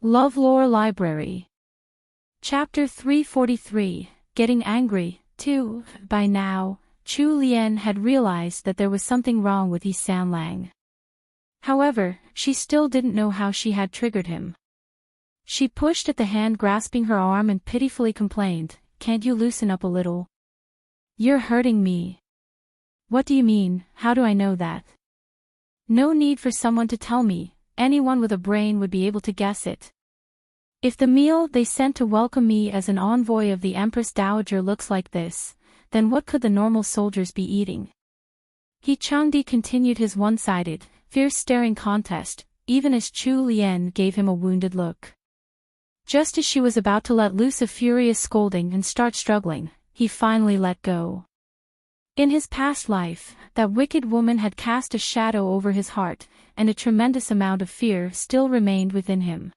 LoveLore Library. Chapter 343, Getting Angry, 2. By now, Chu Lian had realized that there was something wrong with Yi Sanlang. However, she still didn't know how she had triggered him. She pushed at the hand grasping her arm and pitifully complained, "Can't you loosen up a little? You're hurting me." "What do you mean? How do I know that?" "No need for someone to tell me, anyone with a brain would be able to guess it. If the meal they sent to welcome me as an envoy of the Empress Dowager looks like this, then what could the normal soldiers be eating?" He Changdi continued his one-sided, fierce-staring contest, even as Chu Lian gave him a wounded look. Just as she was about to let loose a furious scolding and start struggling, he finally let go. In his past life, that wicked woman had cast a shadow over his heart, and a tremendous amount of fear still remained within him.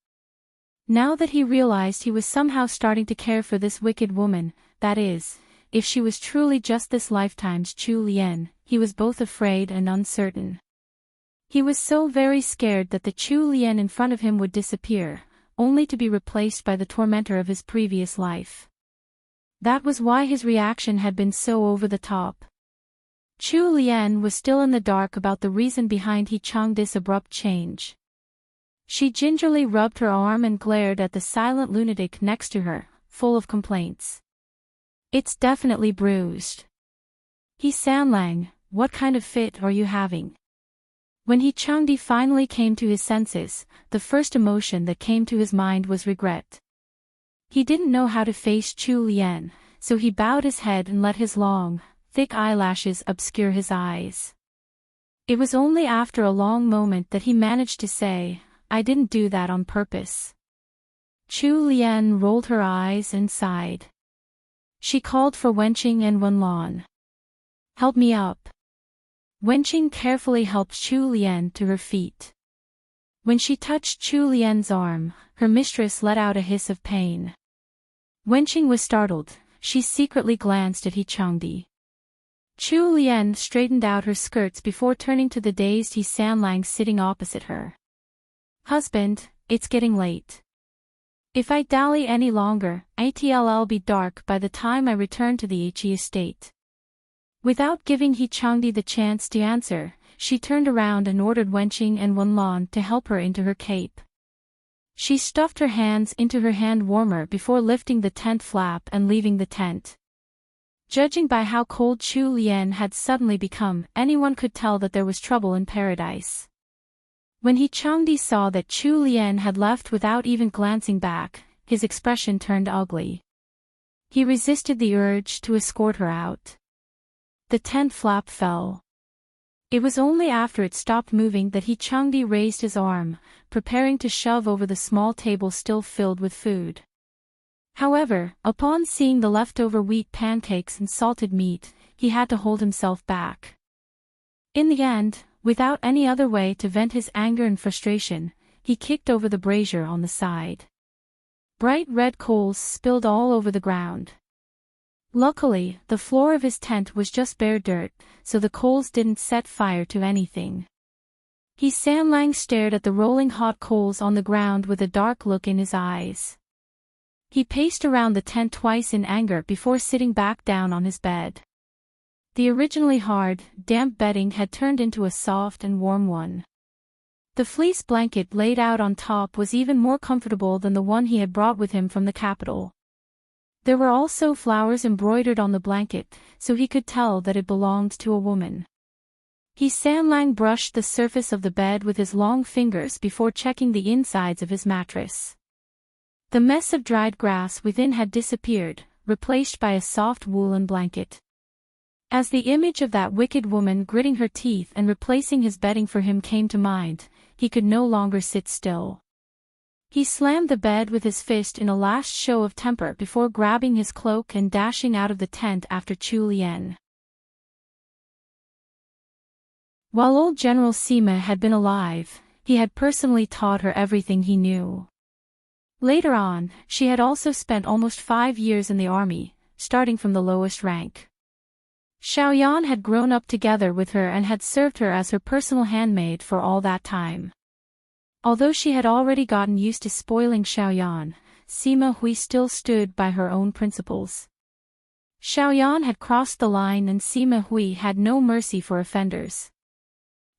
Now that he realized he was somehow starting to care for this wicked woman, that is, if she was truly just this lifetime's Chu Lian, he was both afraid and uncertain. He was so very scared that the Chu Lian in front of him would disappear, only to be replaced by the tormentor of his previous life. That was why his reaction had been so over the top. Chu Lian was still in the dark about the reason behind He Changdi's abrupt change. She gingerly rubbed her arm and glared at the silent lunatic next to her, full of complaints. "It's definitely bruised. Yi Sanlang, what kind of fit are you having?" When He Changdi finally came to his senses, the first emotion that came to his mind was regret. He didn't know how to face Chu Lian, so he bowed his head and let his long, thick eyelashes obscure his eyes. It was only after a long moment that he managed to say, "I didn't do that on purpose." Chu Lian rolled her eyes and sighed. She called for Wenqing and Wenlan. "Help me up." Wenqing carefully helped Chu Lian to her feet. When she touched Chu Lian's arm, her mistress let out a hiss of pain. Wenqing was startled, she secretly glanced at He Changdi. Chu Lian straightened out her skirts before turning to the dazed Yi Sanlang sitting opposite her. "Husband, it's getting late. If I dally any longer, it'll be dark by the time I return to the He estate." Without giving He Changdi the chance to answer, she turned around and ordered Wenqing and Wenlan to help her into her cape. She stuffed her hands into her hand warmer before lifting the tent flap and leaving the tent. Judging by how cold Chu Lian had suddenly become, anyone could tell that there was trouble in paradise. When He Changdi saw that Chu Lian had left without even glancing back, his expression turned ugly. He resisted the urge to escort her out. The tent flap fell. It was only after it stopped moving that He Changdi raised his arm, preparing to shove over the small table still filled with food. However, upon seeing the leftover wheat pancakes and salted meat, he had to hold himself back. In the end, without any other way to vent his anger and frustration, he kicked over the brazier on the side. Bright red coals spilled all over the ground. Luckily, the floor of his tent was just bare dirt, so the coals didn't set fire to anything. Yi Sanlang stared at the rolling hot coals on the ground with a dark look in his eyes. He paced around the tent twice in anger before sitting back down on his bed. The originally hard, damp bedding had turned into a soft and warm one. The fleece blanket laid out on top was even more comfortable than the one he had brought with him from the capital. There were also flowers embroidered on the blanket, so he could tell that it belonged to a woman. Yi Sanlang brushed the surface of the bed with his long fingers before checking the insides of his mattress. The mess of dried grass within had disappeared, replaced by a soft woolen blanket. As the image of that wicked woman gritting her teeth and replacing his bedding for him came to mind, he could no longer sit still. He slammed the bed with his fist in a last show of temper before grabbing his cloak and dashing out of the tent after Chu Lian. While old General Sima had been alive, he had personally taught her everything he knew. Later on, she had also spent almost 5 years in the army, starting from the lowest rank. Xiaoyan had grown up together with her and had served her as her personal handmaid for all that time. Although she had already gotten used to spoiling Xiaoyan, Sima Hui still stood by her own principles. Xiaoyan had crossed the line and Sima Hui had no mercy for offenders.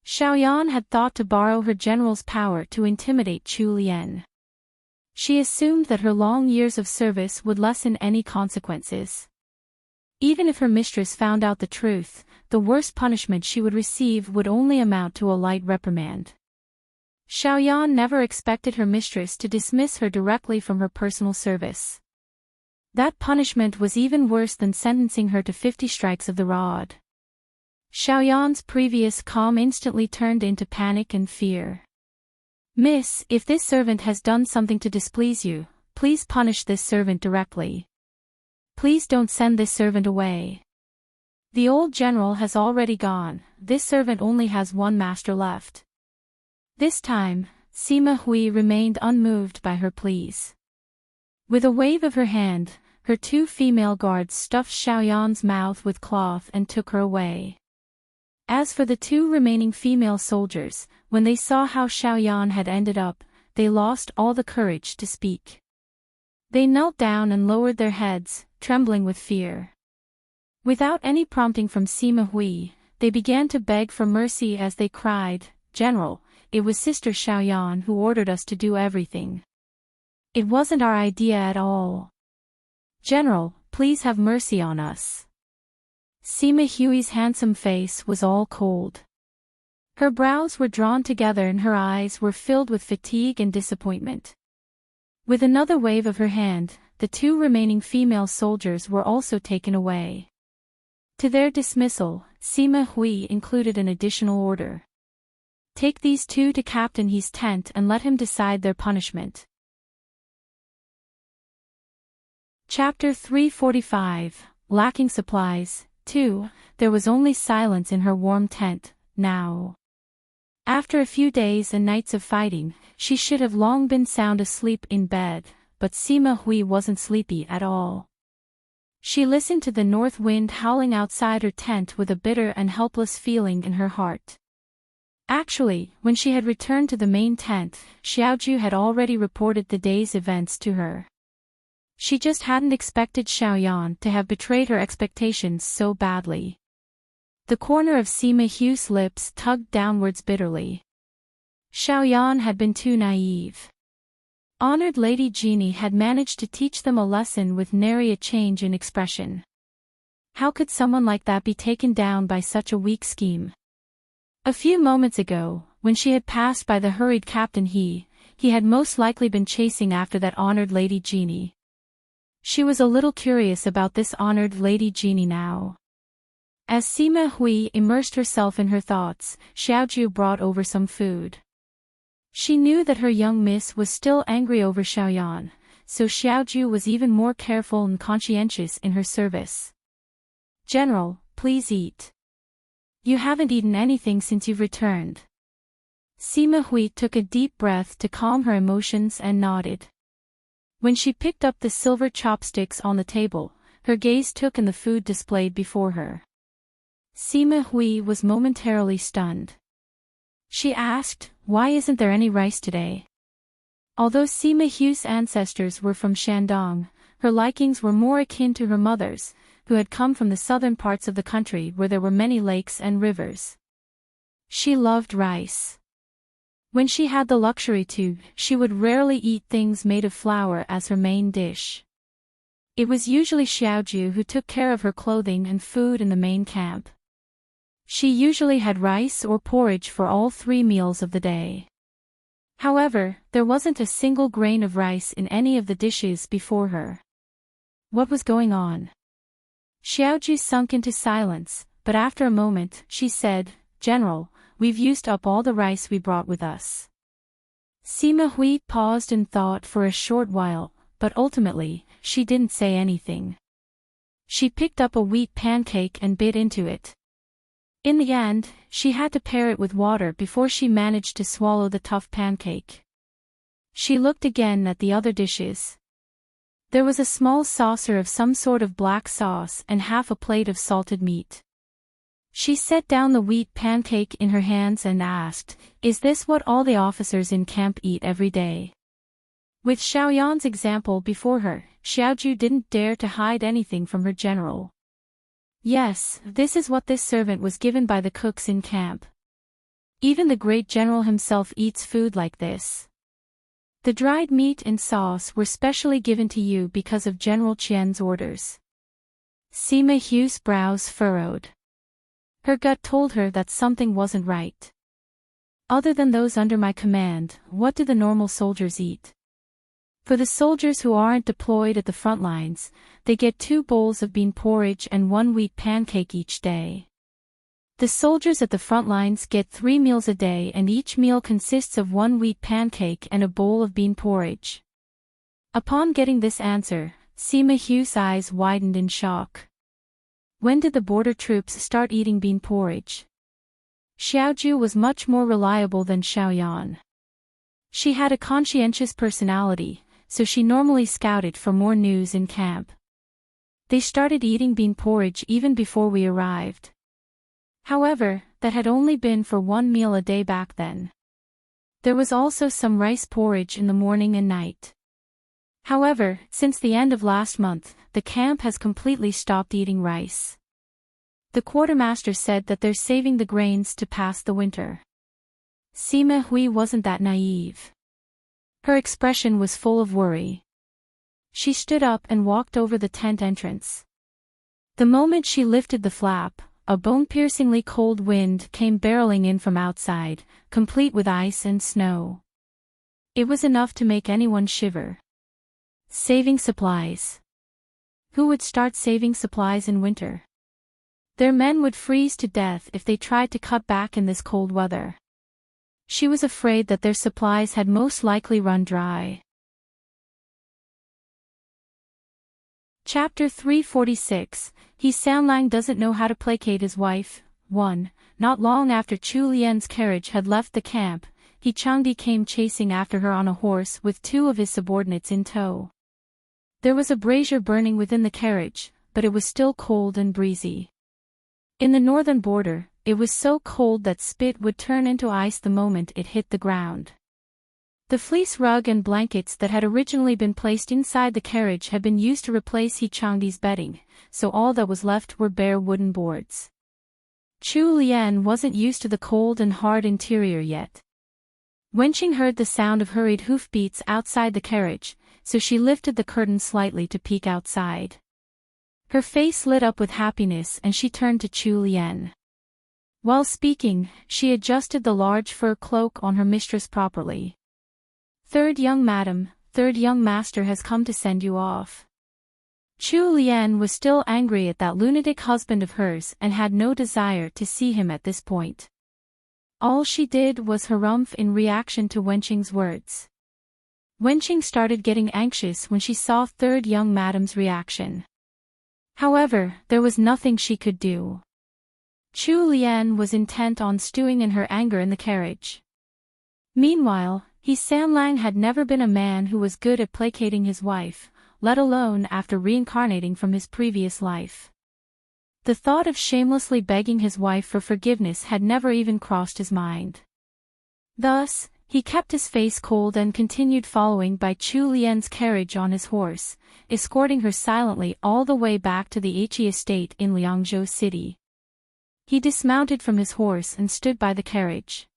Xiaoyan had thought to borrow her general's power to intimidate Chu Lian. She assumed that her long years of service would lessen any consequences. Even if her mistress found out the truth, the worst punishment she would receive would only amount to a light reprimand. Xiaoyan never expected her mistress to dismiss her directly from her personal service. That punishment was even worse than sentencing her to 50 strikes of the rod. Xiaoyan's previous calm instantly turned into panic and fear. "Miss, if this servant has done something to displease you, please punish this servant directly. Please don't send this servant away. The old general has already gone, this servant only has one master left." This time, Sima Hui remained unmoved by her pleas. With a wave of her hand, her 2 female guards stuffed Xiaoyan's mouth with cloth and took her away. As for the 2 remaining female soldiers, when they saw how Xiaoyan had ended up, they lost all the courage to speak. They knelt down and lowered their heads, trembling with fear. Without any prompting from Sima Hui, they began to beg for mercy as they cried, "General, it was Sister Xiaoyan who ordered us to do everything. It wasn't our idea at all. General, please have mercy on us." Sima Hui's handsome face was all cold. Her brows were drawn together and her eyes were filled with fatigue and disappointment. With another wave of her hand, the 2 remaining female soldiers were also taken away. To their dismissal, Sima Hui included an additional order. "Take these 2 to Captain He's tent and let him decide their punishment." Chapter 345, Lacking Supplies, 2. There was only silence in her warm tent, now. After a few days and nights of fighting, she should have long been sound asleep in bed, but Sima Hui wasn't sleepy at all. She listened to the north wind howling outside her tent with a bitter and helpless feeling in her heart. Actually, when she had returned to the main tent, Xiaoju had already reported the day's events to her. She just hadn't expected Xiaoyan to have betrayed her expectations so badly. The corner of Sima Hu's lips tugged downwards bitterly. Xiaoyan had been too naive. Honored Lady Jeannie had managed to teach them a lesson with nary a change in expression. How could someone like that be taken down by such a weak scheme? A few moments ago, when she had passed by the hurried Captain he had most likely been chasing after that honored Lady Jeannie. She was a little curious about this honored Lady Jeannie now. As Sima Hui immersed herself in her thoughts, Xiaoju brought over some food. She knew that her young miss was still angry over Xiaoyan, so Xiaoju was even more careful and conscientious in her service. "General, please eat. You haven't eaten anything since you've returned." Sima Hui took a deep breath to calm her emotions and nodded. When she picked up the silver chopsticks on the table, her gaze took in the food displayed before her. Sima Hui was momentarily stunned. She asked, "Why isn't there any rice today?" Although Sima Hu's ancestors were from Shandong, her likings were more akin to her mother's, who had come from the southern parts of the country where there were many lakes and rivers. She loved rice. When she had the luxury to, she would rarely eat things made of flour as her main dish. It was usually Xiaoju who took care of her clothing and food in the main camp. She usually had rice or porridge for all 3 meals of the day. However, there wasn't a single grain of rice in any of the dishes before her. What was going on? Xiaoju sunk into silence, but after a moment, she said, "General, we've used up all the rice we brought with us." Sima Hui paused and thought for a short while, but ultimately, she didn't say anything. She picked up a wheat pancake and bit into it. In the end, she had to pair it with water before she managed to swallow the tough pancake. She looked again at the other dishes. There was a small saucer of some sort of black sauce and half a plate of salted meat. She set down the wheat pancake in her hands and asked, "Is this what all the officers in camp eat every day?" With Xiaoyan's example before her, Xiaoju didn't dare to hide anything from her general. Yes, this is what this servant was given by the cooks in camp. Even the great general himself eats food like this. The dried meat and sauce were specially given to you because of General Qian's orders. Sima Hu's brows furrowed. Her gut told her that something wasn't right. Other than those under my command, what do the normal soldiers eat? For the soldiers who aren't deployed at the front lines, they get 2 bowls of bean porridge and 1 wheat pancake each day. The soldiers at the front lines get 3 meals a day, and each meal consists of 1 wheat pancake and a bowl of bean porridge. Upon getting this answer, Sima Hu's eyes widened in shock. When did the border troops start eating bean porridge? Xiaoju was much more reliable than Xiaoyan. She had a conscientious personality, so she normally scouted for more news in camp. They started eating bean porridge even before we arrived. However, that had only been for 1 meal a day back then. There was also some rice porridge in the morning and night. However, since the end of last month, the camp has completely stopped eating rice. The quartermaster said that they're saving the grains to pass the winter. Sima Hui wasn't that naive. Her expression was full of worry. She stood up and walked over the tent entrance. The moment she lifted the flap, a bone-piercingly cold wind came barreling in from outside, complete with ice and snow. It was enough to make anyone shiver. Saving supplies. Who would start saving supplies in winter? Their men would freeze to death if they tried to cut back in this cold weather. She was afraid that their supplies had most likely run dry. Chapter 346, He Sanlang doesn't know how to placate his wife. 1. Not long after Chu Lian's carriage had left the camp, He Changdi came chasing after her on a horse with 2 of his subordinates in tow. There was a brazier burning within the carriage, but it was still cold and breezy. In the northern border, it was so cold that spit would turn into ice the moment it hit the ground. The fleece rug and blankets that had originally been placed inside the carriage had been used to replace He Changdi's bedding, so all that was left were bare wooden boards. Chu Lian wasn't used to the cold and hard interior yet. Wenqing heard the sound of hurried hoofbeats outside the carriage, so she lifted the curtain slightly to peek outside. Her face lit up with happiness and she turned to Chu Lian. While speaking, she adjusted the large fur cloak on her mistress properly. "Third young madam, third young master has come to send you off." Chu Lian was still angry at that lunatic husband of hers and had no desire to see him at this point. All she did was harumph in reaction to Wenqing's words. Wenqing started getting anxious when she saw third young madam's reaction. However, there was nothing she could do. Chu Lian was intent on stewing in her anger in the carriage. Meanwhile, He Sanlang had never been a man who was good at placating his wife, let alone after reincarnating from his previous life. The thought of shamelessly begging his wife for forgiveness had never even crossed his mind. Thus, he kept his face cold and continued following by Chu Lian's carriage on his horse, escorting her silently all the way back to the He estate in Liangzhou City. He dismounted from his horse and stood by the carriage.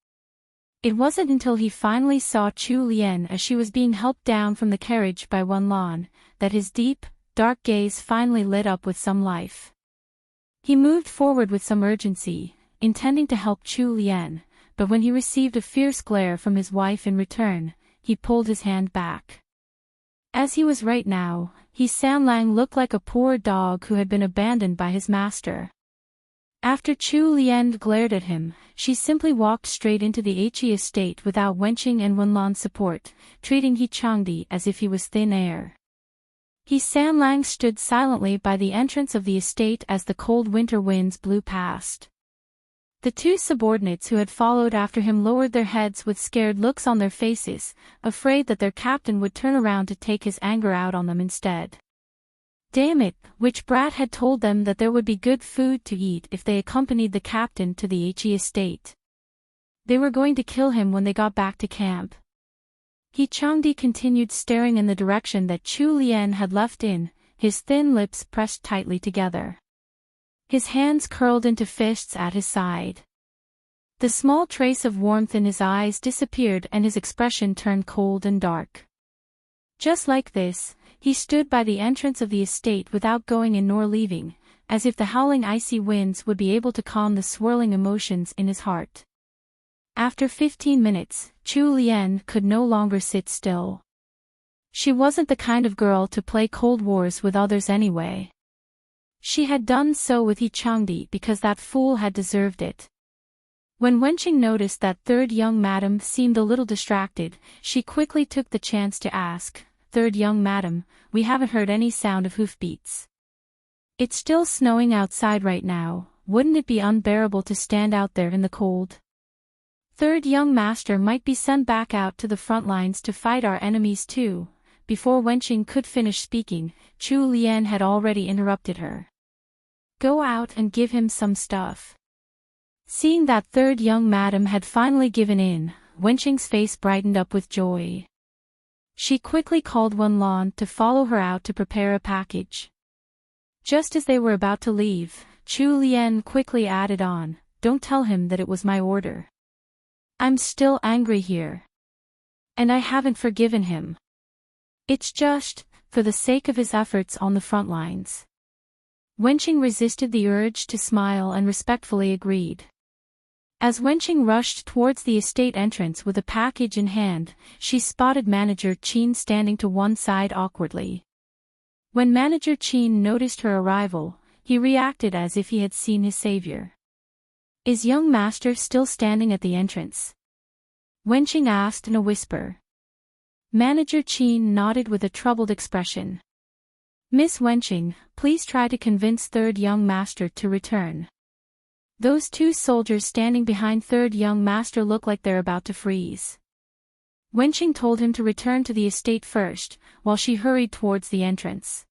It wasn't until he finally saw Chu Lian as she was being helped down from the carriage by Wenlan, that his deep, dark gaze finally lit up with some life. He moved forward with some urgency, intending to help Chu Lian, but when he received a fierce glare from his wife in return, he pulled his hand back. As he was right now, He Sanlang looked like a poor dog who had been abandoned by his master. After Chu Lian glared at him, she simply walked straight into the He estate without Wenqing and Wenlan's support, treating He Changdi as if he was thin air. He Sanlang stood silently by the entrance of the estate as the cold winter winds blew past. The 2 subordinates who had followed after him lowered their heads with scared looks on their faces, afraid that their captain would turn around to take his anger out on them instead. Damn it, which brat had told them that there would be good food to eat if they accompanied the captain to the He estate. They were going to kill him when they got back to camp. He Changdi continued staring in the direction that Chu Lian had left his thin lips pressed tightly together. His hands curled into fists at his side. The small trace of warmth in his eyes disappeared and his expression turned cold and dark. Just like this, he stood by the entrance of the estate without going in nor leaving, as if the howling icy winds would be able to calm the swirling emotions in his heart. After 15 minutes, Chu Lian could no longer sit still. She wasn't the kind of girl to play Cold Wars with others anyway. She had done so with He Changdi because that fool had deserved it. When Wenqing noticed that third young madam seemed a little distracted, she quickly took the chance to ask, "Third young madam, we haven't heard any sound of hoofbeats. It's still snowing outside right now, wouldn't it be unbearable to stand out there in the cold? Third young master might be sent back out to the front lines to fight our enemies too." Before Wenqing could finish speaking, Chu Lian had already interrupted her. "Go out and give him some stuff." Seeing that third young madam had finally given in, Wenqing's face brightened up with joy. She quickly called Wenlan to follow her out to prepare a package. Just as they were about to leave, Chu Lian quickly added on, "Don't tell him that it was my order. I'm still angry here. And I haven't forgiven him. It's just, for the sake of his efforts on the front lines." Wenqing resisted the urge to smile and respectfully agreed. As Wenqing rushed towards the estate entrance with a package in hand, she spotted Manager Qin standing to one side awkwardly. When Manager Qin noticed her arrival, he reacted as if he had seen his savior. "Is young master still standing at the entrance?" Wenqing asked in a whisper. Manager Qin nodded with a troubled expression. "Miss Wenqing, please try to convince third young master to return. Those two soldiers standing behind third young master look like they're about to freeze." Wenqing told him to return to the estate first, while she hurried towards the entrance.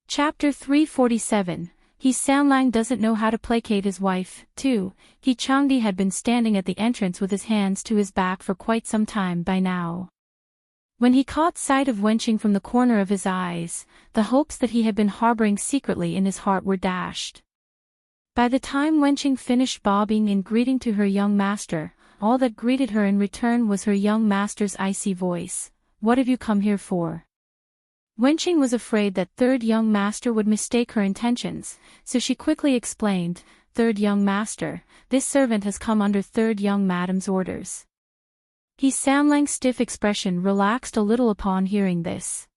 Chapter 347. He Sanlang doesn't know how to placate his wife, too. He Changdi had been standing at the entrance with his hands to his back for quite some time by now. When he caught sight of Wenqing from the corner of his eyes, the hopes that he had been harboring secretly in his heart were dashed. By the time Wenqing finished bobbing in greeting to her young master, all that greeted her in return was her young master's icy voice. "What have you come here for?" Wenqing was afraid that third young master would mistake her intentions, so she quickly explained, "Third young master, this servant has come under third young madam's orders." He Sanlang's stiff expression relaxed a little upon hearing this.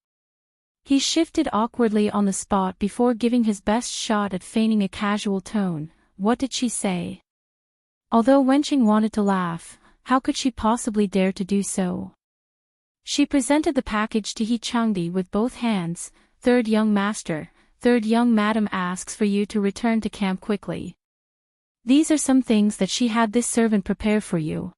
He shifted awkwardly on the spot before giving his best shot at feigning a casual tone. "What did she say?" Although Wenqing wanted to laugh, how could she possibly dare to do so? She presented the package to He Changdi with both hands. "Third young master, third young madam asks for you to return to camp quickly. These are some things that she had this servant prepare for you.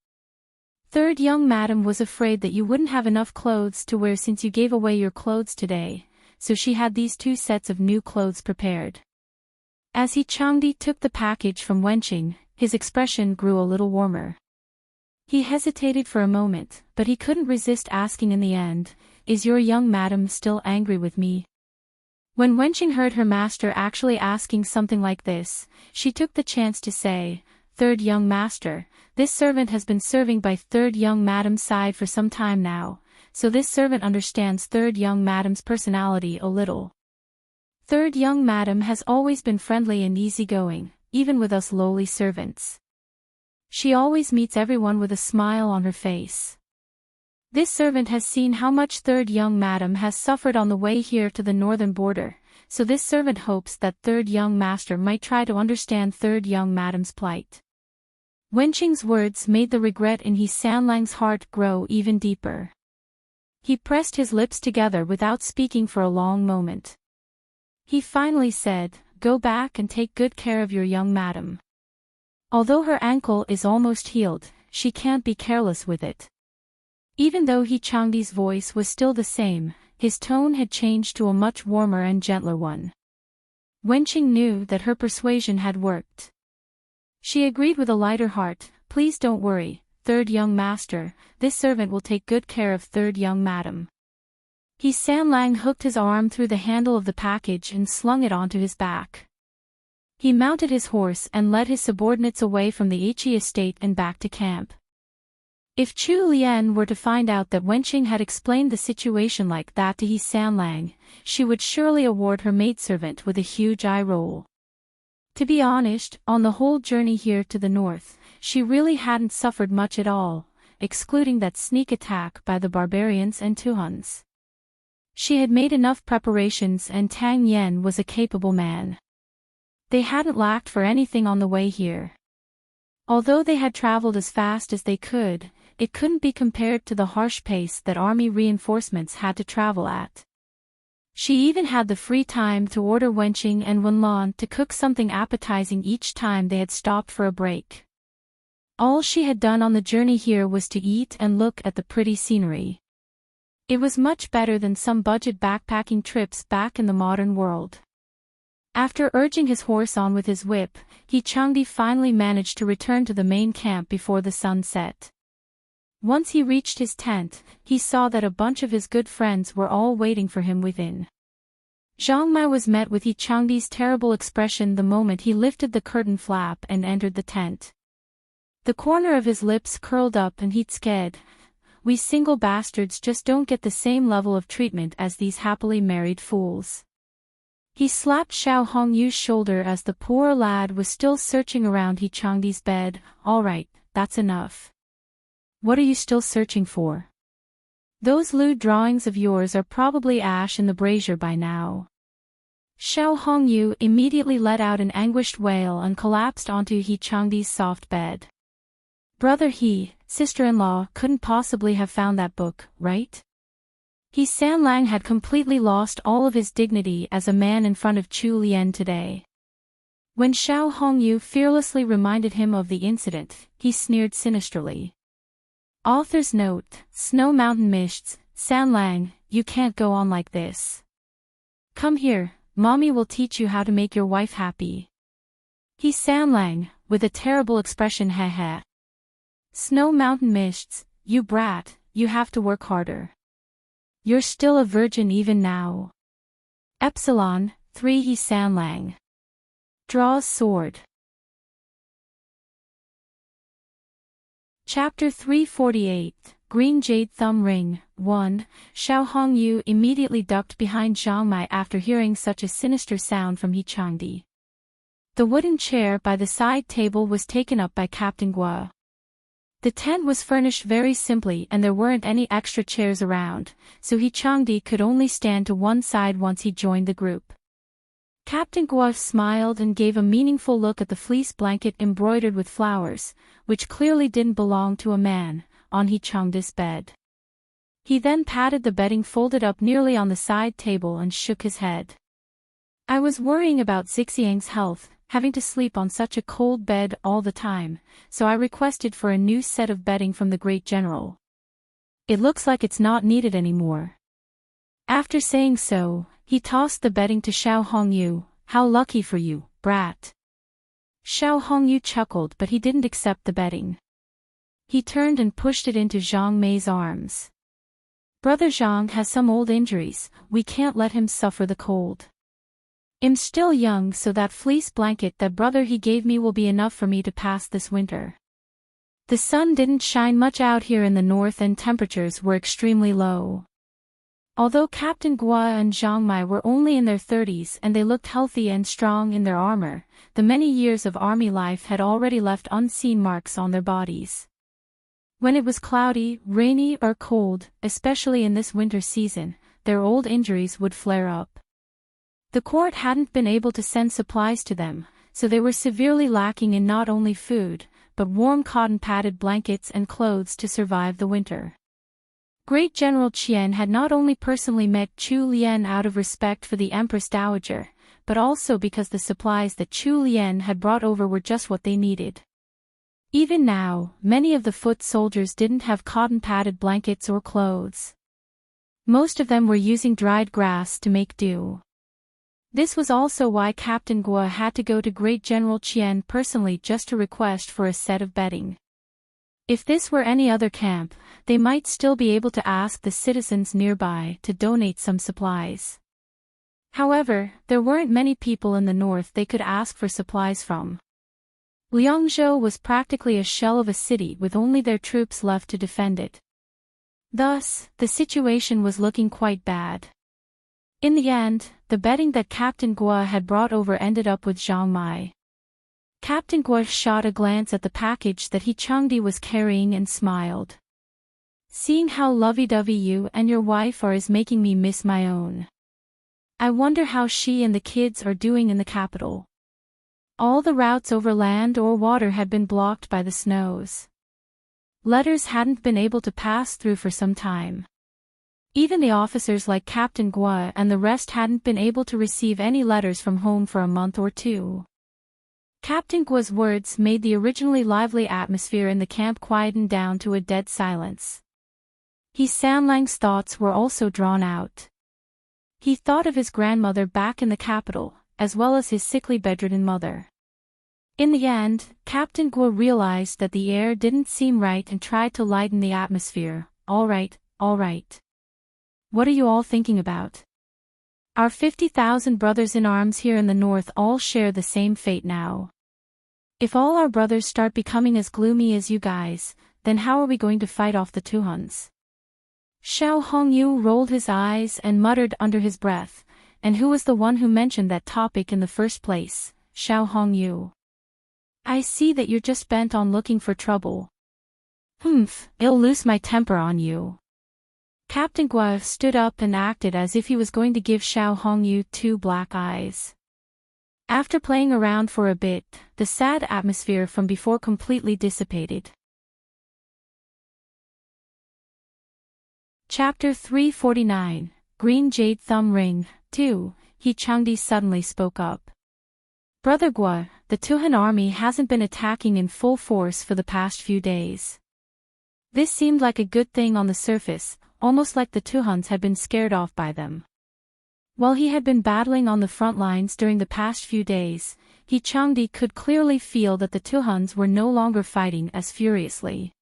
Third young madam was afraid that you wouldn't have enough clothes to wear since you gave away your clothes today, so she had these 2 sets of new clothes prepared." As He Changdi took the package from Wenqing, his expression grew a little warmer. He hesitated for a moment, but he couldn't resist asking in the end, "Is your young madam still angry with me?" When Wenqing heard her master actually asking something like this, she took the chance to say, "Third young master, this servant has been serving by third young madam's side for some time now, so this servant understands third young madam's personality a little. Third young madam has always been friendly and easygoing, even with us lowly servants. She always meets everyone with a smile on her face. This servant has seen how much third young madam has suffered on the way here to the northern border, so this servant hopes that third young master might try to understand third young madam's plight." Wenqing's words made the regret in He Sanlang's heart grow even deeper. He pressed his lips together without speaking for a long moment. He finally said, "Go back and take good care of your young madam. Although her ankle is almost healed, she can't be careless with it. Even though He Changdi's voice was still the same, his tone had changed to a much warmer and gentler one. Wenqing knew that her persuasion had worked. She agreed with a lighter heart, "Please don't worry, third young master, this servant will take good care of third young madam." He Sanlang hooked his arm through the handle of the package and slung it onto his back. He mounted his horse and led his subordinates away from the Ichi estate and back to camp. If Chu Lian were to find out that Wenqing had explained the situation like that to He Sanlang, she would surely award her maidservant with a huge eye roll. To be honest, on the whole journey here to the north, she really hadn't suffered much at all, excluding that sneak attack by the barbarians and Tuhuns. She had made enough preparations and Tang Yen was a capable man. They hadn't lacked for anything on the way here. Although they had traveled as fast as they could, it couldn't be compared to the harsh pace that army reinforcements had to travel at. She even had the free time to order Wenqing and Wenlan to cook something appetizing each time they had stopped for a break. All she had done on the journey here was to eat and look at the pretty scenery. It was much better than some budget backpacking trips back in the modern world. After urging his horse on with his whip, He Changdi finally managed to return to the main camp before the sun set. Once he reached his tent, he saw that a bunch of his good friends were all waiting for him within. Zhang Mai was met with He Changdi's terrible expression the moment he lifted the curtain flap and entered the tent. The corner of his lips curled up and he'd said, "We single bastards just don't get the same level of treatment as these happily married fools." He slapped Xiao Hongyu's shoulder as the poor lad was still searching around He Changdi's bed. "All right, that's enough. What are you still searching for? Those lewd drawings of yours are probably ash in the brazier by now." Xiao Hongyu immediately let out an anguished wail and collapsed onto He Changdi's soft bed. "Brother He, sister-in-law couldn't possibly have found that book, right?" He Sanlang had completely lost all of his dignity as a man in front of Chu Lian today. When Xiao Hongyu fearlessly reminded him of the incident, he sneered sinisterly. Author's note: Snow Mountain Mists, Sanlang, you can't go on like this. Come here, mommy will teach you how to make your wife happy. He Sanlang, with a terrible expression, heh. Snow Mountain Mists, you brat, you have to work harder. You're still a virgin even now. Epsilon, 3 He Sanlang. Draws sword. Chapter 348, Green Jade Thumb Ring, 1. Xiao Hongyu immediately ducked behind Zhang Mai after hearing such a sinister sound from He Changdi. The wooden chair by the side table was taken up by Captain Gua. The tent was furnished very simply and there weren't any extra chairs around, so He Changdi could only stand to one side once he joined the group. Captain Gua smiled and gave a meaningful look at the fleece blanket embroidered with flowers, which clearly didn't belong to a man, on He Changdi's bed. He then patted the bedding folded up nearly on the side table and shook his head. "I was worrying about Zixiang's health, having to sleep on such a cold bed all the time, so I requested for a new set of bedding from the great general. It looks like it's not needed anymore." After saying so, he tossed the bedding to Xiao Hongyu. "How lucky for you, brat." Xiao Hongyu chuckled but he didn't accept the bedding. He turned and pushed it into Zhang Mei's arms. "Brother Zhang has some old injuries, we can't let him suffer the cold. I'm still young, so that fleece blanket that brother he gave me will be enough for me to pass this winter." The sun didn't shine much out here in the north and temperatures were extremely low. Although Captain Gua and Zhang Mai were only in their 30s and they looked healthy and strong in their armor, the many years of army life had already left unseen marks on their bodies. When it was cloudy, rainy or cold, especially in this winter season, their old injuries would flare up. The court hadn't been able to send supplies to them, so they were severely lacking in not only food, but warm cotton-padded blankets and clothes to survive the winter. Great General Qian had not only personally met Chu Lian out of respect for the Empress Dowager, but also because the supplies that Chu Lian had brought over were just what they needed. Even now, many of the foot soldiers didn't have cotton-padded blankets or clothes. Most of them were using dried grass to make do. This was also why Captain Guo had to go to Great General Qian personally just to request for a set of bedding. If this were any other camp, they might still be able to ask the citizens nearby to donate some supplies. However, there weren't many people in the north they could ask for supplies from. Liangzhou was practically a shell of a city with only their troops left to defend it. Thus, the situation was looking quite bad. In the end, the bedding that Captain Guo had brought over ended up with Zhang Mai. Captain Guo shot a glance at the package that He Changdi was carrying and smiled. Seeing how lovey-dovey you and your wife are is making me miss my own. I wonder how she and the kids are doing in the capital. All the routes over land or water had been blocked by the snows. Letters hadn't been able to pass through for some time. Even the officers like Captain Guo and the rest hadn't been able to receive any letters from home for a month or two. Captain Guo's words made the originally lively atmosphere in the camp quieten down to a dead silence. He Sanlang's thoughts were also drawn out. He thought of his grandmother back in the capital, as well as his sickly bedridden mother. In the end, Captain Guo realized that the air didn't seem right and tried to lighten the atmosphere. All right. What are you all thinking about? Our 50,000 brothers in arms here in the north all share the same fate now. If all our brothers start becoming as gloomy as you guys, then how are we going to fight off the Tuhuns? Xiao Hongyu rolled his eyes and muttered under his breath, and who was the one who mentioned that topic in the first place? Xiao Hongyu. I see that you're just bent on looking for trouble. I'll lose my temper on you. Captain Guo stood up and acted as if he was going to give Xiao Hongyu two black eyes. After playing around for a bit, the sad atmosphere from before completely dissipated. Chapter 349, Green Jade Thumb Ring, 2, He Changdi suddenly spoke up. Brother Guo, the Tuhun army hasn't been attacking in full force for the past few days. This seemed like a good thing on the surface, almost like the Tuhuns had been scared off by them. While he had been battling on the front lines during the past few days, He Changdi could clearly feel that the Tuhuns were no longer fighting as furiously.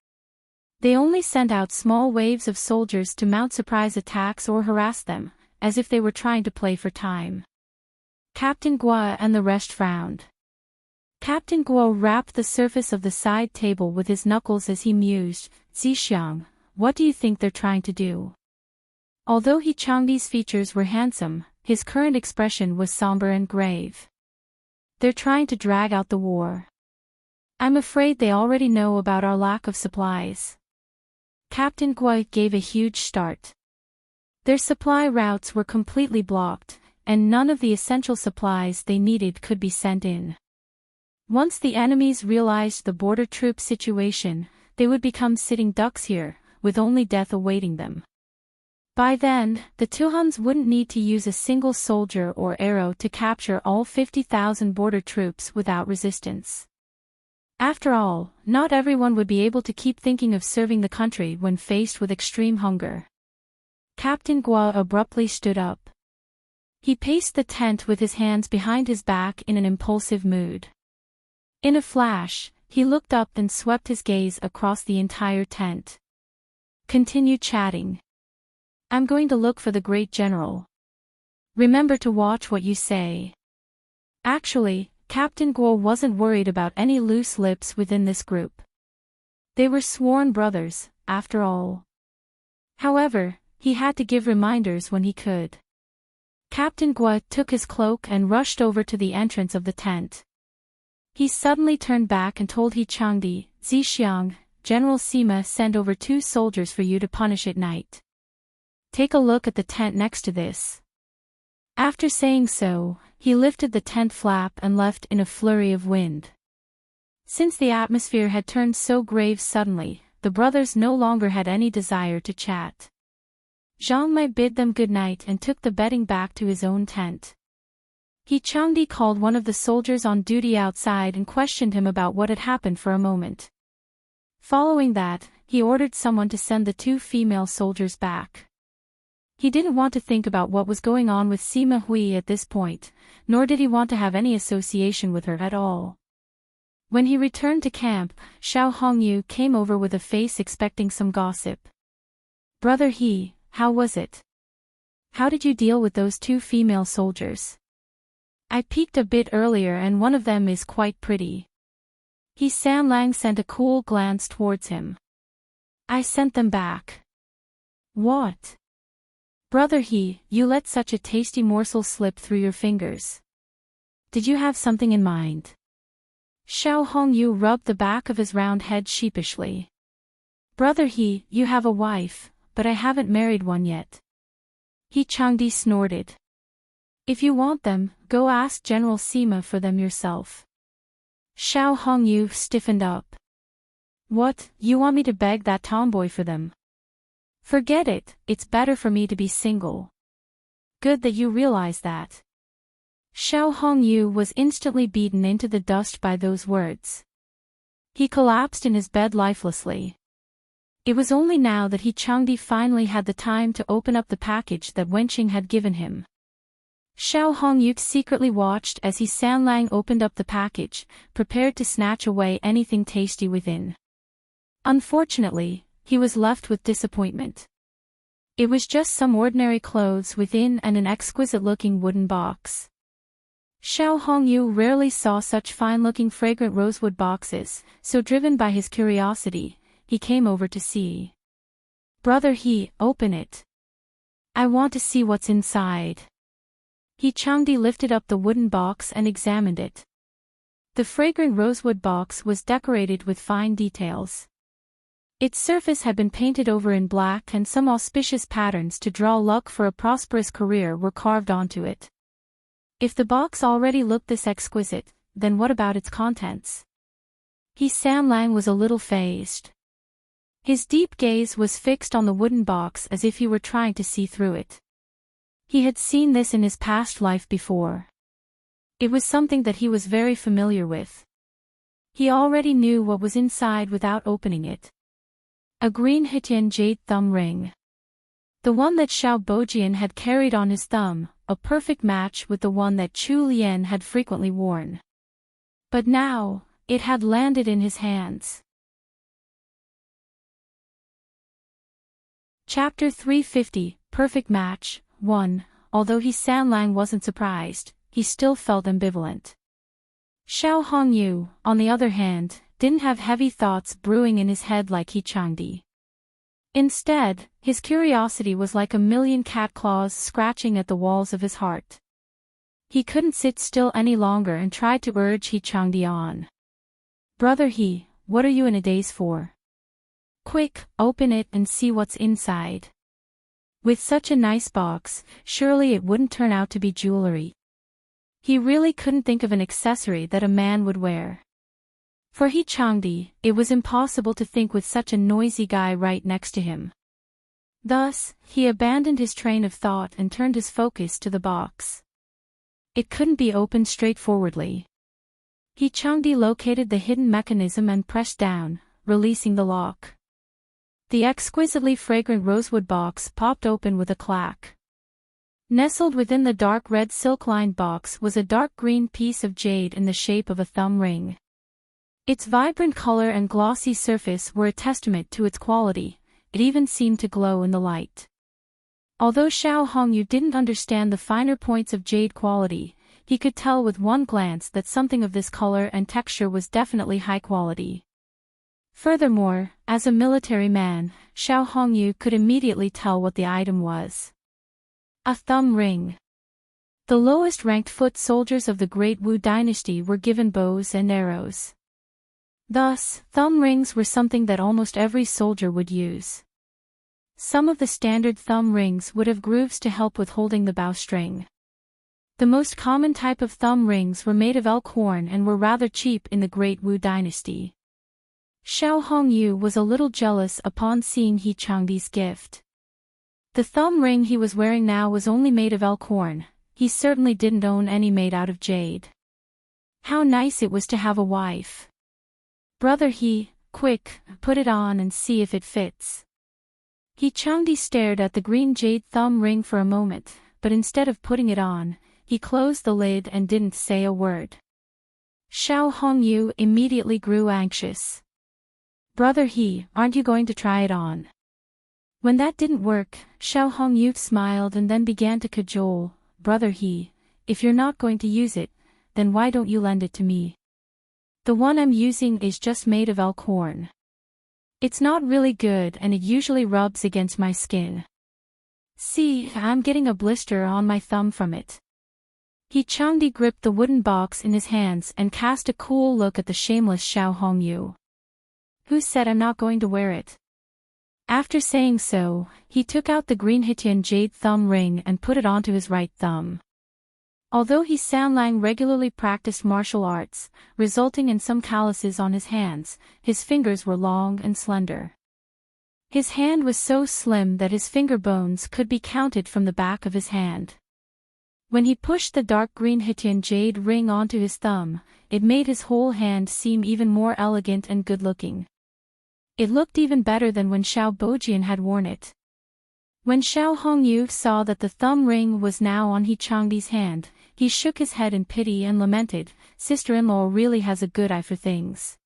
They only sent out small waves of soldiers to mount surprise attacks or harass them, as if they were trying to play for time. Captain Guo and the rest frowned. Captain Guo rapped the surface of the side table with his knuckles as he mused, Zixiang, what do you think they're trying to do? Although He Changdi's features were handsome, his current expression was somber and grave. They're trying to drag out the war. I'm afraid they already know about our lack of supplies. Captain Guo gave a huge start. Their supply routes were completely blocked, and none of the essential supplies they needed could be sent in. Once the enemies realized the border troop situation, they would become sitting ducks here, with only death awaiting them. By then, the Tuhuns wouldn't need to use a single soldier or arrow to capture all 50,000 border troops without resistance. After all, not everyone would be able to keep thinking of serving the country when faced with extreme hunger. Captain Guo abruptly stood up. He paced the tent with his hands behind his back in an impulsive mood. In a flash, he looked up and swept his gaze across the entire tent. Continue chatting. I'm going to look for the great general. Remember to watch what you say. Actually, Captain Guo wasn't worried about any loose lips within this group. They were sworn brothers, after all. However, he had to give reminders when he could. Captain Guo took his cloak and rushed over to the entrance of the tent. He suddenly turned back and told He Changdi, Zixiang, General Sima sent over 2 soldiers for you to punish at night. Take a look at the tent next to this. After saying so, he lifted the tent flap and left in a flurry of wind. Since the atmosphere had turned so grave suddenly, the brothers no longer had any desire to chat. Zhang Mai bid them good night and took the bedding back to his own tent. He Changdi called one of the soldiers on duty outside and questioned him about what had happened for a moment. Following that, he ordered someone to send the 2 female soldiers back. He didn't want to think about what was going on with Sima Hui at this point, nor did he want to have any association with her at all. When he returned to camp, Xiao Hongyu came over with a face expecting some gossip. "Brother He, how was it? How did you deal with those 2 female soldiers? I peeked a bit earlier and one of them is quite pretty." He Sanlang sent a cool glance towards him. "I sent them back." "What? Brother He, you let such a tasty morsel slip through your fingers. Did you have something in mind?" Xiao Hongyu rubbed the back of his round head sheepishly. "Brother He, you have a wife, but I haven't married one yet." He Changdi snorted. "If you want them, go ask General Sima for them yourself." Xiao Hongyu stiffened up. "What, you want me to beg that tomboy for them?" "Forget it, it's better for me to be single." "Good that you realize that." Xiao Hongyu was instantly beaten into the dust by those words. He collapsed in his bed lifelessly. It was only now that He Changdi finally had the time to open up the package that Wenqing had given him. Xiao Hongyu secretly watched as He Sanlang opened up the package, prepared to snatch away anything tasty within. Unfortunately, he was left with disappointment. It was just some ordinary clothes within and an exquisite-looking wooden box. Xiao Hongyu rarely saw such fine-looking fragrant rosewood boxes, so driven by his curiosity, he came over to see. "Brother He, open it. I want to see what's inside." He Changdi lifted up the wooden box and examined it. The fragrant rosewood box was decorated with fine details. Its surface had been painted over in black and some auspicious patterns to draw luck for a prosperous career were carved onto it. If the box already looked this exquisite, then what about its contents? He Sanlang was a little fazed. His deep gaze was fixed on the wooden box as if he were trying to see through it. He had seen this in his past life before. It was something that he was very familiar with. He already knew what was inside without opening it. A green Hitian jade thumb ring. The one that Xiao Bojian had carried on his thumb, a perfect match with the one that Chu Lian had frequently worn. But now, it had landed in his hands. Chapter 350, Perfect Match, 1. Although He Sanlang wasn't surprised, he still felt ambivalent. Xiao Hongyu, on the other hand, didn't have heavy thoughts brewing in his head like He Changdi. Instead, his curiosity was like a million cat claws scratching at the walls of his heart. He couldn't sit still any longer and tried to urge He Changdi on. "Brother He, what are you in a daze for? Quick, open it and see what's inside. With such a nice box, surely it wouldn't turn out to be jewelry." He really couldn't think of an accessory that a man would wear. For He Changdi, it was impossible to think with such a noisy guy right next to him. Thus, he abandoned his train of thought and turned his focus to the box. It couldn't be opened straightforwardly. He Changdi located the hidden mechanism and pressed down, releasing the lock. The exquisitely fragrant rosewood box popped open with a clack. Nestled within the dark red silk-lined box was a dark green piece of jade in the shape of a thumb ring. Its vibrant color and glossy surface were a testament to its quality, it even seemed to glow in the light. Although Xiao Hongyu didn't understand the finer points of jade quality, he could tell with one glance that something of this color and texture was definitely high quality. Furthermore, as a military man, Xiao Hongyu could immediately tell what the item was. A thumb ring. The lowest-ranked foot soldiers of the Great Wu dynasty were given bows and arrows. Thus, thumb rings were something that almost every soldier would use. Some of the standard thumb rings would have grooves to help with holding the bowstring. The most common type of thumb rings were made of elk horn and were rather cheap in the Great Wu dynasty. Xiao Hongyu was a little jealous upon seeing He Changdi's gift. The thumb ring he was wearing now was only made of elk horn, he certainly didn't own any made out of jade. How nice it was to have a wife. "Brother He, Quick, put it on and see if it fits. He Changdi stared at the green jade thumb ring for a moment, but instead of putting it on, he closed the lid and didn't say a word. Xiao Hongyu immediately grew anxious. Brother He, aren't you going to try it on? When that didn't work, Xiao Hongyu smiled and then began to cajole, Brother He, if you're not going to use it, then why don't you lend it to me? The one I'm using is just made of elk horn. It's not really good and it usually rubs against my skin. See, I'm getting a blister on my thumb from it. He Changdi gripped the wooden box in his hands and cast a cool look at the shameless Xiao Hongyu. Who said I'm not going to wear it? After saying so, he took out the green Hitian jade thumb ring and put it onto his right thumb. Although he Sanlang regularly practiced martial arts, resulting in some calluses on his hands, his fingers were long and slender. His hand was so slim that his finger bones could be counted from the back of his hand. When he pushed the dark green Hitian jade ring onto his thumb, it made his whole hand seem even more elegant and good-looking. It looked even better than when Xiao Bojian had worn it. When Xiao Hongyu saw that the thumb ring was now on He Changdi's hand, he shook his head in pity and lamented, sister-in-law really has a good eye for things.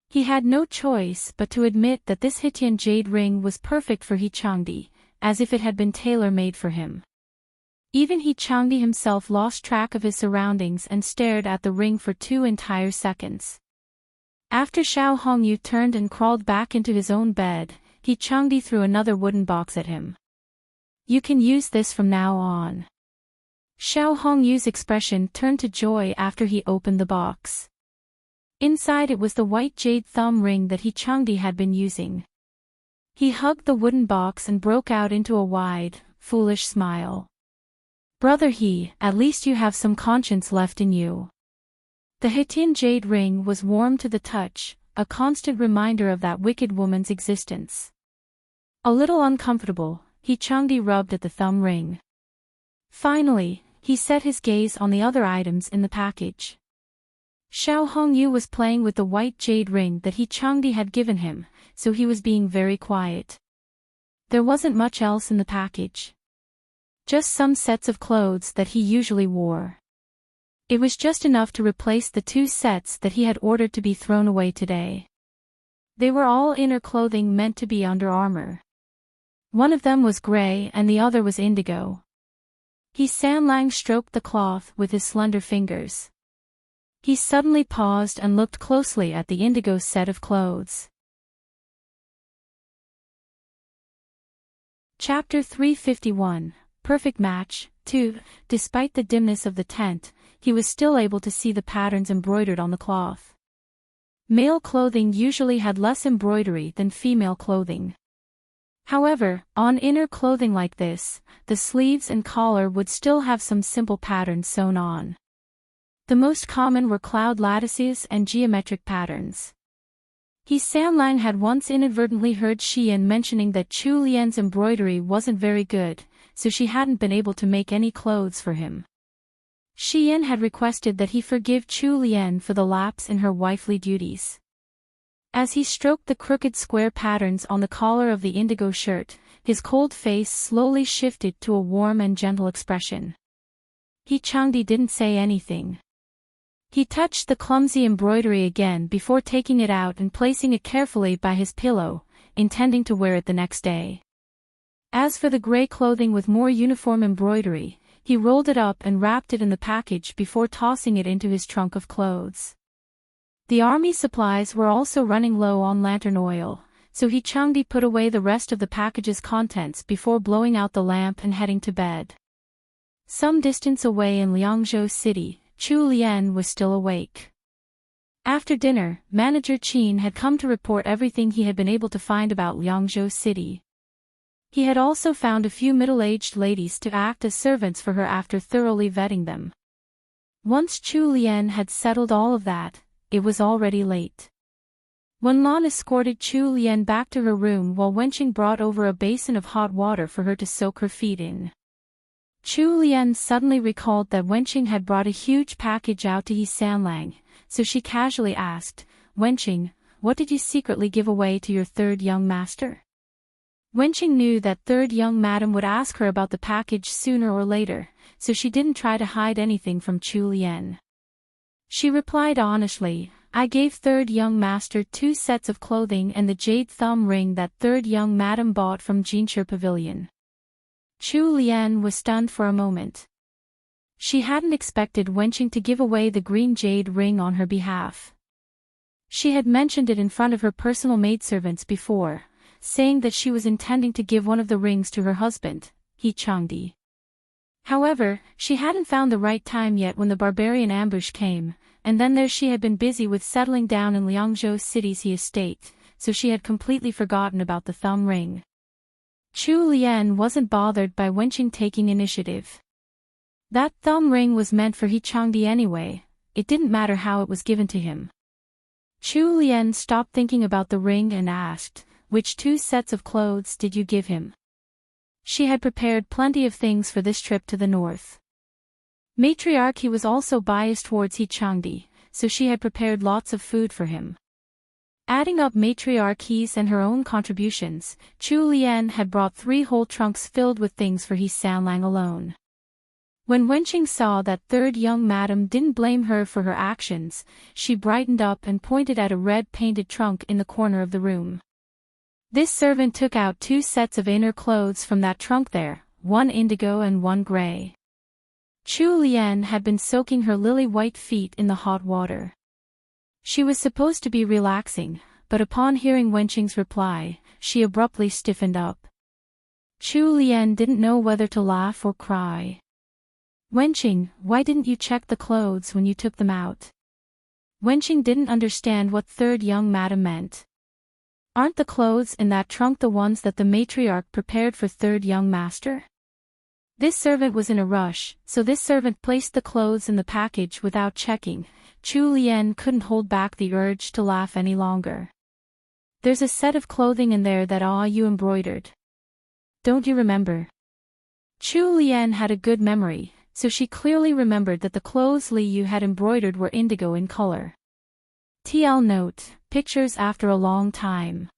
He had no choice but to admit that this Hitian jade ring was perfect for He Changdi, as if it had been tailor-made for him. Even He Changdi himself lost track of his surroundings and stared at the ring for 2 entire seconds. After Xiao Hongyu turned and crawled back into his own bed, He Changdi threw another wooden box at him. You can use this from now on. Xiao Hongyu's expression turned to joy after he opened the box. Inside it was the white jade thumb ring that He Changdi had been using. He hugged the wooden box and broke out into a wide, foolish smile. Brother He, at least you have some conscience left in you. The Hitian jade ring was warm to the touch, a constant reminder of that wicked woman's existence. A little uncomfortable, He Changdi rubbed at the thumb ring. Finally, he set his gaze on the other items in the package. Xiao Hongyu was playing with the white jade ring that He Changdi had given him, so he was being very quiet. There wasn't much else in the package. Just some sets of clothes that he usually wore. It was just enough to replace the 2 sets that he had ordered to be thrown away today. They were all inner clothing meant to be under armor. One of them was gray and the other was indigo. He Sanlang stroked the cloth with his slender fingers. He suddenly paused and looked closely at the indigo set of clothes. Chapter 351, Perfect Match, 2. Despite the dimness of the tent, he was still able to see the patterns embroidered on the cloth. Male clothing usually had less embroidery than female clothing. However, on inner clothing like this, the sleeves and collar would still have some simple patterns sewn on. The most common were cloud lattices and geometric patterns. He Sanlang had once inadvertently heard Xian mentioning that Chu Lian's embroidery wasn't very good, so she hadn't been able to make any clothes for him. Xian had requested that he forgive Chu Lian for the lapse in her wifely duties. As he stroked the crooked square patterns on the collar of the indigo shirt, his cold face slowly shifted to a warm and gentle expression. He Changdi didn't say anything. He touched the clumsy embroidery again before taking it out and placing it carefully by his pillow, intending to wear it the next day. As for the gray clothing with more uniform embroidery, he rolled it up and wrapped it in the package before tossing it into his trunk of clothes. The army supplies were also running low on lantern oil, so He Changdi put away the rest of the package's contents before blowing out the lamp and heading to bed. Some distance away in Liangzhou City, Chu Lian was still awake. After dinner, Manager Qin had come to report everything he had been able to find about Liangzhou City. He had also found a few middle-aged ladies to act as servants for her after thoroughly vetting them. Once Chu Lian had settled all of that, it was already late. When Lan escorted Chu Lian back to her room while Wenqing brought over a basin of hot water for her to soak her feet in. Chu Lian suddenly recalled that Wenqing had brought a huge package out to He Sanlang, so she casually asked, Wenqing, what did you secretly give away to your third young master? Wenqing knew that third young madam would ask her about the package sooner or later, so she didn't try to hide anything from Chu Lian. She replied honestly, I gave third young master 2 sets of clothing and the jade thumb ring that third young madam bought from Jinshi Pavilion. Chu Lian was stunned for a moment. She hadn't expected Wenqing to give away the green jade ring on her behalf. She had mentioned it in front of her personal maidservants before, saying that she was intending to give one of the rings to her husband, He Changdi. However, she hadn't found the right time yet when the barbarian ambush came, and then there she had been busy with settling down in Liangzhou City's He estate, so she had completely forgotten about the thumb ring. Chu Lian wasn't bothered by Wenqing taking initiative. That thumb ring was meant for He Changdi anyway, it didn't matter how it was given to him. Chu Lian stopped thinking about the ring and asked, which 2 sets of clothes did you give him? She had prepared plenty of things for this trip to the north. Matriarchy was also biased towards He Changdi, so she had prepared lots of food for him. Adding up matriarchy's and her own contributions, Chu Lian had brought 3 whole trunks filled with things for He Sanlang alone. When Wenqing saw that third young madam didn't blame her for her actions, she brightened up and pointed at a red-painted trunk in the corner of the room. This servant took out 2 sets of inner clothes from that trunk there, 1 indigo and 1 gray. Chu Lian had been soaking her lily-white feet in the hot water. She was supposed to be relaxing, but upon hearing Wenqing's reply, she abruptly stiffened up. Chu Lian didn't know whether to laugh or cry. Wenqing, why didn't you check the clothes when you took them out? Wenqing didn't understand what third young madam meant. Aren't the clothes in that trunk the ones that the matriarch prepared for third young master? This servant was in a rush, so this servant placed the clothes in the package without checking. Chu Lian couldn't hold back the urge to laugh any longer. There's a set of clothing in there that you embroidered. Don't you remember? Chu Lian had a good memory, so she clearly remembered that the clothes Li Yu had embroidered were indigo in color. TL note, pictures after a long time.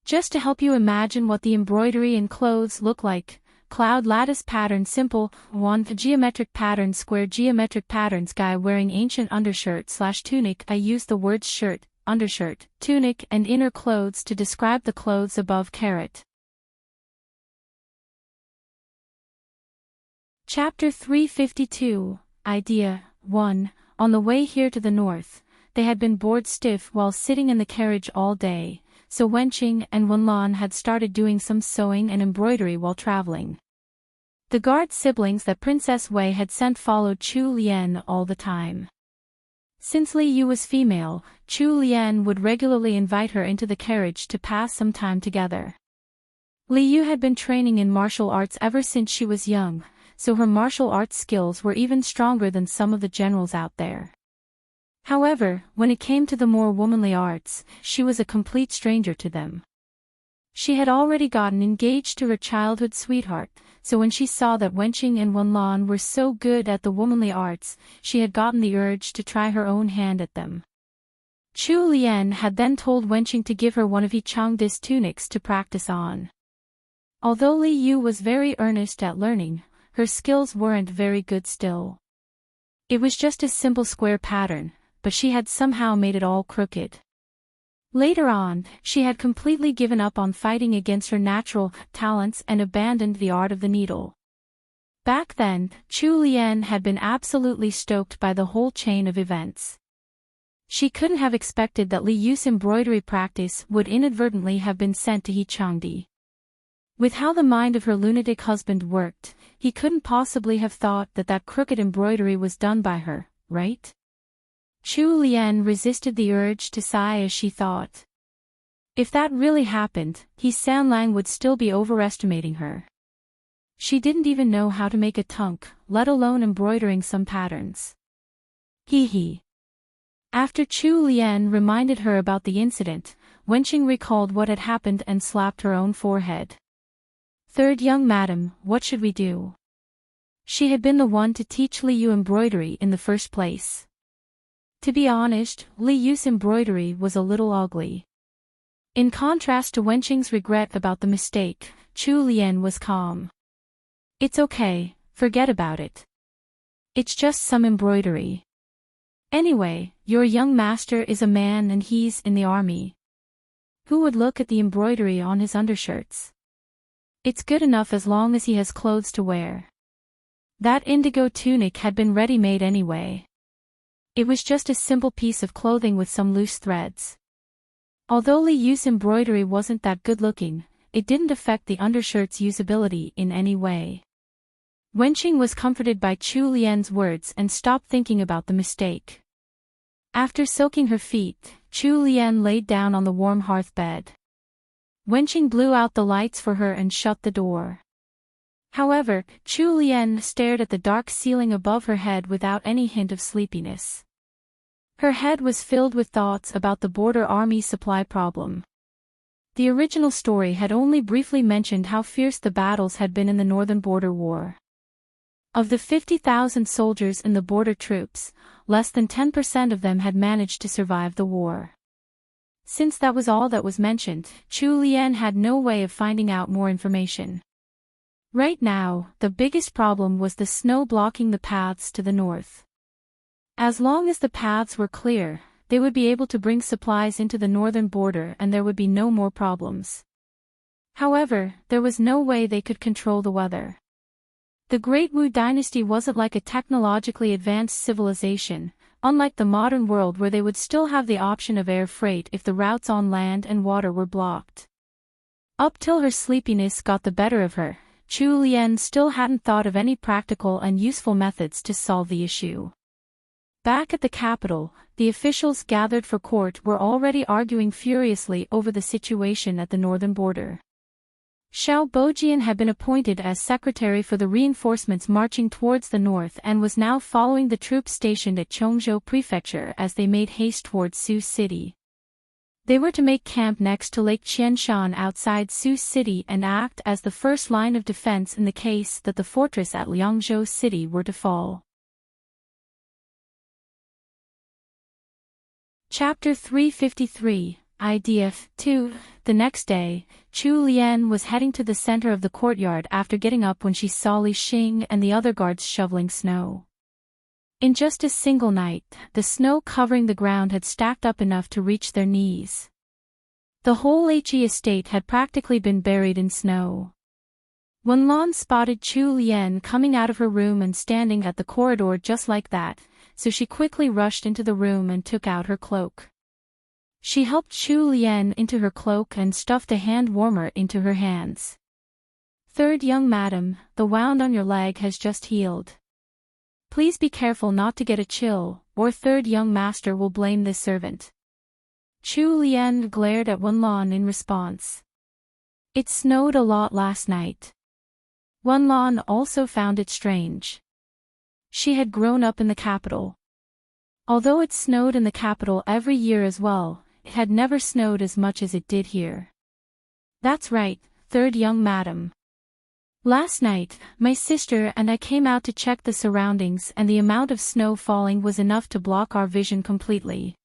Just to help you imagine what the embroidery and clothes look like, cloud lattice pattern simple, 1 geometric pattern square geometric patterns guy wearing ancient undershirt/tunic. I use the words shirt, undershirt, tunic and inner clothes to describe the clothes above carat. Chapter 352, Idea 1. On the way here to the north, they had been bored stiff while sitting in the carriage all day, so Wenqing and Wenlan had started doing some sewing and embroidery while traveling. The guard siblings that Princess Wei had sent followed Chu Lian all the time. Since Li Yu was female, Chu Lian would regularly invite her into the carriage to pass some time together. Li Yu had been training in martial arts ever since she was young, so her martial arts skills were even stronger than some of the generals out there. However, when it came to the more womanly arts, she was a complete stranger to them. She had already gotten engaged to her childhood sweetheart, so when she saw that Wenqing and Wenlan were so good at the womanly arts, she had gotten the urge to try her own hand at them. Chu Lian had then told Wenqing to give her one of He Changdi's tunics to practice on. Although Li Yu was very earnest at learning, her skills weren't very good still. It was just a simple square pattern, but she had somehow made it all crooked. Later on, she had completely given up on fighting against her natural talents and abandoned the art of the needle. Back then, Chu Lian had been absolutely stoked by the whole chain of events. She couldn't have expected that Li Yu's embroidery practice would inadvertently have been sent to He Changdi. With how the mind of her lunatic husband worked, he couldn't possibly have thought that that crooked embroidery was done by her, right? Chu Lian resisted the urge to sigh as she thought. If that really happened, He Sanlang would still be overestimating her. She didn't even know how to make a tunk, let alone embroidering some patterns. Hee. After Chu Lian reminded her about the incident, Wenqing recalled what had happened and slapped her own forehead. Third young madam, what should we do? She had been the one to teach Li Yu embroidery in the first place. To be honest, Li Yu's embroidery was a little ugly. In contrast to Wenqing's regret about the mistake, Chu Lian was calm. It's okay, forget about it. It's just some embroidery. Anyway, your young master is a man and he's in the army. Who would look at the embroidery on his undershirts? It's good enough as long as he has clothes to wear. That indigo tunic had been ready-made anyway. It was just a simple piece of clothing with some loose threads. Although Li Yu's embroidery wasn't that good-looking, it didn't affect the undershirt's usability in any way. Wenqing was comforted by Chu Lian's words and stopped thinking about the mistake. After soaking her feet, Chu Lian laid down on the warm hearth bed. Wenqing blew out the lights for her and shut the door. However, Chu Lian stared at the dark ceiling above her head without any hint of sleepiness. Her head was filled with thoughts about the border army supply problem. The original story had only briefly mentioned how fierce the battles had been in the Northern Border War. Of the 50,000 soldiers in the border troops, less than 10% of them had managed to survive the war. Since that was all that was mentioned, Chu Lian had no way of finding out more information. Right now, the biggest problem was the snow blocking the paths to the north. As long as the paths were clear, they would be able to bring supplies into the northern border and there would be no more problems. However, there was no way they could control the weather. The Great Wu dynasty wasn't like a technologically advanced civilization, unlike the modern world where they would still have the option of air freight if the routes on land and water were blocked. Up till her sleepiness got the better of her, Chu Lian still hadn't thought of any practical and useful methods to solve the issue. Back at the capital, the officials gathered for court were already arguing furiously over the situation at the northern border. Xiao Bojian had been appointed as secretary for the reinforcements marching towards the north and was now following the troops stationed at Chongzhou Prefecture as they made haste towards Sioux City. They were to make camp next to Lake Qianshan outside Sioux City and act as the first line of defense in the case that the fortress at Liangzhou City were to fall. Chapter 353, IDF 2. The next day, Chu Lian was heading to the center of the courtyard after getting up when she saw Li Xing and the other guards shoveling snow. In just a single night, the snow covering the ground had stacked up enough to reach their knees. The whole He estate had practically been buried in snow. Wenlan spotted Chu Lian coming out of her room and standing at the corridor just like that, so she quickly rushed into the room and took out her cloak. She helped Chu Lian into her cloak and stuffed a hand warmer into her hands. "Third young madam, the wound on your leg has just healed. Please be careful not to get a chill, or third young master will blame this servant." Chu Lian glared at Wenlan in response. It snowed a lot last night. Wenlan also found it strange. She had grown up in the capital. Although it snowed in the capital every year as well, it had never snowed as much as it did here. "That's right, third young madam. Last night, my sister and I came out to check the surroundings and the amount of snow falling was enough to block our vision completely.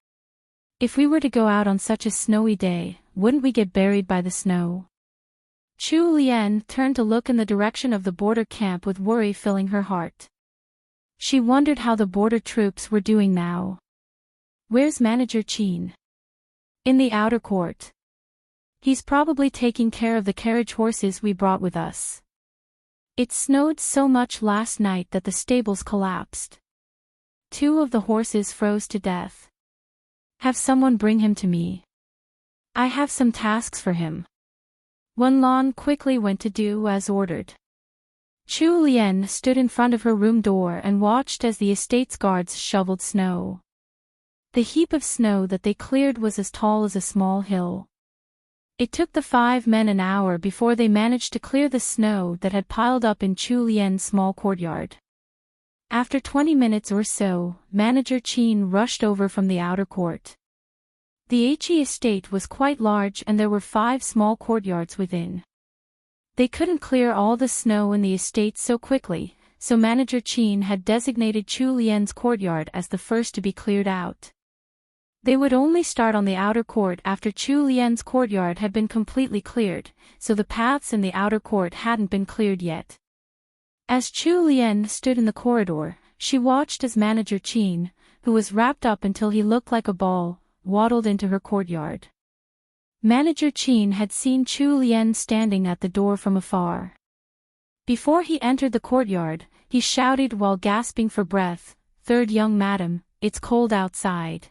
If we were to go out on such a snowy day, wouldn't we get buried by the snow?" Chu Lian turned to look in the direction of the border camp with worry filling her heart. She wondered how the border troops were doing now. "Where's Manager Qin?" "In the outer court. He's probably taking care of the carriage horses we brought with us. It snowed so much last night that the stables collapsed. 2 of the horses froze to death. Have someone bring him to me. I have some tasks for him." Wenlan quickly went to do as ordered. Chu Lian stood in front of her room door and watched as the estate's guards shoveled snow. The heap of snow that they cleared was as tall as a small hill. It took the 5 men an hour before they managed to clear the snow that had piled up in Chu Lian's small courtyard. After 20 minutes or so, Manager Qin rushed over from the outer court. The He estate was quite large and there were 5 small courtyards within. They couldn't clear all the snow in the estate so quickly, so Manager Qin had designated Chu Lian's courtyard as the first to be cleared out. They would only start on the outer court after Chu Lian's courtyard had been completely cleared, so the paths in the outer court hadn't been cleared yet. As Chu Lian stood in the corridor, she watched as Manager Qin, who was wrapped up until he looked like a ball, waddled into her courtyard. Manager Qin had seen Chu Lian standing at the door from afar. Before he entered the courtyard, he shouted while gasping for breath, "Third young madam, it's cold outside.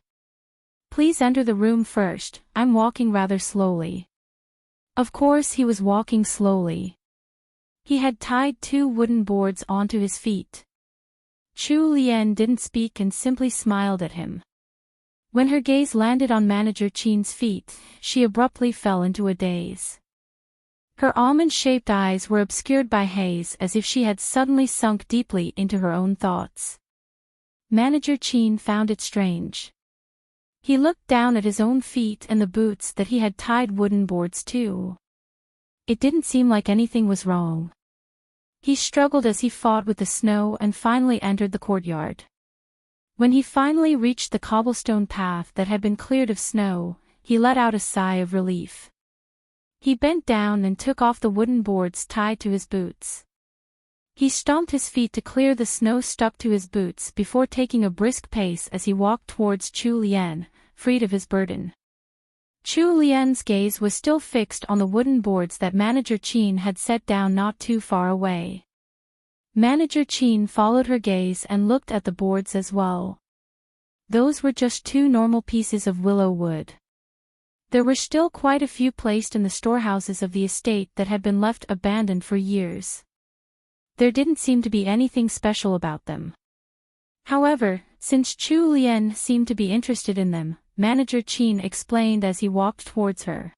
Please enter the room first, I'm walking rather slowly." Of course he was walking slowly. He had tied 2 wooden boards onto his feet. Chu Lian didn't speak and simply smiled at him. When her gaze landed on Manager Qin's feet, she abruptly fell into a daze. Her almond-shaped eyes were obscured by haze as if she had suddenly sunk deeply into her own thoughts. Manager Qin found it strange. He looked down at his own feet and the boots that he had tied wooden boards to. It didn't seem like anything was wrong. He struggled as he fought with the snow and finally entered the courtyard. When he finally reached the cobblestone path that had been cleared of snow, he let out a sigh of relief. He bent down and took off the wooden boards tied to his boots. He stomped his feet to clear the snow stuck to his boots before taking a brisk pace as he walked towards Chu Lian, freed of his burden. Chu Lian's gaze was still fixed on the wooden boards that Manager Qin had set down not too far away. Manager Qin followed her gaze and looked at the boards as well. Those were just 2 normal pieces of willow wood. There were still quite a few placed in the storehouses of the estate that had been left abandoned for years. There didn't seem to be anything special about them. However, since Chu Lian seemed to be interested in them, Manager Qin explained as he walked towards her.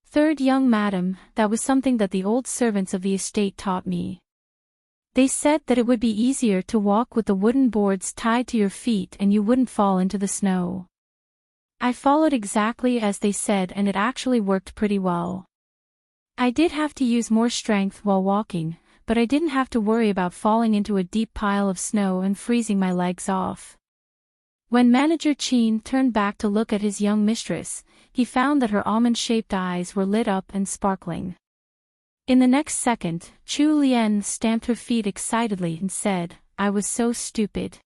"Third young madam, that was something that the old servants of the estate taught me. They said that it would be easier to walk with the wooden boards tied to your feet and you wouldn't fall into the snow. I followed exactly as they said and it actually worked pretty well. I did have to use more strength while walking, but I didn't have to worry about falling into a deep pile of snow and freezing my legs off." When Manager Qin turned back to look at his young mistress, he found that her almond-shaped eyes were lit up and sparkling. In the next second, Chu Lian stamped her feet excitedly and said, "I was so stupid.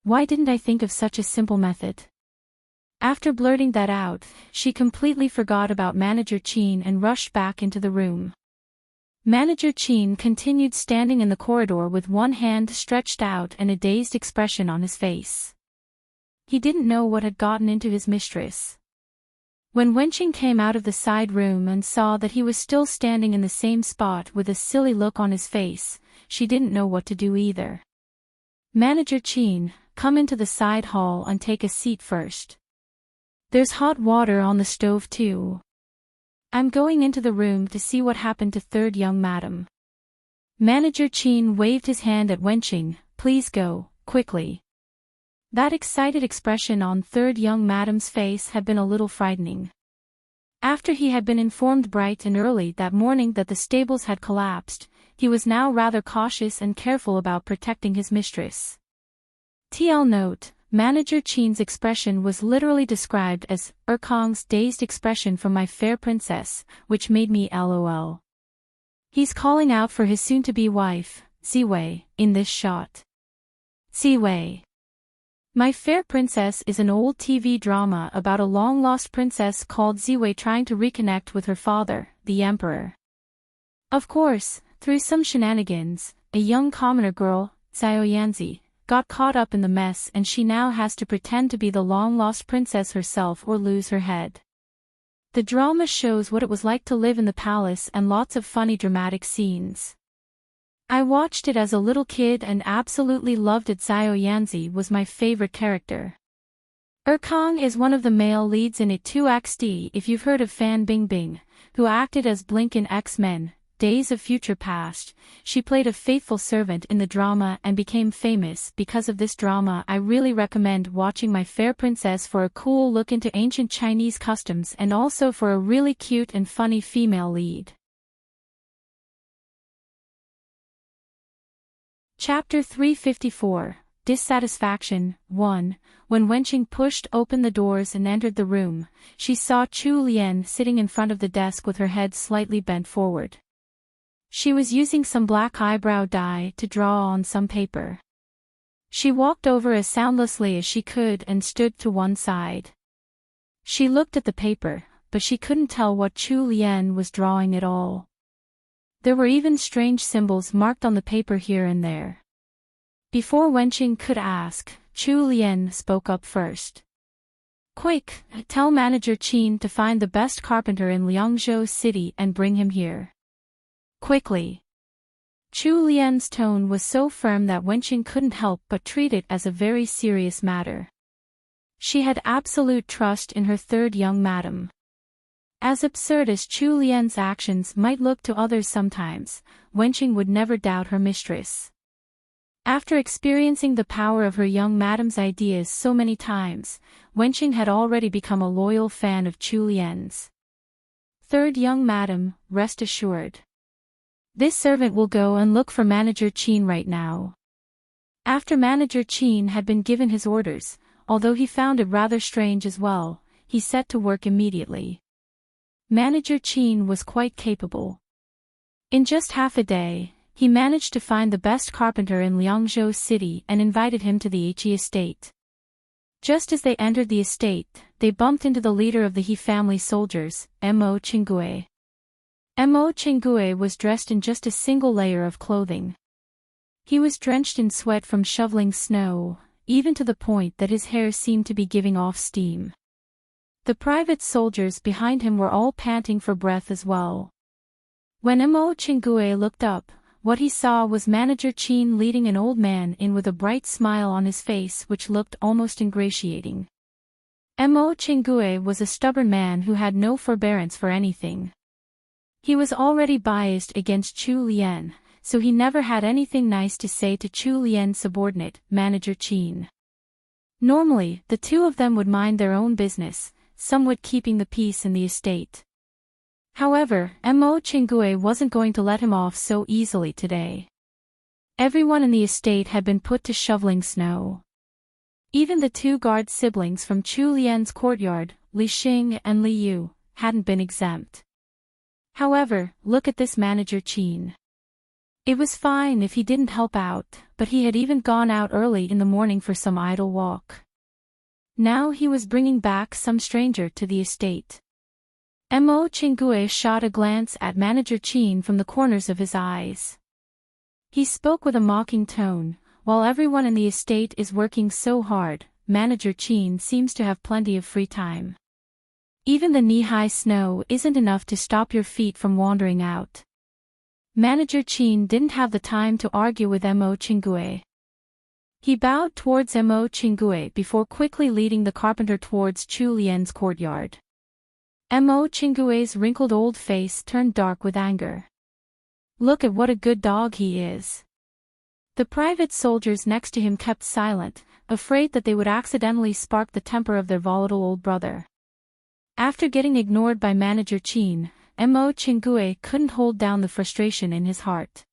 Why didn't I think of such a simple method?" After blurting that out, she completely forgot about Manager Qin and rushed back into the room. Manager Qin continued standing in the corridor with one hand stretched out and a dazed expression on his face. He didn't know what had gotten into his mistress. When Wenqing came out of the side room and saw that he was still standing in the same spot with a silly look on his face, she didn't know what to do either. "Manager Qin, come into the side hall and take a seat first. There's hot water on the stove too. I'm going into the room to see what happened to third young madam." Manager Qin waved his hand at Wenqing, "Please go, quickly." That excited expression on third young madam's face had been a little frightening. After he had been informed bright and early that morning that the stables had collapsed, he was now rather cautious and careful about protecting his mistress. TL note, Manager Qin's expression was literally described as Kong's dazed expression from My Fair Princess, which made me LOL. He's calling out for his soon-to-be wife, Ziwei, in this shot. Ziwei. My Fair Princess is an old TV drama about a long-lost princess called Ziwei trying to reconnect with her father, the emperor. Of course, through some shenanigans, a young commoner girl, Xiaoyanzi, got caught up in the mess and she now has to pretend to be the long-lost princess herself or lose her head. The drama shows what it was like to live in the palace and lots of funny dramatic scenes. I watched it as a little kid and absolutely loved it. Xiaoyanzi was my favorite character. Kong is one of the male leads in it too. XD if you've heard of Fan Bingbing, who acted as Blink in X-Men, Days of Future Past. She played a faithful servant in the drama and became famous because of this drama. I really recommend watching My Fair Princess for a cool look into ancient Chinese customs and also for a really cute and funny female lead. Chapter 354, Dissatisfaction. 1. When Wenqing pushed open the doors and entered the room, she saw Chu Lian sitting in front of the desk with her head slightly bent forward. She was using some black eyebrow dye to draw on some paper. She walked over as soundlessly as she could and stood to one side. She looked at the paper, but she couldn't tell what Chu Lian was drawing at all. There were even strange symbols marked on the paper here and there. Before Wenqing could ask, Chu Lian spoke up first. "Quick, tell Manager Qin to find the best carpenter in Liangzhou City and bring him here. Quickly." Chu Lian's tone was so firm that Wenqing couldn't help but treat it as a very serious matter. She had absolute trust in her third young madam. As absurd as Chu Lian's actions might look to others sometimes, Wenqing would never doubt her mistress. After experiencing the power of her young madam's ideas so many times, Wenqing had already become a loyal fan of Chu Lian's. "Third young madam, rest assured. This servant will go and look for Manager Qin right now." After Manager Qin had been given his orders, although he found it rather strange as well, he set to work immediately. Manager Qin was quite capable. In just half a day, he managed to find the best carpenter in Liangzhou City and invited him to the He estate. Just as they entered the estate, they bumped into the leader of the He family soldiers, Mo Qingui. Mo Qingui was dressed in just a single layer of clothing. He was drenched in sweat from shoveling snow, even to the point that his hair seemed to be giving off steam. The private soldiers behind him were all panting for breath as well. When Mo Qingui looked up, what he saw was Manager Qin leading an old man in with a bright smile on his face which looked almost ingratiating. Mo Qingui was a stubborn man who had no forbearance for anything. He was already biased against Chu Lian, so he never had anything nice to say to Chu Lian's subordinate, Manager Qin. Normally, the two of them would mind their own business, somewhat keeping the peace in the estate. However, Mo Qingui wasn't going to let him off so easily today. Everyone in the estate had been put to shoveling snow. Even the two guard siblings from Chu Lian's courtyard, Li Xing and Li Yu, hadn't been exempt. However, look at this Manager Qin. It was fine if he didn't help out, but he had even gone out early in the morning for some idle walk. Now he was bringing back some stranger to the estate. Mo Qingui shot a glance at Manager Qin from the corners of his eyes. He spoke with a mocking tone. "While everyone in the estate is working so hard, Manager Qin seems to have plenty of free time. Even the knee-high snow isn't enough to stop your feet from wandering out." Manager Qin didn't have the time to argue with Mo Qingui. He bowed towards Mo Qingui before quickly leading the carpenter towards Chu Lian's courtyard. Mo Qingui's wrinkled old face turned dark with anger. "Look at what a good dog he is." The private soldiers next to him kept silent, afraid that they would accidentally spark the temper of their volatile old brother. After getting ignored by Manager Qin, Mo Qingui couldn't hold down the frustration in his heart.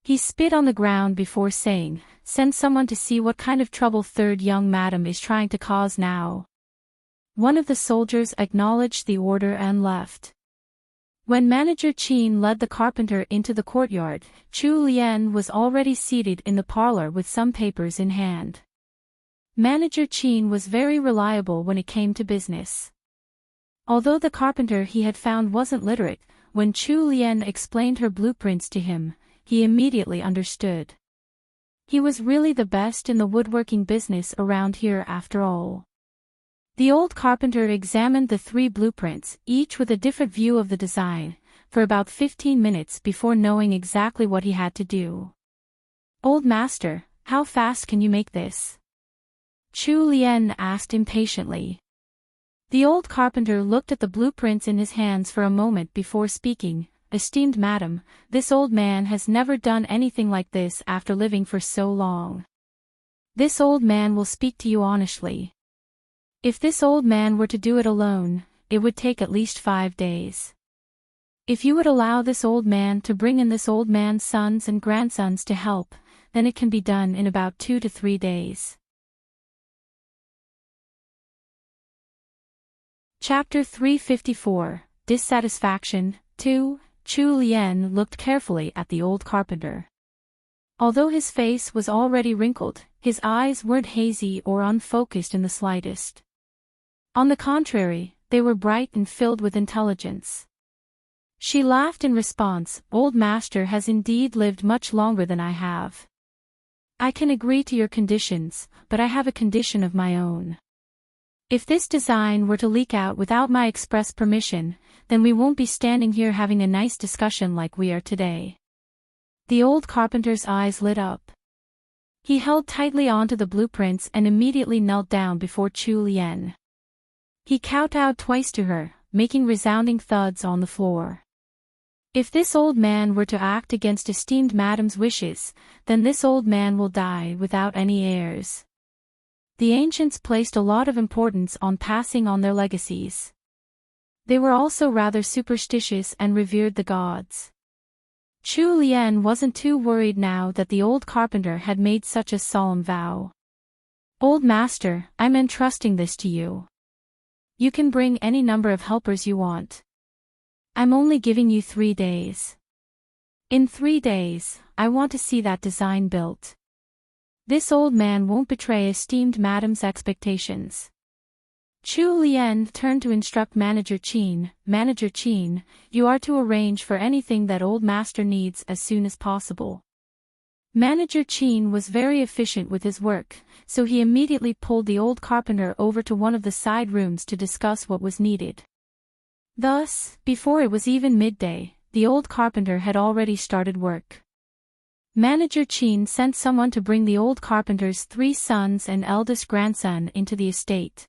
He spit on the ground before saying, "Send someone to see what kind of trouble third young madam is trying to cause now." One of the soldiers acknowledged the order and left. When Manager Qin led the carpenter into the courtyard, Chu Lian was already seated in the parlor with some papers in hand. Manager Qin was very reliable when it came to business. Although the carpenter he had found wasn't literate, when Chu Lian explained her blueprints to him, he immediately understood. He was really the best in the woodworking business around here after all. The old carpenter examined the 3 blueprints, each with a different view of the design, for about 15 minutes before knowing exactly what he had to do. "Old master, how fast can you make this?" Chu Lian asked impatiently. The old carpenter looked at the blueprints in his hands for a moment before speaking. "Esteemed madam, this old man has never done anything like this after living for so long. This old man will speak to you honestly. If this old man were to do it alone, it would take at least 5 days. If you would allow this old man to bring in this old man's sons and grandsons to help, then it can be done in about 2 to 3 days. Chapter 354, Dissatisfaction. 2. Chu Lian looked carefully at the old carpenter. Although his face was already wrinkled, his eyes weren't hazy or unfocused in the slightest. On the contrary, they were bright and filled with intelligence. She laughed in response. Old master has indeed lived much longer than I have. I can agree to your conditions, but I have a condition of my own. If this design were to leak out without my express permission, then we won't be standing here having a nice discussion like we are today. The old carpenter's eyes lit up. He held tightly onto the blueprints and immediately knelt down before Chu Lian. He kowtowed twice to her, making resounding thuds on the floor. If this old man were to act against esteemed madam's wishes, then this old man will die without any heirs. The ancients placed a lot of importance on passing on their legacies. They were also rather superstitious and revered the gods. Chu Lian wasn't too worried now that the old carpenter had made such a solemn vow. Old master, I'm entrusting this to you. You can bring any number of helpers you want. I'm only giving you 3 days. In 3 days, I want to see that design built. This old man won't betray esteemed madam's expectations. Chu Lian turned to instruct Manager Qin. Manager Qin, you are to arrange for anything that old master needs as soon as possible. Manager Qin was very efficient with his work, so he immediately pulled the old carpenter over to one of the side rooms to discuss what was needed. Thus, before it was even midday, the old carpenter had already started work. Manager Qin sent someone to bring the old carpenter's 3 sons and eldest grandson into the estate.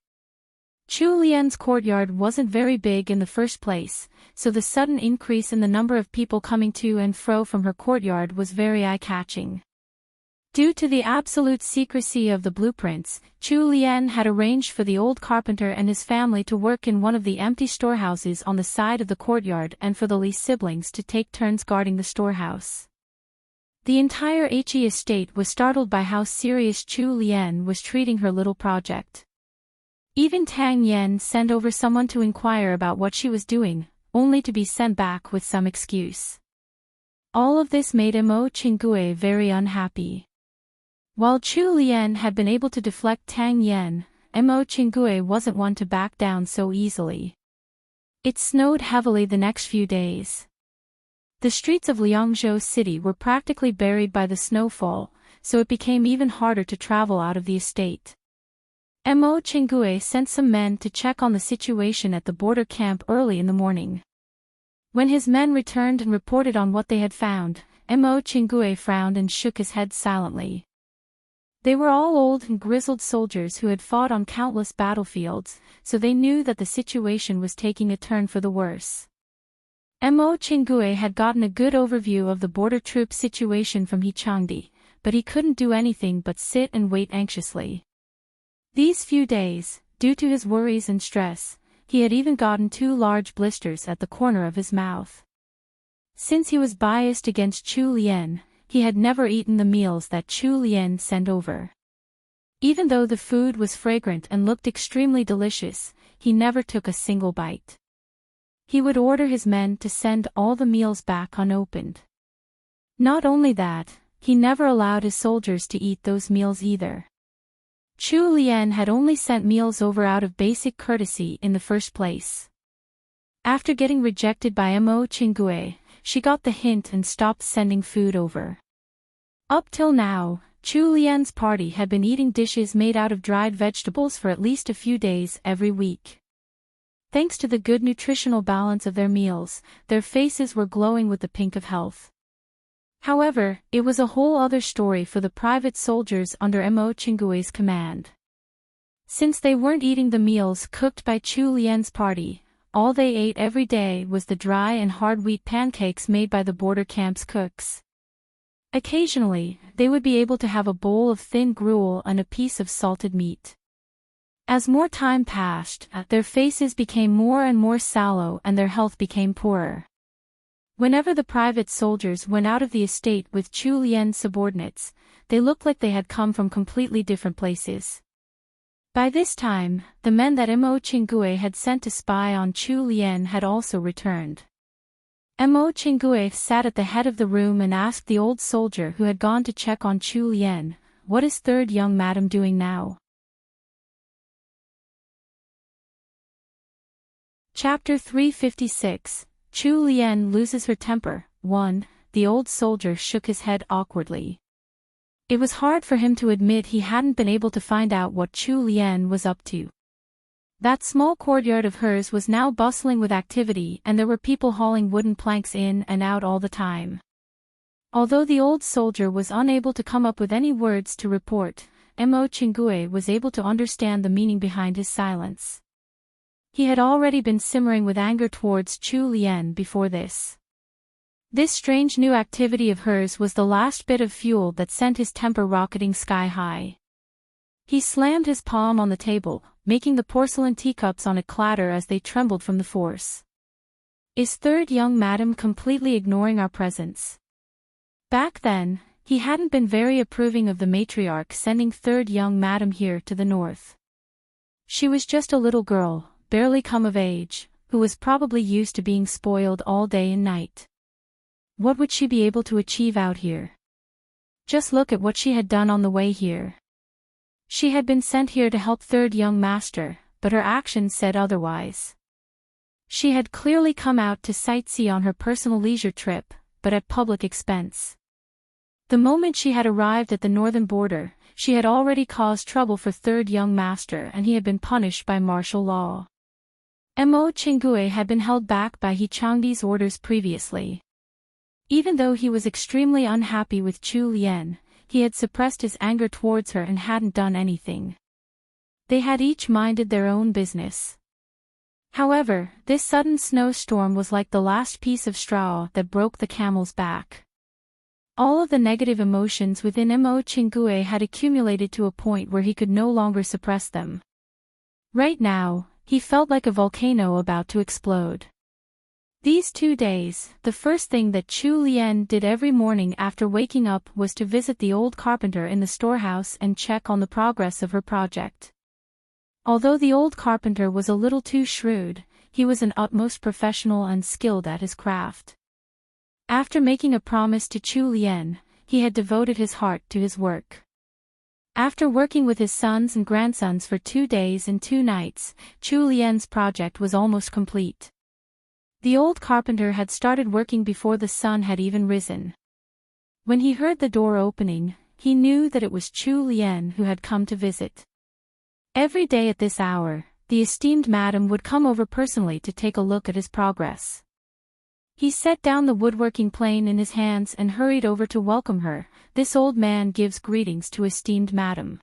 Chu Lian's courtyard wasn't very big in the first place, so the sudden increase in the number of people coming to and fro from her courtyard was very eye-catching. Due to the absolute secrecy of the blueprints, Chu Lian had arranged for the old carpenter and his family to work in one of the empty storehouses on the side of the courtyard and for the Li siblings to take turns guarding the storehouse. The entire He estate was startled by how serious Chu Lian was treating her little project. Even Tang Yen sent over someone to inquire about what she was doing, only to be sent back with some excuse. All of this made Mo Qingui very unhappy. While Chu Lian had been able to deflect Tang Yen, Mo Qingui wasn't one to back down so easily. It snowed heavily the next few days. The streets of Liangzhou City were practically buried by the snowfall, so it became even harder to travel out of the estate. Mo Qingui sent some men to check on the situation at the border camp early in the morning. When his men returned and reported on what they had found, Mo Qingui frowned and shook his head silently. They were all old and grizzled soldiers who had fought on countless battlefields, so they knew that the situation was taking a turn for the worse. Mo Qingui had gotten a good overview of the border troop situation from He Changdi, but he couldn't do anything but sit and wait anxiously. These few days, due to his worries and stress, he had even gotten 2 large blisters at the corner of his mouth. Since he was biased against Chu Lian, he had never eaten the meals that Chu Lian sent over. Even though the food was fragrant and looked extremely delicious, he never took a single bite. He would order his men to send all the meals back unopened. Not only that, he never allowed his soldiers to eat those meals either. Chu Lian had only sent meals over out of basic courtesy in the first place. After getting rejected by Mo Qingui, she got the hint and stopped sending food over. Up till now, Chu Lian's party had been eating dishes made out of dried vegetables for at least a few days every week. Thanks to the good nutritional balance of their meals, their faces were glowing with the pink of health. However, it was a whole other story for the private soldiers under Mo Qingui's command. Since they weren't eating the meals cooked by Chu Lian's party, all they ate every day was the dry and hard wheat pancakes made by the border camp's cooks. Occasionally, they would be able to have a bowl of thin gruel and a piece of salted meat. As more time passed, their faces became more and more sallow and their health became poorer. Whenever the private soldiers went out of the estate with Chu Lian's subordinates, they looked like they had come from completely different places. By this time, the men that Mo Chingue had sent to spy on Chu Lian had also returned. Mo Chingue sat at the head of the room and asked the old soldier who had gone to check on Chu Lian, "What is third young madam doing now?" Chapter 356, Chu Lian loses her temper. 1. The old soldier shook his head awkwardly. It was hard for him to admit he hadn't been able to find out what Chu Lian was up to. That small courtyard of hers was now bustling with activity, and there were people hauling wooden planks in and out all the time. Although the old soldier was unable to come up with any words to report, Mo Chingue was able to understand the meaning behind his silence. He had already been simmering with anger towards Chu Lian before this. This strange new activity of hers was the last bit of fuel that sent his temper rocketing sky high. He slammed his palm on the table, making the porcelain teacups on it clatter as they trembled from the force. "Is third young madam completely ignoring our presence?" Back then, he hadn't been very approving of the matriarch sending third young madam here to the north. She was just a little girl, barely come of age, who was probably used to being spoiled all day and night. What would she be able to achieve out here? Just look at what she had done on the way here. She had been sent here to help third young master, but her actions said otherwise. She had clearly come out to sightsee on her personal leisure trip, but at public expense. The moment she had arrived at the northern border, she had already caused trouble for third young master, and he had been punished by martial law. Mo Chingue had been held back by He Changdi's orders previously. Even though he was extremely unhappy with Chu Lian, he had suppressed his anger towards her and hadn't done anything. They had each minded their own business. However, this sudden snowstorm was like the last piece of straw that broke the camel's back. All of the negative emotions within Mo Chingue had accumulated to a point where he could no longer suppress them. Right now, he felt like a volcano about to explode. These 2 days, the first thing that Chu Lian did every morning after waking up was to visit the old carpenter in the storehouse and check on the progress of her project. Although the old carpenter was a little too shrewd, he was an utmost professional and skilled at his craft. After making a promise to Chu Lian, he had devoted his heart to his work. After working with his sons and grandsons for 2 days and 2 nights, Chu Lian's project was almost complete. The old carpenter had started working before the sun had even risen. When he heard the door opening, he knew that it was Chu Lian who had come to visit. Every day at this hour, the esteemed madam would come over personally to take a look at his progress. He set down the woodworking plane in his hands and hurried over to welcome her. "This old man gives greetings to esteemed madam."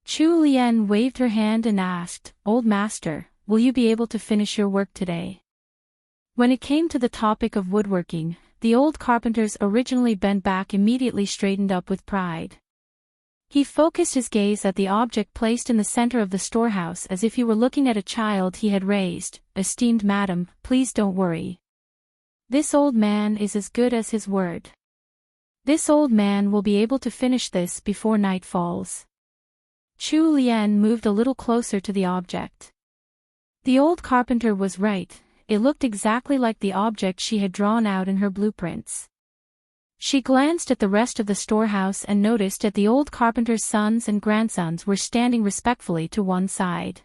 Chu Lian waved her hand and asked, "Old master, will you be able to finish your work today?" When it came to the topic of woodworking, the old carpenter's originally bent back immediately straightened up with pride. He focused his gaze at the object placed in the center of the storehouse as if he were looking at a child he had raised. "Esteemed madam, please don't worry. This old man is as good as his word. This old man will be able to finish this before night falls." Chu Lian moved a little closer to the object. The old carpenter was right. It looked exactly like the object she had drawn out in her blueprints. She glanced at the rest of the storehouse and noticed that the old carpenter's sons and grandsons were standing respectfully to one side.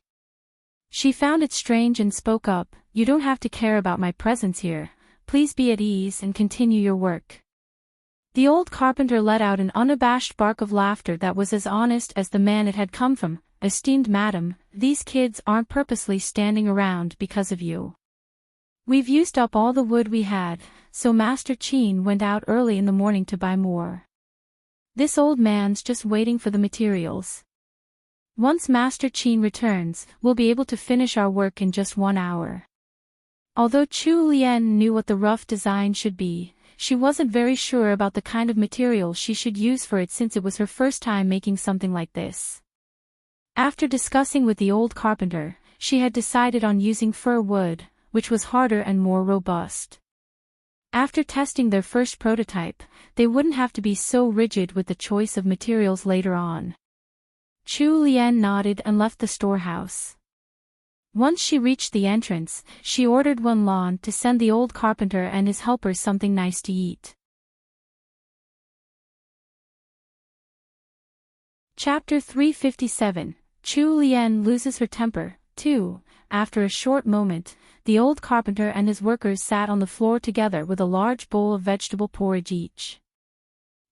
She found it strange and spoke up, "You don't have to care about my presence here. Please be at ease and continue your work." The old carpenter let out an unabashed bark of laughter that was as honest as the man it had come from. "Esteemed madam, these kids aren't purposely standing around because of you. We've used up all the wood we had, so Master Qin went out early in the morning to buy more. This old man's just waiting for the materials. Once Master Qin returns, we'll be able to finish our work in just 1 hour." Although Chu Lian knew what the rough design should be, she wasn't very sure about the kind of material she should use for it since it was her first time making something like this. After discussing with the old carpenter, she had decided on using fir wood, which was harder and more robust. After testing their first prototype, they wouldn't have to be so rigid with the choice of materials later on. Chu Lian nodded and left the storehouse. Once she reached the entrance, she ordered Wenlan to send the old carpenter and his helpers something nice to eat. Chapter 357, Chu Lian loses her temper, 2. After a short moment, the old carpenter and his workers sat on the floor together with a large bowl of vegetable porridge each.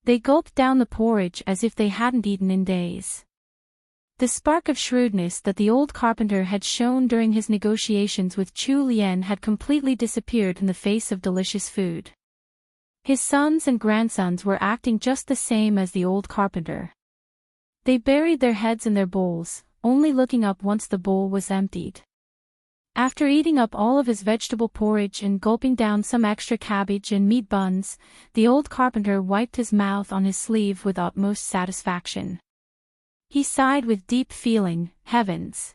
They gulped down the porridge as if they hadn't eaten in days. The spark of shrewdness that the old carpenter had shown during his negotiations with Chu Lian had completely disappeared in the face of delicious food. His sons and grandsons were acting just the same as the old carpenter. They buried their heads in their bowls, only looking up once the bowl was emptied. After eating up all of his vegetable porridge and gulping down some extra cabbage and meat buns, the old carpenter wiped his mouth on his sleeve with utmost satisfaction. He sighed with deep feeling, heavens.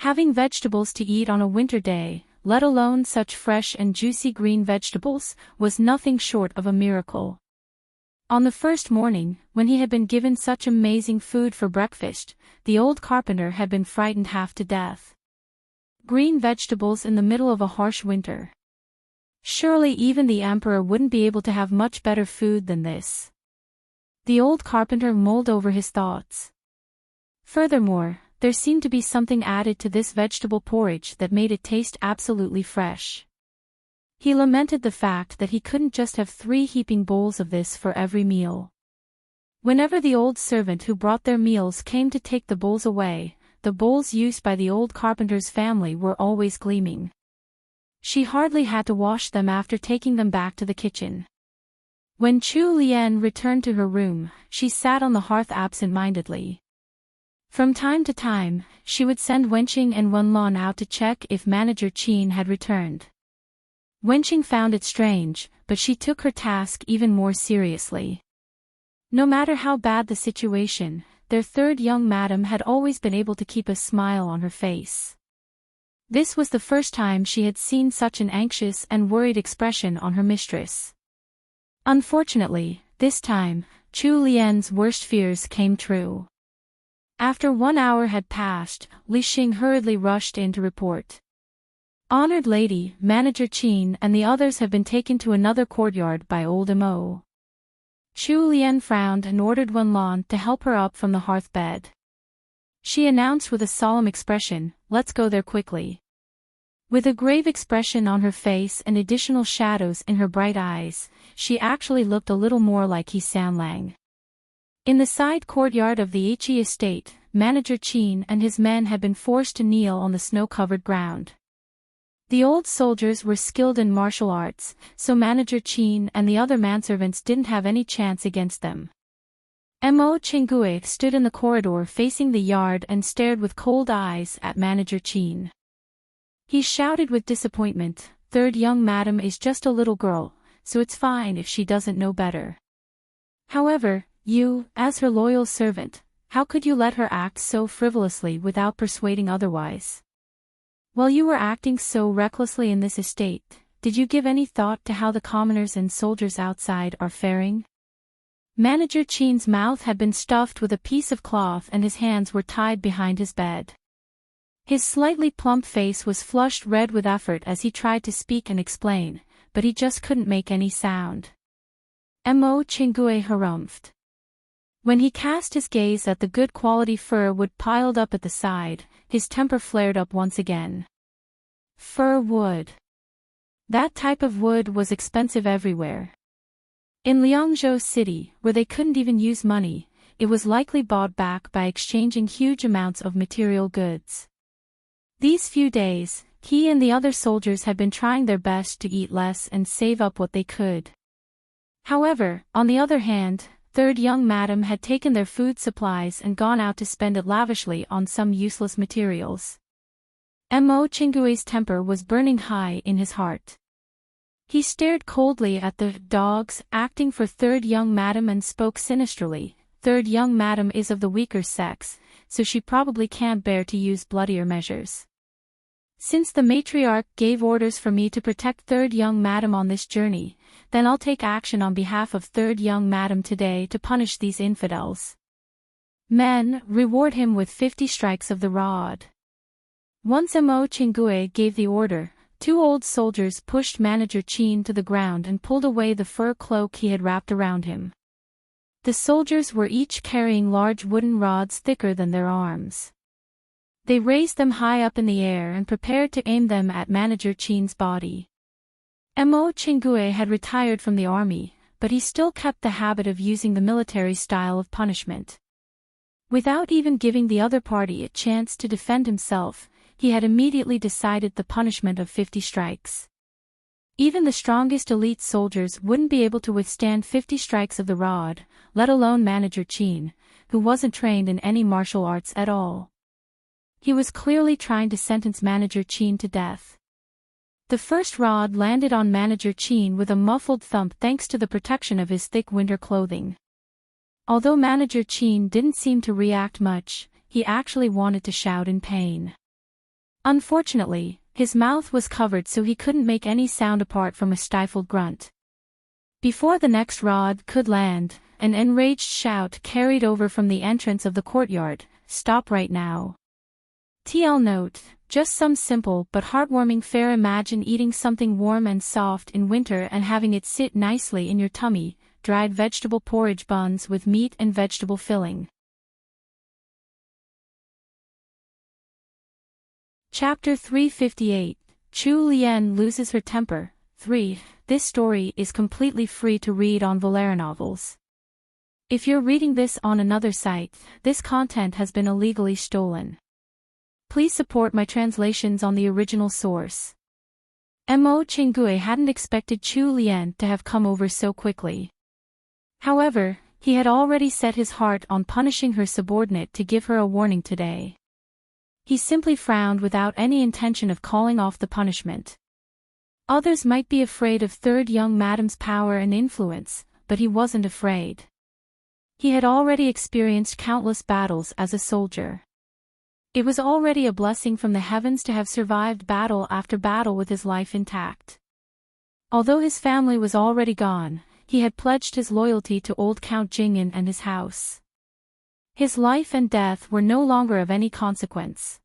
Having vegetables to eat on a winter day, let alone such fresh and juicy green vegetables, was nothing short of a miracle. On the first morning, when he had been given such amazing food for breakfast, the old carpenter had been frightened half to death. Green vegetables in the middle of a harsh winter. Surely even the emperor wouldn't be able to have much better food than this. The old carpenter mulled over his thoughts. Furthermore, there seemed to be something added to this vegetable porridge that made it taste absolutely fresh. He lamented the fact that he couldn't just have 3 heaping bowls of this for every meal. Whenever the old servant who brought their meals came to take the bowls away, the bowls used by the old carpenter's family were always gleaming. She hardly had to wash them after taking them back to the kitchen. When Chu Lian returned to her room, she sat on the hearth absent-mindedly. From time to time, she would send Wenqing and Wenlan out to check if Manager Qin had returned. Wenqing found it strange, but she took her task even more seriously. No matter how bad the situation, their third young madam had always been able to keep a smile on her face. This was the first time she had seen such an anxious and worried expression on her mistress. Unfortunately, this time, Chu Lian's worst fears came true. After 1 hour had passed, Li Xing hurriedly rushed in to report. Honored lady, Manager Qin and the others have been taken to another courtyard by old Mo. Chu Lian frowned and ordered Wenlan to help her up from the hearth bed. She announced with a solemn expression, "Let's go there quickly." With a grave expression on her face and additional shadows in her bright eyes, she actually looked a little more like He Sanlang. In the side courtyard of the He estate, Manager Qin and his men had been forced to kneel on the snow-covered ground. The old soldiers were skilled in martial arts, so Manager Qin and the other manservants didn't have any chance against them. Mo Chenggui stood in the corridor facing the yard and stared with cold eyes at Manager Qin. He shouted with disappointment, "Third young madam is just a little girl, so it's fine if she doesn't know better. However, you, as her loyal servant, how could you let her act so frivolously without persuading otherwise? While you were acting so recklessly in this estate, did you give any thought to how the commoners and soldiers outside are faring?" Manager Qin's mouth had been stuffed with a piece of cloth and his hands were tied behind his bed. His slightly plump face was flushed red with effort as he tried to speak and explain, but he just couldn't make any sound. Mo Chenggui harumphed. When he cast his gaze at the good quality fur wood piled up at the side, his temper flared up once again. Fir wood. That type of wood was expensive everywhere. In Liangzhou City, where they couldn't even use money, it was likely bought back by exchanging huge amounts of material goods. These few days, he and the other soldiers had been trying their best to eat less and save up what they could. However, on the other hand, third young madam had taken their food supplies and gone out to spend it lavishly on some useless materials. Mo Chengui's temper was burning high in his heart. He stared coldly at the dogs acting for third young madam and spoke sinisterly. Third young madam is of the weaker sex, so she probably can't bear to use bloodier measures. Since the matriarch gave orders for me to protect third young madam on this journey, then I'll take action on behalf of third young madam today to punish these infidels. Men, reward him with 50 strikes of the rod. Once Mo Chingue gave the order, 2 old soldiers pushed Manager Chin to the ground and pulled away the fur cloak he had wrapped around him. The soldiers were each carrying large wooden rods thicker than their arms. They raised them high up in the air and prepared to aim them at Manager Chin's body. Mo Chingue had retired from the army, but he still kept the habit of using the military style of punishment. Without even giving the other party a chance to defend himself, he had immediately decided the punishment of 50 strikes. Even the strongest elite soldiers wouldn't be able to withstand 50 strikes of the rod, let alone Manager Chin, who wasn't trained in any martial arts at all. He was clearly trying to sentence Manager Chin to death. The first rod landed on Manager Chin with a muffled thump thanks to the protection of his thick winter clothing. Although Manager Chin didn't seem to react much, he actually wanted to shout in pain. Unfortunately, his mouth was covered so he couldn't make any sound apart from a stifled grunt. Before the next rod could land, an enraged shout carried over from the entrance of the courtyard, "Stop right now." TL note, just some simple but heartwarming fare. Imagine eating something warm and soft in winter and having it sit nicely in your tummy, dried vegetable porridge buns with meat and vegetable filling. Chapter 358, Chu Lian loses her temper. 3. This story is completely free to read on LoveLore Novels. If you're reading this on another site, this content has been illegally stolen. Please support my translations on the original source. Mo Chingue hadn't expected Chu Lian to have come over so quickly. However, he had already set his heart on punishing her subordinate to give her a warning today. He simply frowned without any intention of calling off the punishment. Others might be afraid of third young madam's power and influence, but he wasn't afraid. He had already experienced countless battles as a soldier. It was already a blessing from the heavens to have survived battle after battle with his life intact. Although his family was already gone, he had pledged his loyalty to old Count Jingyan and his house. His life and death were no longer of any consequence.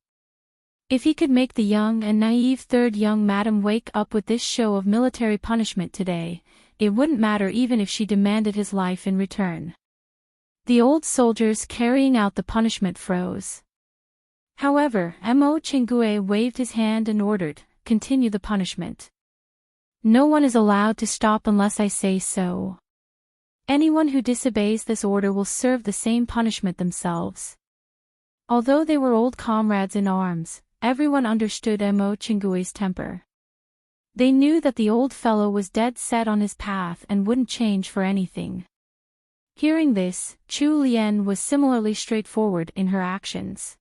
If he could make the young and naive third young madam wake up with this show of military punishment today, it wouldn't matter even if she demanded his life in return. The old soldiers carrying out the punishment froze. However, Mo Chingue waved his hand and ordered, "Continue the punishment. No one is allowed to stop unless I say so. Anyone who disobeys this order will serve the same punishment themselves." Although they were old comrades in arms, everyone understood Mo Chingue's temper. They knew that the old fellow was dead set on his path and wouldn't change for anything. Hearing this, Chu Lian was similarly straightforward in her actions.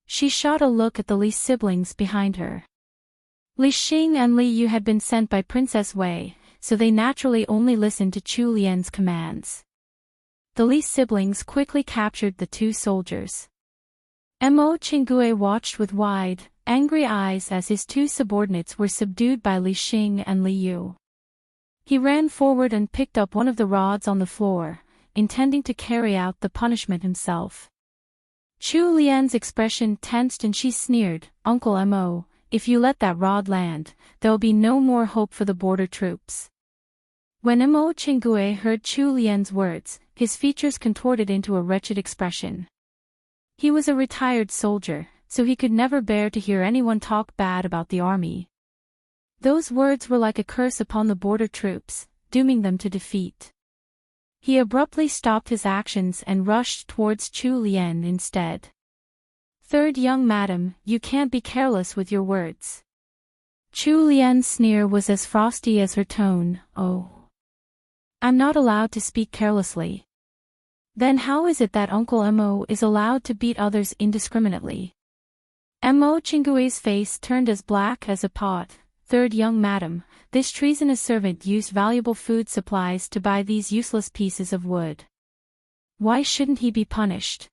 She shot a look at the Li siblings behind her. Li Xing and Li Yu had been sent by Princess Wei, so they naturally only listened to Chu Lian's commands. The Li siblings quickly captured the 2 soldiers. Mo Chingue watched with wide, angry eyes as his 2 subordinates were subdued by Li Xing and Li Yu. He ran forward and picked up one of the rods on the floor, intending to carry out the punishment himself. Chu Lian's expression tensed and she sneered, "Uncle Mo, if you let that rod land, there'll be no more hope for the border troops." When Mo Chingue heard Chu Lian's words, his features contorted into a wretched expression. He was a retired soldier, so he could never bear to hear anyone talk bad about the army. Those words were like a curse upon the border troops, dooming them to defeat. He abruptly stopped his actions and rushed towards Chu Lian instead. "Third young madam, you can't be careless with your words." Chu Lian's sneer was as frosty as her tone. "Oh. I'm not allowed to speak carelessly. Then how is it that Uncle Mo is allowed to beat others indiscriminately?" Mo Chingue's face turned as black as a pot. "Third young madam, this treasonous servant used valuable food supplies to buy these useless pieces of wood. Why shouldn't he be punished?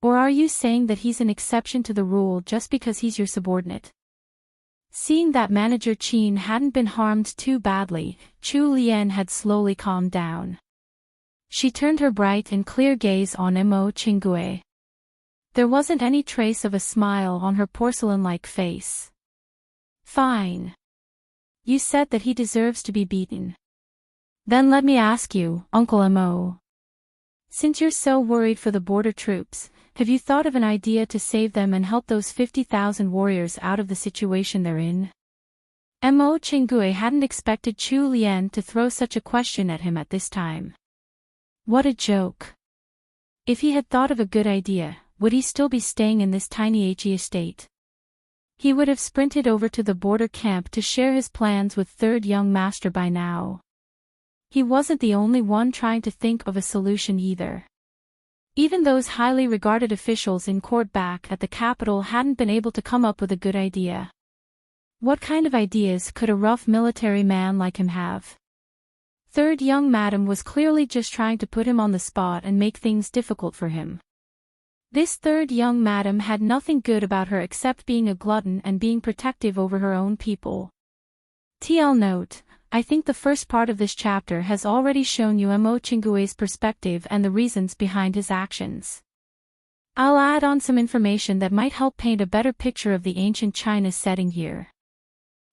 Or are you saying that he's an exception to the rule just because he's your subordinate?" Seeing that Manager Qin hadn't been harmed too badly, Chu Lian had slowly calmed down. She turned her bright and clear gaze on Mo Qingui. There wasn't any trace of a smile on her porcelain-like face. Fine. You said that he deserves to be beaten. Then let me ask you, Uncle Mo. Since you're so worried for the border troops, have you thought of an idea to save them and help those 50,000 warriors out of the situation they're in? Mo Qingui hadn't expected Chu Lian to throw such a question at him at this time. What a joke. If he had thought of a good idea, would he still be staying in this tiny HE estate? He would have sprinted over to the border camp to share his plans with Third Young Master by now. He wasn't the only one trying to think of a solution either. Even those highly regarded officials in court back at the capital hadn't been able to come up with a good idea. What kind of ideas could a rough military man like him have? Third Young Madam was clearly just trying to put him on the spot and make things difficult for him. This Third Young Madam had nothing good about her except being a glutton and being protective over her own people. TL note, I think the first part of this chapter has already shown you Mo Qingui's perspective and the reasons behind his actions. I'll add on some information that might help paint a better picture of the ancient China setting here.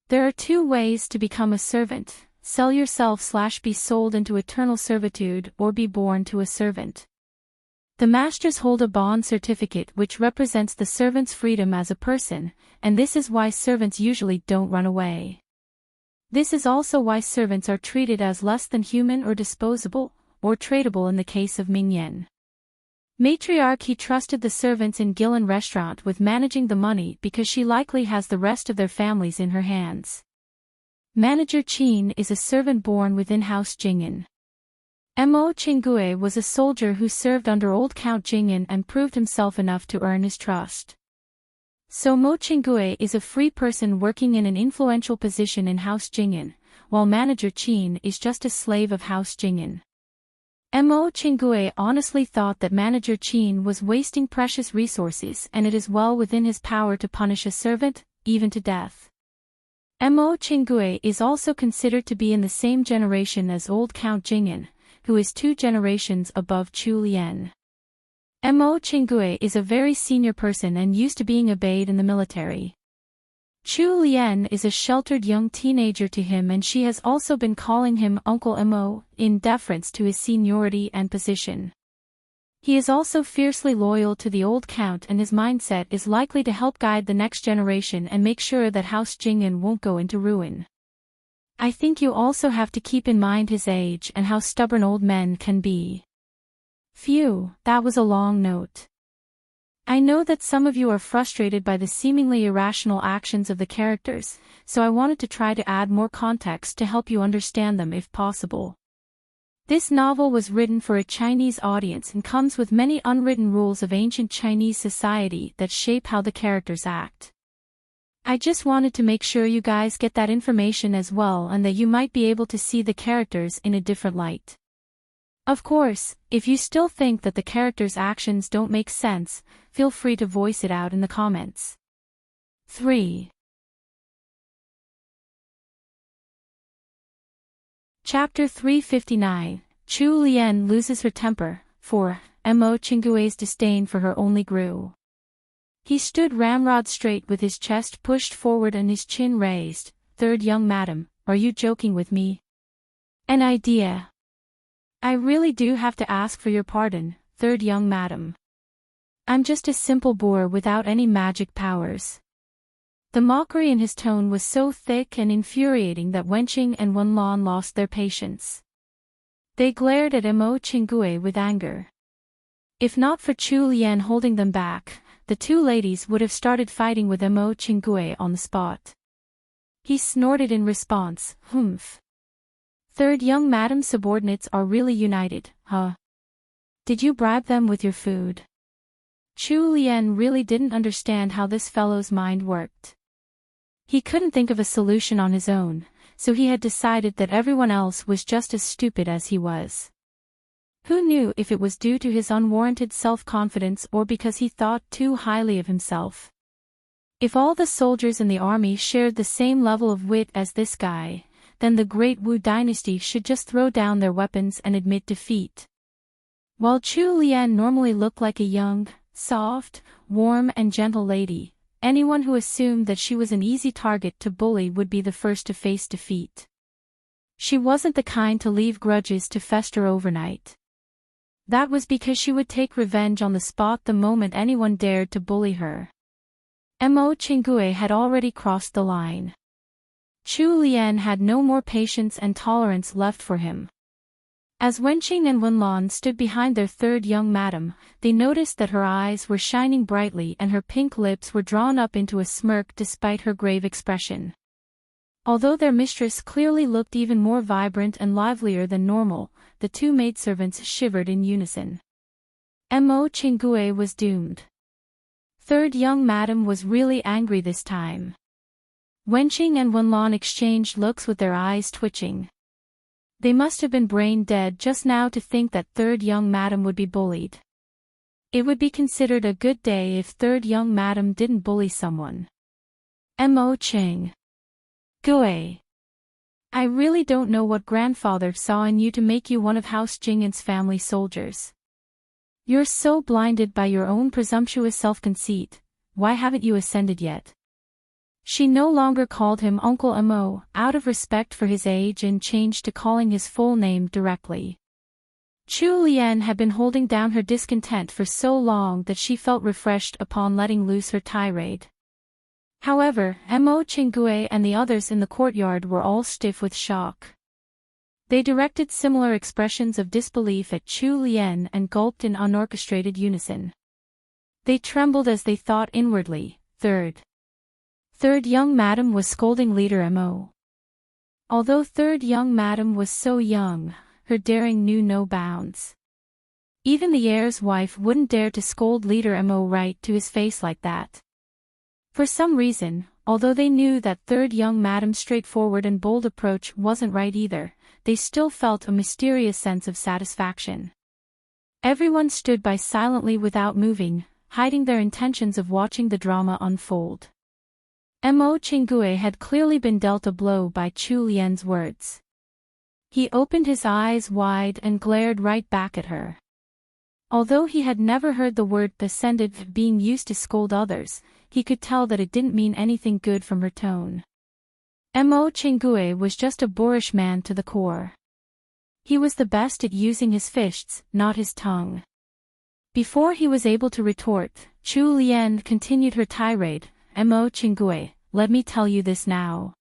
There are 2 ways to become a servant: sell yourself / be sold into eternal servitude or be born to a servant. The masters hold a bond certificate which represents the servant's freedom as a person, and this is why servants usually don't run away. This is also why servants are treated as less than human or disposable, or tradable in the case of Mingyan. Matriarch He trusted the servants in Gillen restaurant with managing the money because she likely has the rest of their families in her hands. Manager Qin is a servant born within House Jing'an. Mo Qingui was a soldier who served under old Count Jing'an and proved himself enough to earn his trust. So Mo Qingui is a free person working in an influential position in House Jing'an, while Manager Qin is just a slave of House Jing'an. Mo Qingui honestly thought that Manager Qin was wasting precious resources, and it is well within his power to punish a servant, even to death. Mo Qingui is also considered to be in the same generation as old Count Jing'an, who is 2 generations above Chu Lian. Mo Qingui is a very senior person and used to being obeyed in the military. Chu Lian is a sheltered young teenager to him, and she has also been calling him Uncle Mo, in deference to his seniority and position. He is also fiercely loyal to the old count, and his mindset is likely to help guide the next generation and make sure that House Jing'an won't go into ruin. I think you also have to keep in mind his age and how stubborn old men can be. Phew, that was a long note. I know that some of you are frustrated by the seemingly irrational actions of the characters, so I wanted to try to add more context to help you understand them if possible. This novel was written for a Chinese audience and comes with many unwritten rules of ancient Chinese society that shape how the characters act. I just wanted to make sure you guys get that information as well, and that you might be able to see the characters in a different light. Of course, if you still think that the characters' actions don't make sense, feel free to voice it out in the comments. 3. Chapter 359, Chu Lian loses her temper. 4. Mo Qingui's disdain for her only grew. He stood ramrod straight with his chest pushed forward and his chin raised. Third Young Madam, are you joking with me? An idea. I really do have to ask for your pardon, Third Young Madam. I'm just a simple boor without any magic powers. The mockery in his tone was so thick and infuriating that Wenqing and Wenlan lost their patience. They glared at Mo Qingui with anger. If not for Chu Lian holding them back, the 2 ladies would have started fighting with Mo Qingui on the spot. He snorted in response, "Humph. Third Young Madam's subordinates are really united, huh? Did you bribe them with your food?" Chu Lian really didn't understand how this fellow's mind worked. He couldn't think of a solution on his own, so he had decided that everyone else was just as stupid as he was. Who knew if it was due to his unwarranted self-confidence or because he thought too highly of himself? If all the soldiers in the army shared the same level of wit as this guy, then the Great Wu dynasty should just throw down their weapons and admit defeat. While Chu Lian normally looked like a young, soft, warm and gentle lady, anyone who assumed that she was an easy target to bully would be the first to face defeat. She wasn't the kind to leave grudges to fester overnight. That was because she would take revenge on the spot the moment anyone dared to bully her. Mo Qinggui had already crossed the line. Chu Lian had no more patience and tolerance left for him. As Wenqing and Wenlan stood behind their third young madam, they noticed that her eyes were shining brightly and her pink lips were drawn up into a smirk despite her grave expression. Although their mistress clearly looked even more vibrant and livelier than normal, the two maidservants shivered in unison. Mo Qinggui was doomed. Third young madam was really angry this time. Wenqing and Wenlan exchanged looks with their eyes twitching. They must have been brain dead just now to think that third young madam would be bullied. It would be considered a good day if third young madam didn't bully someone. Mo Qing Gui. I really don't know what grandfather saw in you to make you one of House Jing'an's family soldiers. You're so blinded by your own presumptuous self-conceit, why haven't you ascended yet? She no longer called him Uncle Mo, out of respect for his age, and changed to calling his full name directly. Chu Lian had been holding down her discontent for so long that she felt refreshed upon letting loose her tirade. However, Mo Qinggui and the others in the courtyard were all stiff with shock. They directed similar expressions of disbelief at Chu Lian and gulped in unorchestrated unison. They trembled as they thought inwardly, Third young madam was scolding leader Mo. Although third young madam was so young, her daring knew no bounds. Even the heir's wife wouldn't dare to scold leader Mo right to his face like that. For some reason, although they knew that third young madam's straightforward and bold approach wasn't right either, they still felt a mysterious sense of satisfaction. Everyone stood by silently without moving, hiding their intentions of watching the drama unfold. Mo Qinggui had clearly been dealt a blow by Chu Lian's words. He opened his eyes wide and glared right back at her. Although he had never heard the word ascended being used to scold others, he could tell that it didn't mean anything good from her tone. Mo Qinggui was just a boorish man to the core. He was the best at using his fists, not his tongue. Before he was able to retort, Chu Lian continued her tirade. Mo Qinggui, let me tell you this now.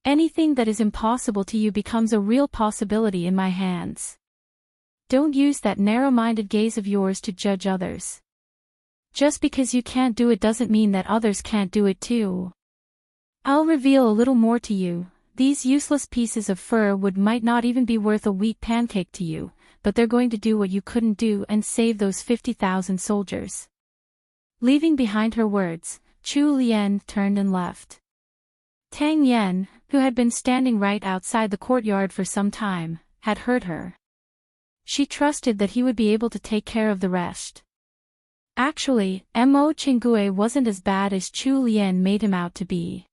Anything that is impossible to you becomes a real possibility in my hands. Don't use that narrow-minded gaze of yours to judge others. Just because you can't do it doesn't mean that others can't do it too. I'll reveal a little more to you. These useless pieces of fur might not even be worth a wheat pancake to you, but they're going to do what you couldn't do and save those 50,000 soldiers. Leaving behind her words, Chu Lian turned and left. Tang Yan, who had been standing right outside the courtyard for some time, had heard her. She trusted that he would be able to take care of the rest. Actually, Mo Qinggui wasn't as bad as Chu Lian made him out to be.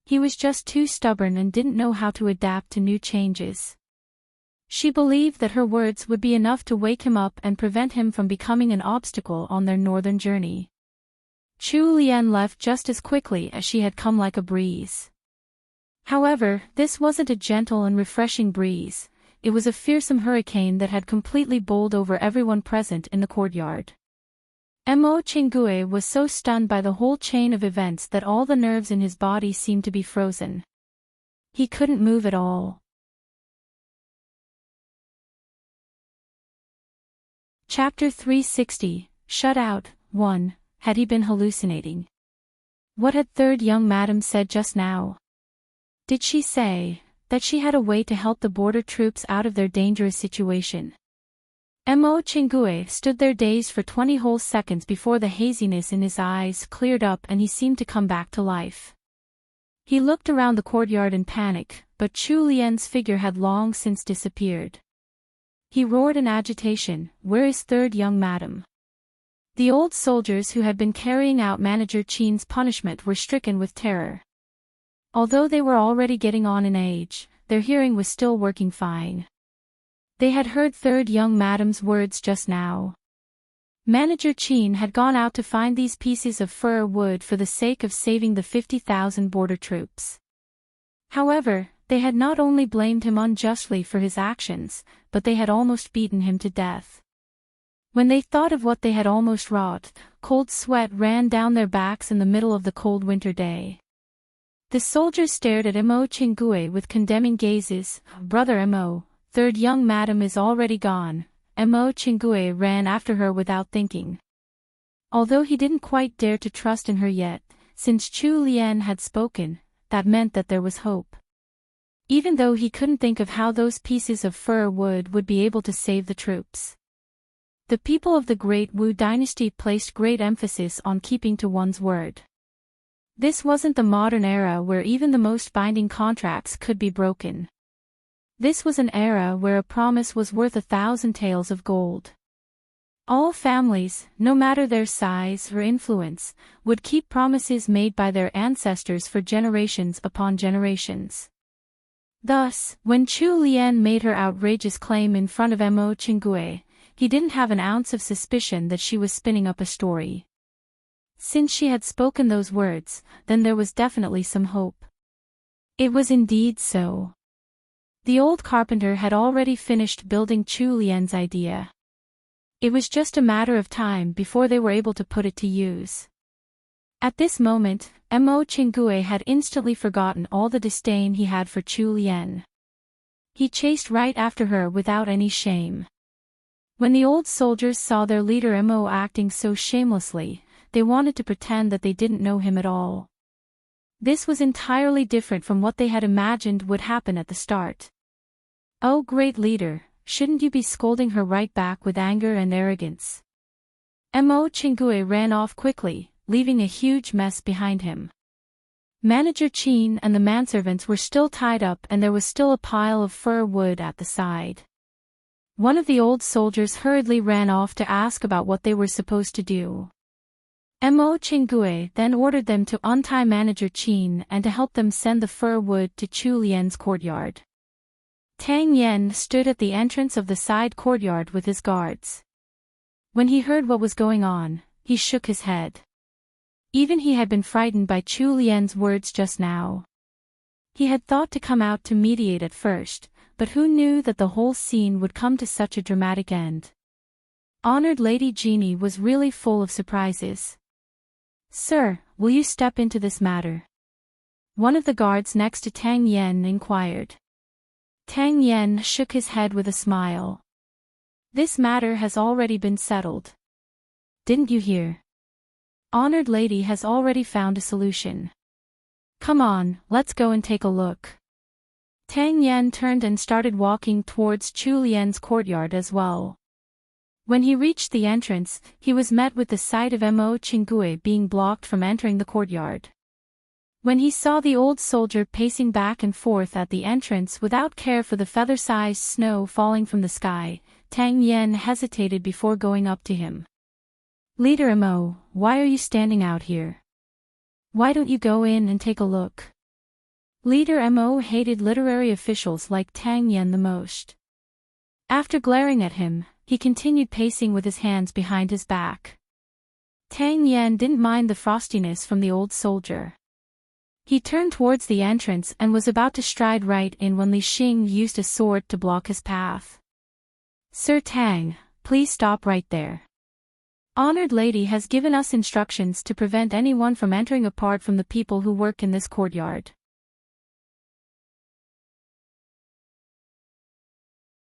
He was just too stubborn and didn't know how to adapt to new changes. She believed that her words would be enough to wake him up and prevent him from becoming an obstacle on their northern journey. Chu Lian left just as quickly as she had come, like a breeze. However, this wasn't a gentle and refreshing breeze, it was a fearsome hurricane that had completely bowled over everyone present in the courtyard. Mo Qinggui was so stunned by the whole chain of events that all the nerves in his body seemed to be frozen. He couldn't move at all. Chapter 360, Shut Out, 1. Had he been hallucinating? What had third young madam said just now? Did she say that she had a way to help the border troops out of their dangerous situation? Mo Qinggui stood there dazed for 20 whole seconds before the haziness in his eyes cleared up and he seemed to come back to life. He looked around the courtyard in panic, but Chu Lian's figure had long since disappeared. He roared in agitation, "Where is third young madam? The old soldiers who had been carrying out Manager Chin's punishment were stricken with terror. Although they were already getting on in age, their hearing was still working fine. They had heard third young madam's words just now. Manager Chin had gone out to find these pieces of fir wood for the sake of saving the 50,000 border troops. However, they had not only blamed him unjustly for his actions, but they had almost beaten him to death. When they thought of what they had almost wrought, cold sweat ran down their backs in the middle of the cold winter day. The soldiers stared at Mo Chingue with condemning gazes. "Brother Mo, third young madam is already gone." Mo Chingue ran after her without thinking. Although he didn't quite dare to trust in her yet, since Chu Lian had spoken, that meant that there was hope. Even though he couldn't think of how those pieces of fir wood would be able to save the troops. The people of the Great Wu dynasty placed great emphasis on keeping to one's word. This wasn't the modern era where even the most binding contracts could be broken. This was an era where a promise was worth 1,000 taels of gold. All families, no matter their size or influence, would keep promises made by their ancestors for generations upon generations. Thus, when Chu Lian made her outrageous claim in front of Mo Chingue, he didn't have an ounce of suspicion that she was spinning up a story. Since she had spoken those words, then there was definitely some hope. It was indeed so. The old carpenter had already finished building Chu Lian's idea. It was just a matter of time before they were able to put it to use. At this moment, Mo Chingue had instantly forgotten all the disdain he had for Chu Lian. He chased right after her without any shame. When the old soldiers saw their leader Mo acting so shamelessly, they wanted to pretend that they didn't know him at all. This was entirely different from what they had imagined would happen at the start. "Oh great leader, shouldn't you be scolding her right back with anger and arrogance?" Mo Chingue ran off quickly, leaving a huge mess behind him. Manager Chin and the manservants were still tied up and there was still a pile of fir wood at the side. One of the old soldiers hurriedly ran off to ask about what they were supposed to do. Mo Chingue then ordered them to untie Manager Chin and to help them send the fir wood to Chu Lian's courtyard. Tang Yen stood at the entrance of the side courtyard with his guards. When he heard what was going on, he shook his head. Even he had been frightened by Chu Lian's words just now. He had thought to come out to mediate at first, but who knew that the whole scene would come to such a dramatic end. Honored Lady Dreamy was really full of surprises. "Sir, will you step into this matter?" One of the guards next to Tang Yen inquired. Tang Yen shook his head with a smile. "This matter has already been settled. Didn't you hear? Honored Lady has already found a solution. Come on, let's go and take a look." Tang Yen turned and started walking towards Chu Lian's courtyard as well. When he reached the entrance, he was met with the sight of Mo Chingue being blocked from entering the courtyard. When he saw the old soldier pacing back and forth at the entrance without care for the feather-sized snow falling from the sky, Tang Yen hesitated before going up to him. "Leader Mo, why are you standing out here? Why don't you go in and take a look?" Leader Mo hated literary officials like Tang Yen the most. After glaring at him, he continued pacing with his hands behind his back. Tang Yen didn't mind the frostiness from the old soldier. He turned towards the entrance and was about to stride right in when Li Xing used a sword to block his path. "Sir Tang, please stop right there. Honored Lady has given us instructions to prevent anyone from entering apart from the people who work in this courtyard."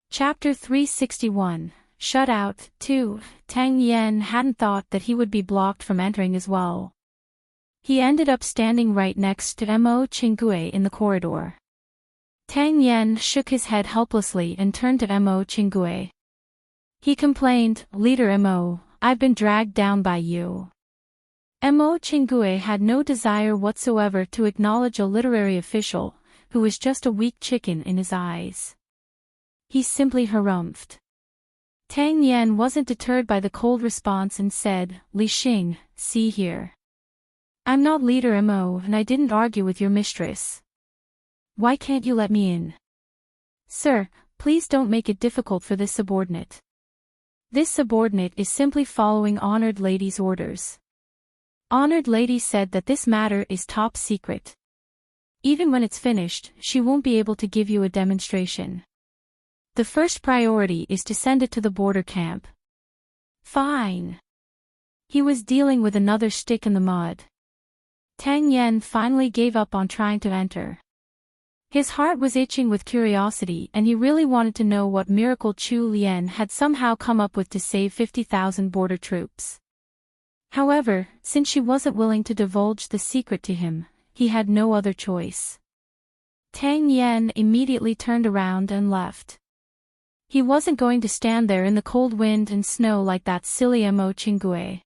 Chapter 361, Shut Out, 2. Tang Yen hadn't thought that he would be blocked from entering as well. He ended up standing right next to Mo Chingue in the corridor. Tang Yen shook his head helplessly and turned to Mo Chingue. He complained, "Leader Mo, I've been dragged down by you." Mo Chingue had no desire whatsoever to acknowledge a literary official, who was just a weak chicken in his eyes. He simply harumphed. Tang Yan wasn't deterred by the cold response and said, Li Xing, see here. I'm not leader Mo and I didn't argue with your mistress. Why can't you let me in? Sir, please don't make it difficult for this subordinate. This subordinate is simply following Honored Lady's orders. Honored Lady said that this matter is top secret. Even when it's finished, she won't be able to give you a demonstration. The first priority is to send it to the border camp. Fine. He was dealing with another stick in the mud. Tang Yan finally gave up on trying to enter. His heart was itching with curiosity and he really wanted to know what miracle Chu Lian had somehow come up with to save 50,000 border troops. However, since she wasn't willing to divulge the secret to him, he had no other choice. Tang Yan immediately turned around and left. He wasn't going to stand there in the cold wind and snow like that silly Mo Chingue.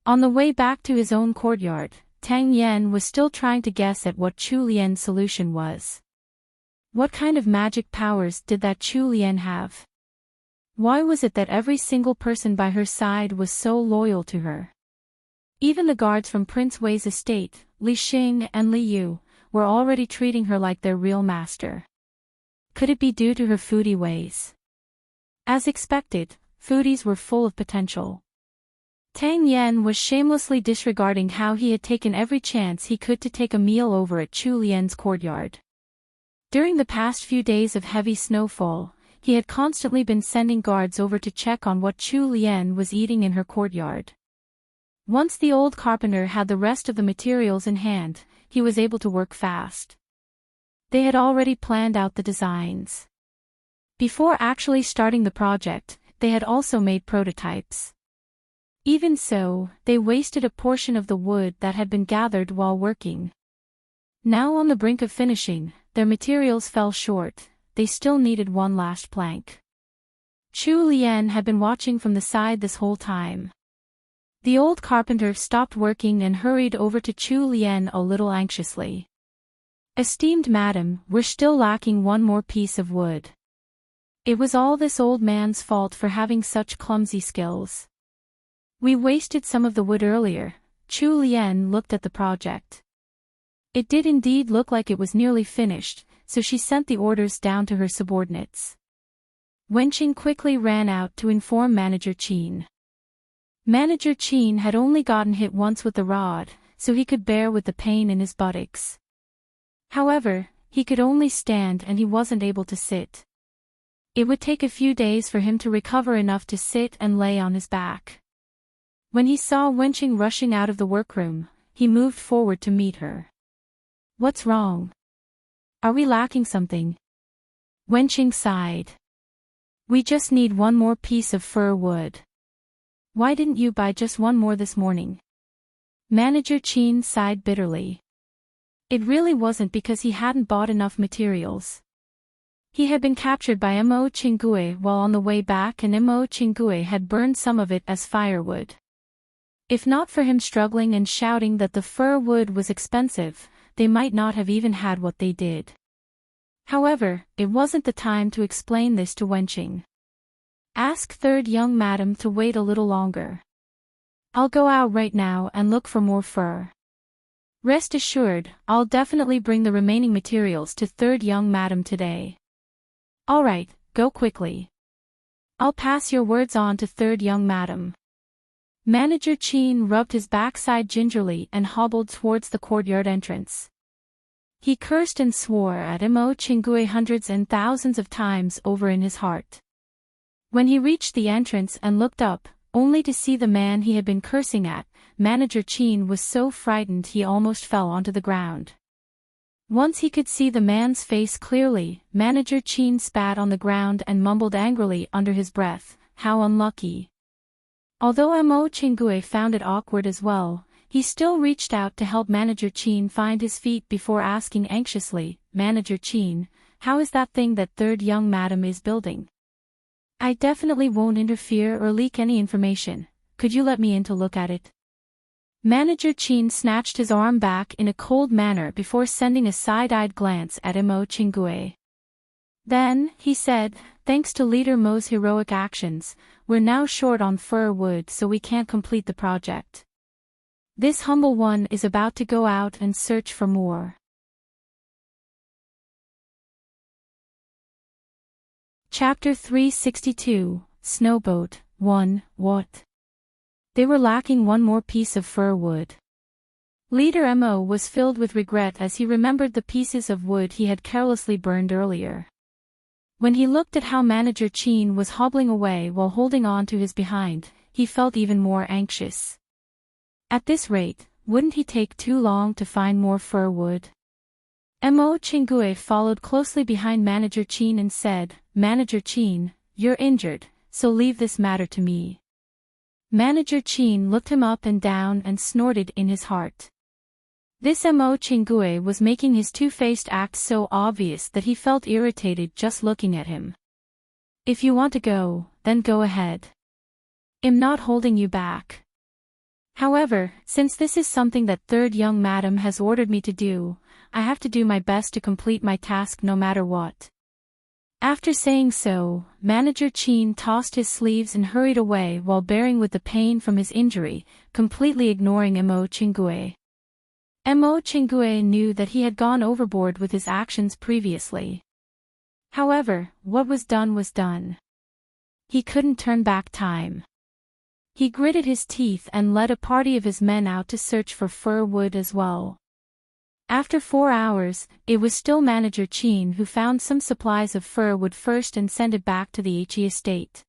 On the way back to his own courtyard, Tang Yan was still trying to guess at what Chu Lian's solution was. What kind of magic powers did that Chu Lian have? Why was it that every single person by her side was so loyal to her? Even the guards from Prince Wei's estate, Li Xing and Li Yu, were already treating her like their real master. Could it be due to her foodie ways? As expected, foodies were full of potential. Tang Yan was shamelessly disregarding how he had taken every chance he could to take a meal over at Chu Lian's courtyard. During the past few days of heavy snowfall, he had constantly been sending guards over to check on what Chu Lian was eating in her courtyard. Once the old carpenter had the rest of the materials in hand, he was able to work fast. They had already planned out the designs. Before actually starting the project, they had also made prototypes. Even so, they wasted a portion of the wood that had been gathered while working. Now on the brink of finishing, their materials fell short, they still needed one last plank. Chu Lian had been watching from the side this whole time. The old carpenter stopped working and hurried over to Chu Lian a little anxiously. Esteemed madam, we're still lacking one more piece of wood. It was all this old man's fault for having such clumsy skills. We wasted some of the wood earlier. Chu Lian looked at the project. It did indeed look like it was nearly finished, so she sent the orders down to her subordinates. Wenqing quickly ran out to inform Manager Qin. Manager Qin had only gotten hit once with the rod, so he could bear with the pain in his buttocks. However, he could only stand and he wasn't able to sit. It would take a few days for him to recover enough to sit and lay on his back. When he saw Wenqing rushing out of the workroom, he moved forward to meet her. What's wrong? Are we lacking something? Wenqing sighed. We just need one more piece of fir wood. Why didn't you buy just one more this morning? Manager Qin sighed bitterly. It really wasn't because he hadn't bought enough materials. He had been captured by Mo Chingue while on the way back and Mo Chingue had burned some of it as firewood. If not for him struggling and shouting that the fir wood was expensive, they might not have even had what they did. However, it wasn't the time to explain this to Wenqing. Ask third young madam to wait a little longer. I'll go out right now and look for more fur. Rest assured, I'll definitely bring the remaining materials to third young madam today. Alright, go quickly. I'll pass your words on to third young madam. Manager Qin rubbed his backside gingerly and hobbled towards the courtyard entrance. He cursed and swore at Mo Chingue hundreds and thousands of times over in his heart. When he reached the entrance and looked up, only to see the man he had been cursing at, Manager Qin was so frightened he almost fell onto the ground. Once he could see the man's face clearly, Manager Qin spat on the ground and mumbled angrily under his breath, "How unlucky." Although Mo Chingue found it awkward as well, he still reached out to help Manager Qin find his feet before asking anxiously, "Manager Qin, how is that thing that third young madam is building? I definitely won't interfere or leak any information. Could you let me in to look at it?" Manager Qin snatched his arm back in a cold manner before sending a side-eyed glance at Mo Chingue. Then, he said, thanks to Leader Mo's heroic actions, we're now short on fir wood, so we can't complete the project. This humble one is about to go out and search for more. Chapter 362, Snowboat 1. What? They were lacking one more piece of fir wood. Leader Mo was filled with regret as he remembered the pieces of wood he had carelessly burned earlier. When he looked at how Manager Chin was hobbling away while holding on to his behind, he felt even more anxious. At this rate, wouldn't he take too long to find more fir wood? Mo Chingue followed closely behind Manager Chin and said, "Manager Chin, you're injured, so leave this matter to me." Manager Chin looked him up and down and snorted in his heart. This Mo Chingue was making his two-faced act so obvious that he felt irritated just looking at him. "If you want to go, then go ahead. I'm not holding you back. However, since this is something that third young madam has ordered me to do, I have to do my best to complete my task no matter what." After saying so, Manager Chin tossed his sleeves and hurried away while bearing with the pain from his injury, completely ignoring Mo Chingue. Mo Chingue knew that he had gone overboard with his actions previously. However, what was done was done. He couldn't turn back time. He gritted his teeth and led a party of his men out to search for fir wood as well. After 4 hours, it was still Manager Chin who found some supplies of fir wood first and sent it back to the He estate.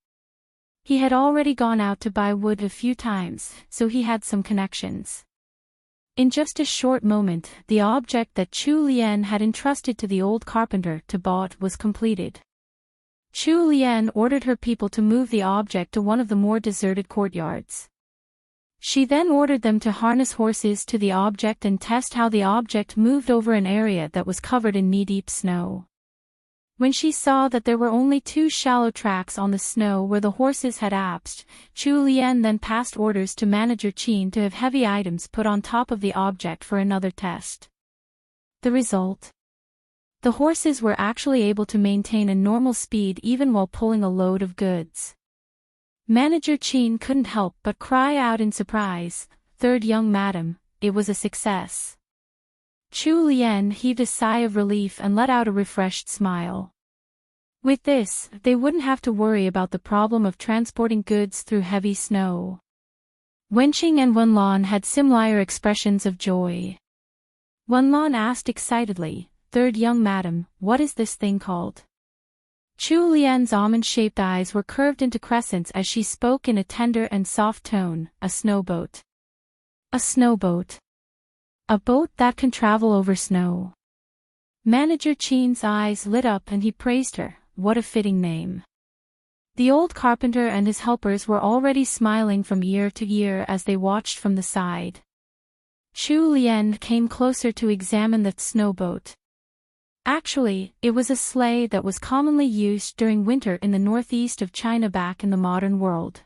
He had already gone out to buy wood a few times, so he had some connections. In just a short moment, the object that Chu Lian had entrusted to the old carpenter to bought was completed. Chu Lian ordered her people to move the object to one of the more deserted courtyards. She then ordered them to harness horses to the object and test how the object moved over an area that was covered in knee-deep snow. When she saw that there were only 2 shallow tracks on the snow where the horses had absed, Chu Lian then passed orders to Manager Chin to have heavy items put on top of the object for another test. The result? The horses were actually able to maintain a normal speed even while pulling a load of goods. Manager Chin couldn't help but cry out in surprise, "Third young madam, it was a success." Chu Lian heaved a sigh of relief and let out a refreshed smile. With this, they wouldn't have to worry about the problem of transporting goods through heavy snow. Wenqing and Wenlan had similar expressions of joy. Wenlan asked excitedly, "Third young madam, what is this thing called?" Chu Lian's almond-shaped eyes were curved into crescents as she spoke in a tender and soft tone, "A snowboat." "A snowboat. A boat that can travel over snow." Manager Chin's eyes lit up and he praised her. What a fitting name. The old carpenter and his helpers were already smiling from ear to ear as they watched from the side. Chu Lian came closer to examine the snowboat. Actually, it was a sleigh that was commonly used during winter in the northeast of China back in the modern world.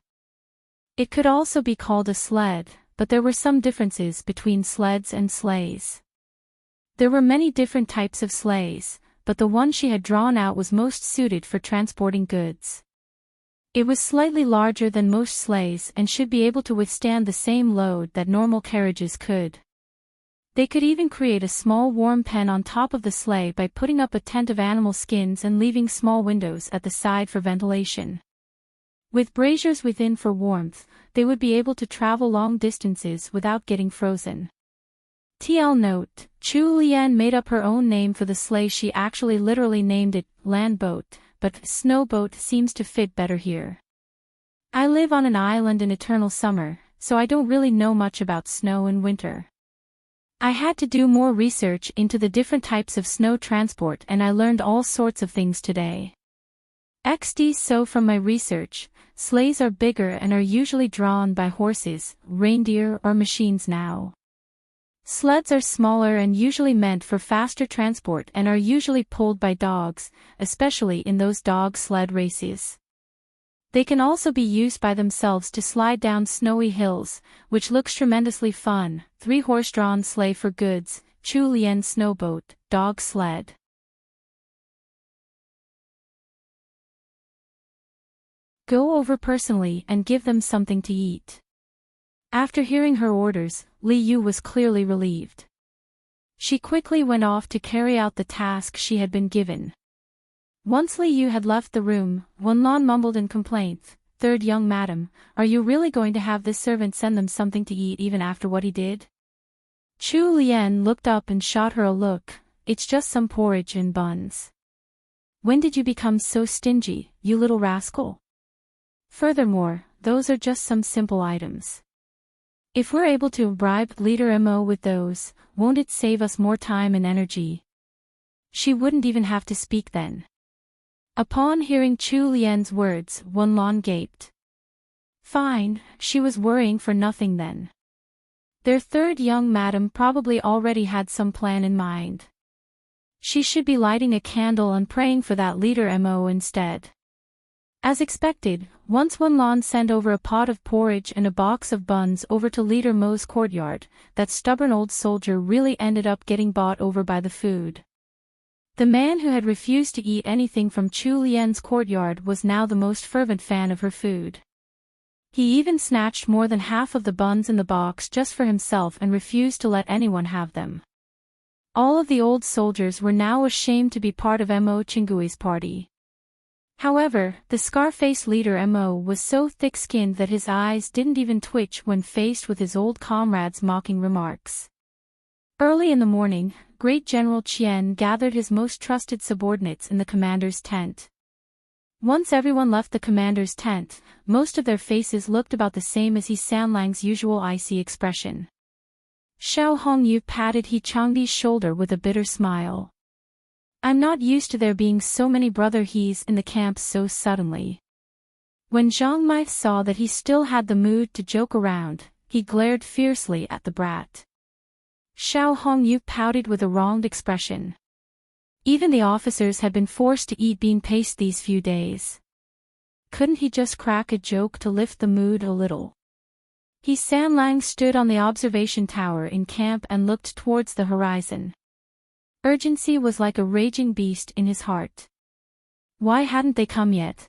It could also be called a sled, but there were some differences between sleds and sleighs. There were many different types of sleighs, but the one she had drawn out was most suited for transporting goods. It was slightly larger than most sleighs and should be able to withstand the same load that normal carriages could. They could even create a small warm pen on top of the sleigh by putting up a tent of animal skins and leaving small windows at the side for ventilation. With braziers within for warmth, they would be able to travel long distances without getting frozen. TL note, Chu Lian made up her own name for the sleigh. She actually literally named it land boat, but snowboat seems to fit better here. I live on an island in eternal summer, so I don't really know much about snow in winter. I had to do more research into the different types of snow transport and I learned all sorts of things today. So from my research, sleighs are bigger and are usually drawn by horses, reindeer or machines now. Sleds are smaller and usually meant for faster transport and are usually pulled by dogs, especially in those dog sled races. They can also be used by themselves to slide down snowy hills, which looks tremendously fun. 3 horse-drawn sleigh for goods, Chu Lian snowboat, dog sled. Go over personally and give them something to eat. After hearing her orders, Li Yu was clearly relieved. She quickly went off to carry out the task she had been given. Once Li Yu had left the room, Wenlan mumbled in complaint, "Third young madam, are you really going to have this servant send them something to eat even after what he did?" Chu Lian looked up and shot her a look. "It's just some porridge and buns. When did you become so stingy, you little rascal? Furthermore, those are just some simple items. If we're able to bribe Leader Mo with those, won't it save us more time and energy?" She wouldn't even have to speak then. Upon hearing Chu Lian's words, Wenlan gaped. Fine, she was worrying for nothing then. Their third young madam probably already had some plan in mind. She should be lighting a candle and praying for that Leader Mo instead. As expected, once Wenlan sent over a pot of porridge and a box of buns over to Leader Mo's courtyard, that stubborn old soldier really ended up getting bought over by the food. The man who had refused to eat anything from Chu Lian's courtyard was now the most fervent fan of her food. He even snatched more than half of the buns in the box just for himself and refused to let anyone have them. All of the old soldiers were now ashamed to be part of Mo Chingui's party. However, the scar-faced Leader Mo was so thick-skinned that his eyes didn't even twitch when faced with his old comrades' mocking remarks. Early in the morning, Great General Qian gathered his most trusted subordinates in the commander's tent. Once everyone left the commander's tent, most of their faces looked about the same as He Sanlang's usual icy expression. Xiao Hongyu patted He Changdi's shoulder with a bitter smile. "I'm not used to there being so many brother He's in the camp so suddenly." When Zhang Mai saw that he still had the mood to joke around, he glared fiercely at the brat. Xiao Hongyu pouted with a wronged expression. Even the officers had been forced to eat bean paste these few days. Couldn't he just crack a joke to lift the mood a little? He Sanlang stood on the observation tower in camp and looked towards the horizon. Urgency was like a raging beast in his heart. Why hadn't they come yet?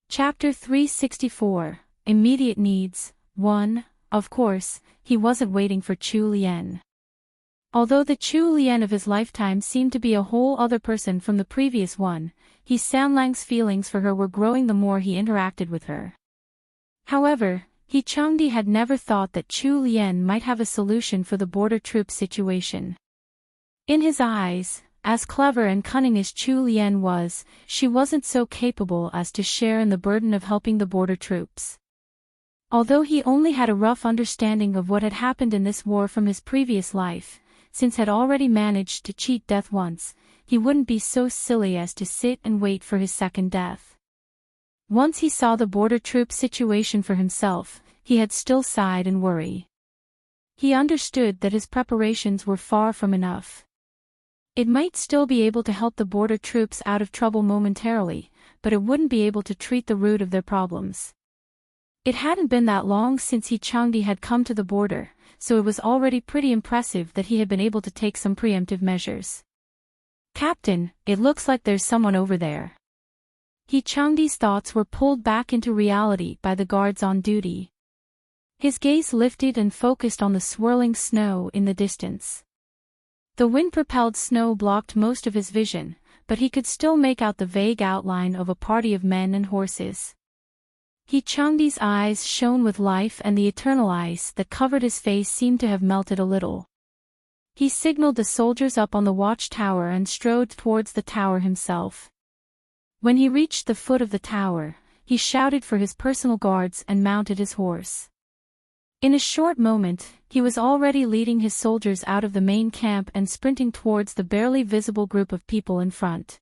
Chapter 364, Immediate Needs, 1. Of course, he wasn't waiting for Chu Lian. Although the Chu Lian of his lifetime seemed to be a whole other person from the previous one, He Sanlang's feelings for her were growing the more he interacted with her. However, He Changdi had never thought that Chu Lian might have a solution for the border troop situation. In his eyes, as clever and cunning as Chu Lian was, she wasn't so capable as to share in the burden of helping the border troops. Although he only had a rough understanding of what had happened in this war from his previous life, since had already managed to cheat death once, he wouldn't be so silly as to sit and wait for his second death. Once he saw the border troop situation for himself, he had still sighed and worry. He understood that his preparations were far from enough. It might still be able to help the border troops out of trouble momentarily, but it wouldn't be able to treat the root of their problems. It hadn't been that long since He Changdi had come to the border, so it was already pretty impressive that he had been able to take some preemptive measures. "Captain, it looks like there's someone over there." He Changdi's thoughts were pulled back into reality by the guards on duty. His gaze lifted and focused on the swirling snow in the distance. The wind-propelled snow blocked most of his vision, but he could still make out the vague outline of a party of men and horses. He Changdi's eyes shone with life and the eternal ice that covered his face seemed to have melted a little. He signaled the soldiers up on the watchtower and strode towards the tower himself. When he reached the foot of the tower, he shouted for his personal guards and mounted his horse. In a short moment, he was already leading his soldiers out of the main camp and sprinting towards the barely visible group of people in front.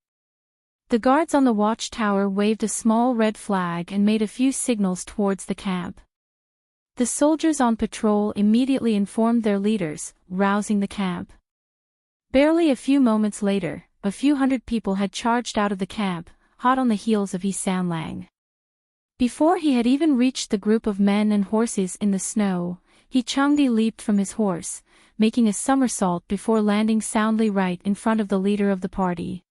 The guards on the watchtower waved a small red flag and made a few signals towards the camp. The soldiers on patrol immediately informed their leaders, rousing the camp. Barely a few moments later, a few hundred people had charged out of the camp, hot on the heels of He Sanlang. Before he had even reached the group of men and horses in the snow, He Changdi leaped from his horse, making a somersault before landing soundly right in front of the leader of the party.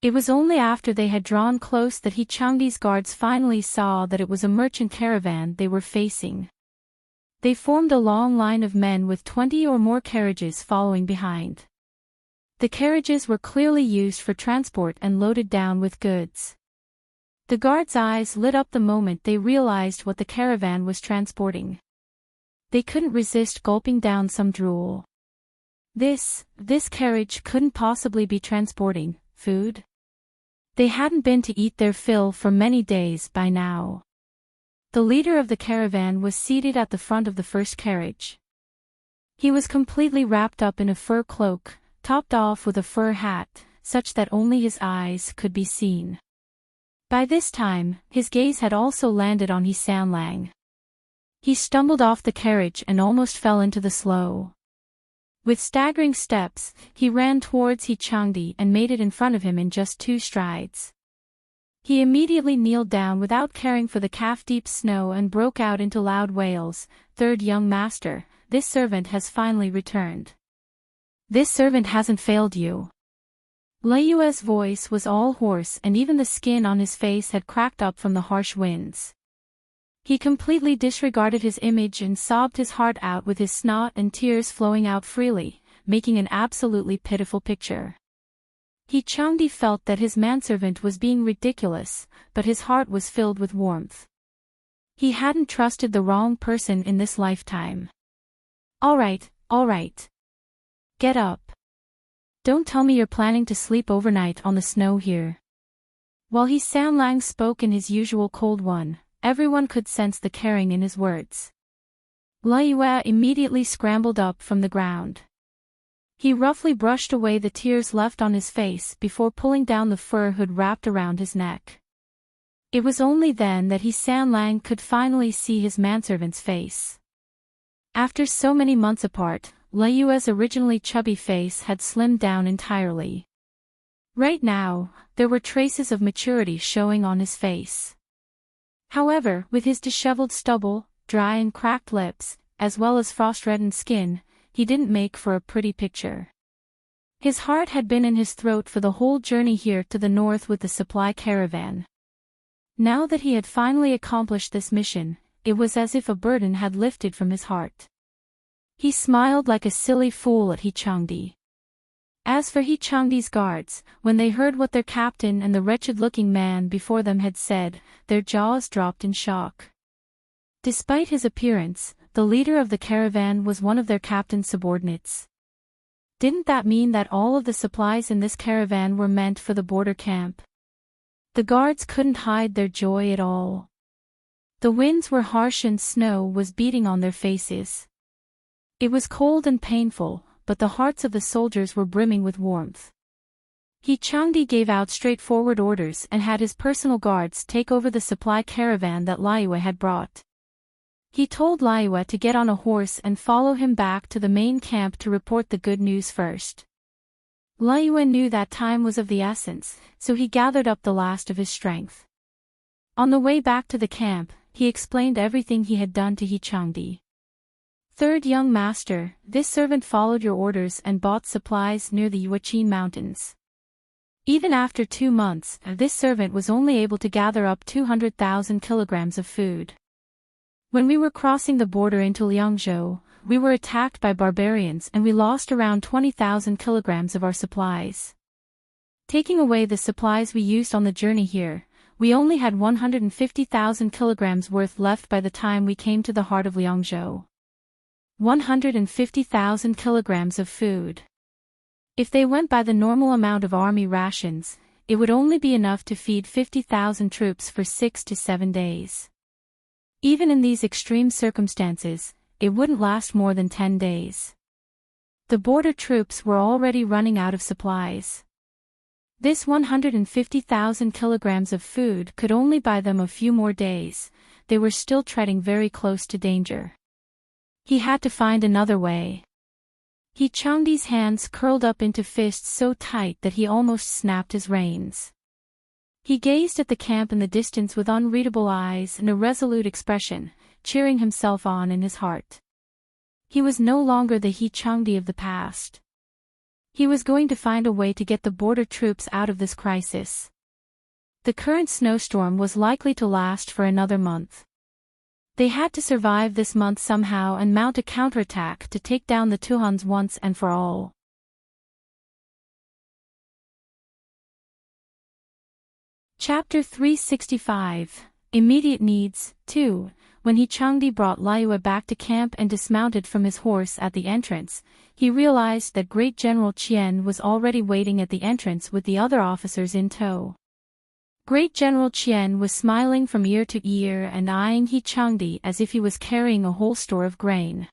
It was only after they had drawn close that Heartwarming's guards finally saw that it was a merchant caravan they were facing. They formed a long line of men with 20 or more carriages following behind. The carriages were clearly used for transport and loaded down with goods. The guards' eyes lit up the moment they realized what the caravan was transporting. They couldn't resist gulping down some drool. This carriage couldn't possibly be transporting food. They hadn't been to eat their fill for many days by now. The leader of the caravan was seated at the front of the first carriage. He was completely wrapped up in a fur cloak, topped off with a fur hat, such that only his eyes could be seen. By this time, his gaze had also landed on Heartwarming. He stumbled off the carriage and almost fell into the slough. With staggering steps, he ran towards Heartwarming and made it in front of him in just 2 strides. He immediately kneeled down without caring for the calf-deep snow and broke out into loud wails. "Third young master, this servant has finally returned. This servant hasn't failed you." Liu's voice was all hoarse and even the skin on his face had cracked up from the harsh winds. He completely disregarded his image and sobbed his heart out with his snot and tears flowing out freely, making an absolutely pitiful picture. Heartwarming felt that his manservant was being ridiculous, but his heart was filled with warmth. He hadn't trusted the wrong person in this lifetime. All right. Get up. Don't tell me you're planning to sleep overnight on the snow here." While Heartwarming spoke in his usual cold one, everyone could sense the caring in his words. Liu immediately scrambled up from the ground. He roughly brushed away the tears left on his face before pulling down the fur hood wrapped around his neck. It was only then that Heartwarming could finally see his manservant's face. After so many months apart, Liu's originally chubby face had slimmed down entirely. Right now, there were traces of maturity showing on his face. However, with his disheveled stubble, dry and cracked lips, as well as frost-reddened skin, he didn't make for a pretty picture. His heart had been in his throat for the whole journey here to the north with the supply caravan. Now that he had finally accomplished this mission, it was as if a burden had lifted from his heart. He smiled like a silly fool at Heartwarming. As for Heartwarming's guards, when they heard what their captain and the wretched-looking man before them had said, their jaws dropped in shock. Despite his appearance, the leader of the caravan was one of their captain's subordinates. Didn't that mean that all of the supplies in this caravan were meant for the border camp? The guards couldn't hide their joy at all. The winds were harsh and snow was beating on their faces. It was cold and painful, but the hearts of the soldiers were brimming with warmth. Heartwarming gave out straightforward orders and had his personal guards take over the supply caravan that Liu had brought. He told Liu to get on a horse and follow him back to the main camp to report the good news first. Liu knew that time was of the essence, so he gathered up the last of his strength. On the way back to the camp, he explained everything he had done to Heartwarming. "Third young master, this servant followed your orders and bought supplies near the Yuqin Mountains. Even after 2 months, this servant was only able to gather up 200,000 kilograms of food. When we were crossing the border into Liangzhou, we were attacked by barbarians and we lost around 20,000 kilograms of our supplies. Taking away the supplies we used on the journey here, we only had 150,000 kilograms worth left by the time we came to the heart of Liangzhou. 150,000 kilograms of food. If they went by the normal amount of army rations, it would only be enough to feed 50,000 troops for 6 to 7 days. Even in these extreme circumstances, it wouldn't last more than 10 days. The border troops were already running out of supplies. This 150,000 kilograms of food could only buy them a few more days. They were still treading very close to danger. He had to find another way. Heartwarming's hands curled up into fists so tight that he almost snapped his reins. He gazed at the camp in the distance with unreadable eyes and a resolute expression, cheering himself on in his heart. He was no longer the Heartwarming of the past. He was going to find a way to get the border troops out of this crisis. The current snowstorm was likely to last for another month. They had to survive this month somehow and mount a counterattack to take down the Tuhans once and for all. Chapter 365, Immediate Needs, 2. When Changdi brought Liyue back to camp and dismounted from his horse at the entrance, he realized that Great General Qian was already waiting at the entrance with the other officers in tow. Great General Qian was smiling from ear to ear and eyeing Changdi as if he was carrying a whole store of grain.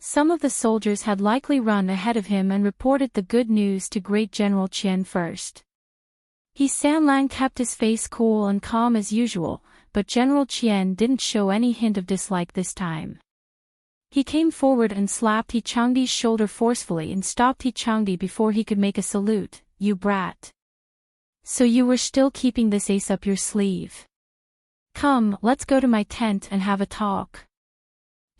Some of the soldiers had likely run ahead of him and reported the good news to Great General Qian first. Sanlang kept his face cool and calm as usual, but General Qian didn't show any hint of dislike this time. He came forward and slapped Changdi's shoulder forcefully and stopped Changdi before he could make a salute. "You brat. So you were still keeping this ace up your sleeve. Come, let's go to my tent and have a talk."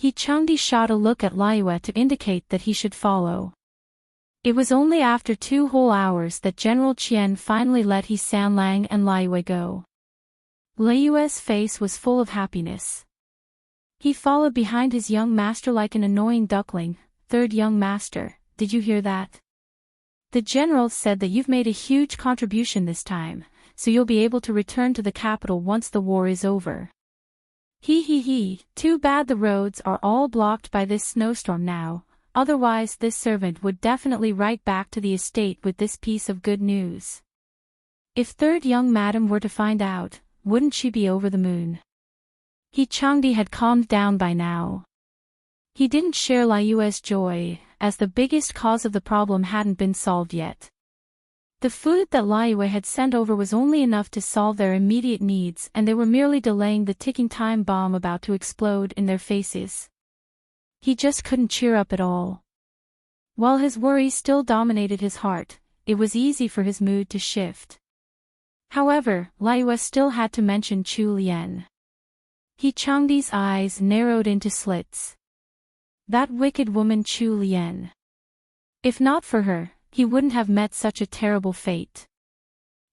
Changdi shot a look at Liyue to indicate that he should follow. It was only after 2 whole hours that General Qian finally let Sanlang and Liyue go. Liyue's face was full of happiness. He followed behind his young master like an annoying duckling. "Third young master, did you hear that? The general said that you've made a huge contribution this time, so you'll be able to return to the capital once the war is over." Too bad the roads are all blocked by this snowstorm now, otherwise this servant would definitely write back to the estate with this piece of good news. If third young madam were to find out, wouldn't she be over the moon? Changdi had calmed down by now. He didn't share Liyue's joy, as the biggest cause of the problem hadn't been solved yet. The food that Liyue had sent over was only enough to solve their immediate needs, and they were merely delaying the ticking time bomb about to explode in their faces. He just couldn't cheer up at all. While his worries still dominated his heart, it was easy for his mood to shift. However, Liyue still had to mention Chu Lian. Changdi's eyes narrowed into slits. That wicked woman Chu Lian. If not for her, he wouldn't have met such a terrible fate.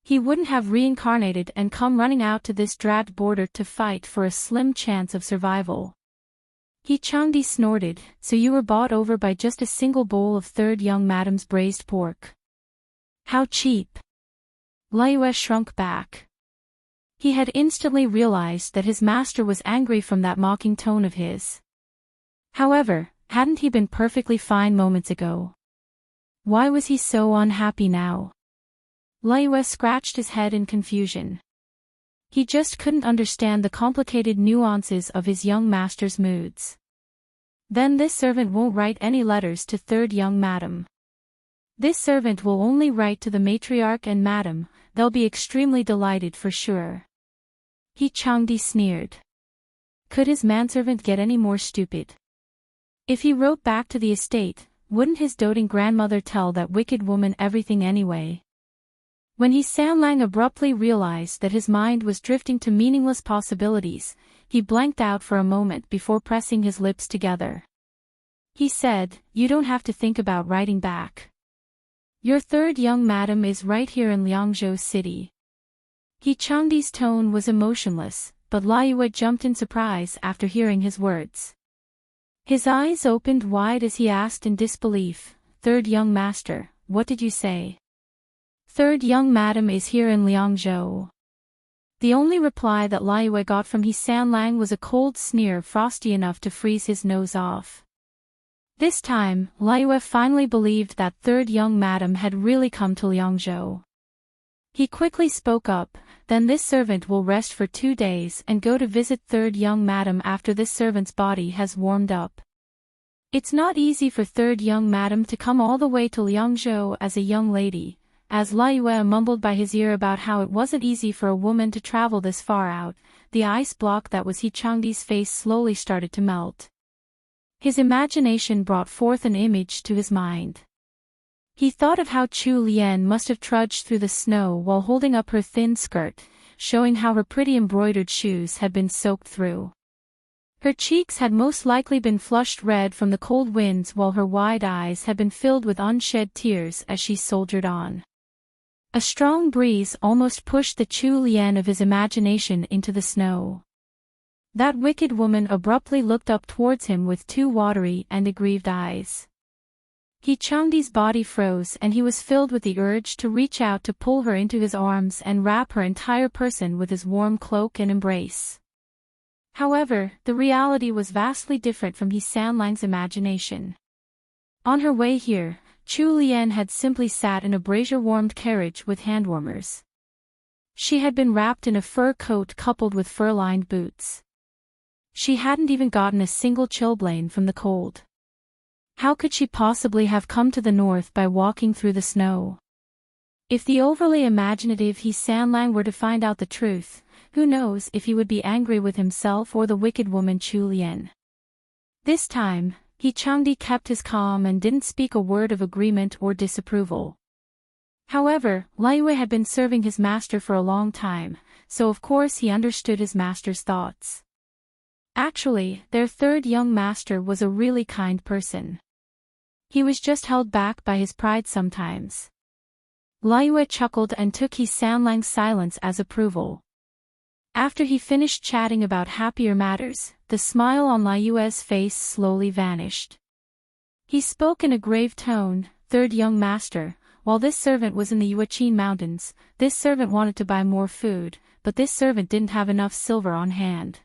He wouldn't have reincarnated and come running out to this dragged border to fight for a slim chance of survival. Changdi snorted. "So you were bought over by just a single bowl of third young madam's braised pork? How cheap." Liyue shrunk back. He had instantly realized that his master was angry from that mocking tone of his. However, hadn't he been perfectly fine moments ago? Why was he so unhappy now? Liyue scratched his head in confusion. He just couldn't understand the complicated nuances of his young master's moods. Then this servant won't write any letters to third young madam. This servant will only write to the matriarch and madam. They'll be extremely delighted for sure. Changdi sneered. Could his manservant get any more stupid? If he wrote back to the estate, wouldn't his doting grandmother tell that wicked woman everything anyway? When Sanlang abruptly realized that his mind was drifting to meaningless possibilities, he blanked out for a moment before pressing his lips together. He said, "You don't have to think about writing back. Your third young madam is right here in Liangzhou City." Changdi's tone was emotionless, but Liyue jumped in surprise after hearing his words. His eyes opened wide as he asked in disbelief, "Third young master, what did you say?" "Third young madam is here in Liangzhou." The only reply that Liyue got from Sanlang was a cold sneer frosty enough to freeze his nose off. This time, Liyue finally believed that third young madam had really come to Liangzhou. He quickly spoke up, "Then this servant will rest for 2 days and go to visit third young madam after this servant's body has warmed up. It's not easy for third young madam to come all the way to Liangzhou as a young lady." As Liyue mumbled by his ear about how it wasn't easy for a woman to travel this far out, the ice block that was Changdi's face slowly started to melt. His imagination brought forth an image to his mind. He thought of how Chu Lian must have trudged through the snow while holding up her thin skirt, showing how her pretty embroidered shoes had been soaked through. Her cheeks had most likely been flushed red from the cold winds, while her wide eyes had been filled with unshed tears as she soldiered on. A strong breeze almost pushed the Chu Lian of his imagination into the snow. That wicked woman abruptly looked up towards him with two watery and aggrieved eyes. He Changdi's body froze and he was filled with the urge to reach out to pull her into his arms and wrap her entire person with his warm cloak and embrace. However, the reality was vastly different from He Sanlang's imagination. On her way here, Chu Lian had simply sat in a brazier-warmed carriage with handwarmers. She had been wrapped in a fur coat coupled with fur-lined boots. She hadn't even gotten a single chilblain from the cold. How could she possibly have come to the north by walking through the snow? If the overly imaginative He Sanlang were to find out the truth, who knows if he would be angry with himself or the wicked woman Chu Lian. This time, He Changdi kept his calm and didn't speak a word of agreement or disapproval. However, Liyue had been serving his master for a long time, so of course he understood his master's thoughts. Actually, their third young master was a really kind person. He was just held back by his pride sometimes. Liyue chuckled and took He Sanlang's silence as approval. After he finished chatting about happier matters, the smile on Liyue's face slowly vanished. He spoke in a grave tone, "Third young master, while this servant was in the Yuqin mountains, this servant wanted to buy more food, but this servant didn't have enough silver on hand.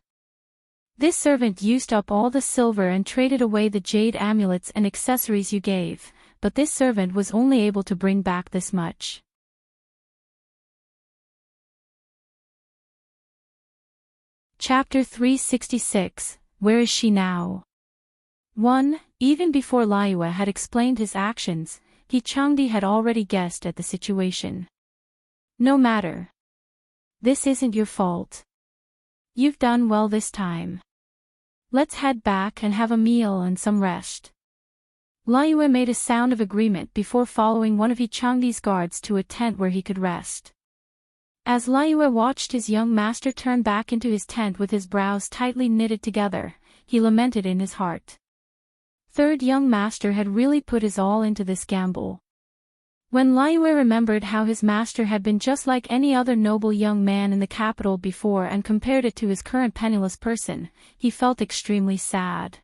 This servant used up all the silver and traded away the jade amulets and accessories you gave, but this servant was only able to bring back this much." Chapter 366, Where is she now? 1. Even before Liyue had explained his actions, He Changdi had already guessed at the situation. "No matter. This isn't your fault. You've done well this time. Let's head back and have a meal and some rest." Liyue made a sound of agreement before following one of He Changdi's guards to a tent where he could rest. As Liyue watched his young master turn back into his tent with his brows tightly knitted together, he lamented in his heart. Third young master had really put his all into this gamble. When Liyue remembered how his master had been just like any other noble young man in the capital before and compared it to his current penniless person, he felt extremely sad.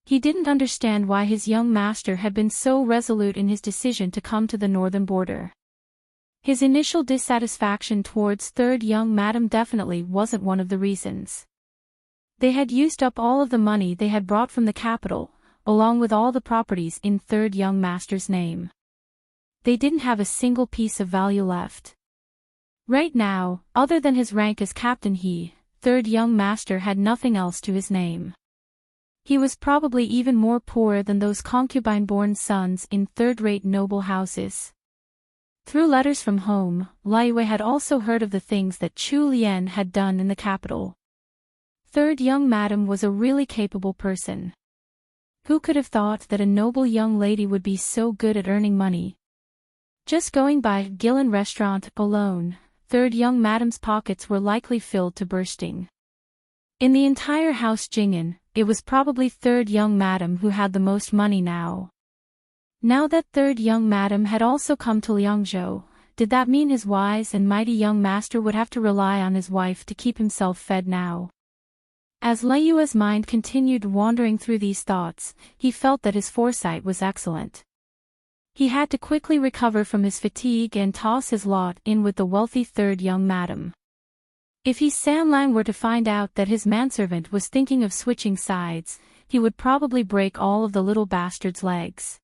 He didn't understand why his young master had been so resolute in his decision to come to the northern border. His initial dissatisfaction towards third young madam definitely wasn't one of the reasons. They had used up all of the money they had brought from the capital, along with all the properties in third young master's name. They didn't have a single piece of value left. Right now, other than his rank as captain, third young master had nothing else to his name. He was probably even more poor than those concubine-born sons in third-rate noble houses. Through letters from home, Liyue had also heard of the things that Chu Lian had done in the capital. Third young madam was a really capable person. Who could have thought that a noble young lady would be so good at earning money? Just going by Gillen restaurant alone, third young madam's pockets were likely filled to bursting. In the entire house Jing'an, it was probably third young madam who had the most money now. Now that third young madam had also come to Liangzhou, did that mean his wise and mighty young master would have to rely on his wife to keep himself fed now? As Liyue's mind continued wandering through these thoughts, he felt that his foresight was excellent. He had to quickly recover from his fatigue and toss his lot in with the wealthy third young madam. If He Sanlang were to find out that his manservant was thinking of switching sides, he would probably break all of the little bastard's legs.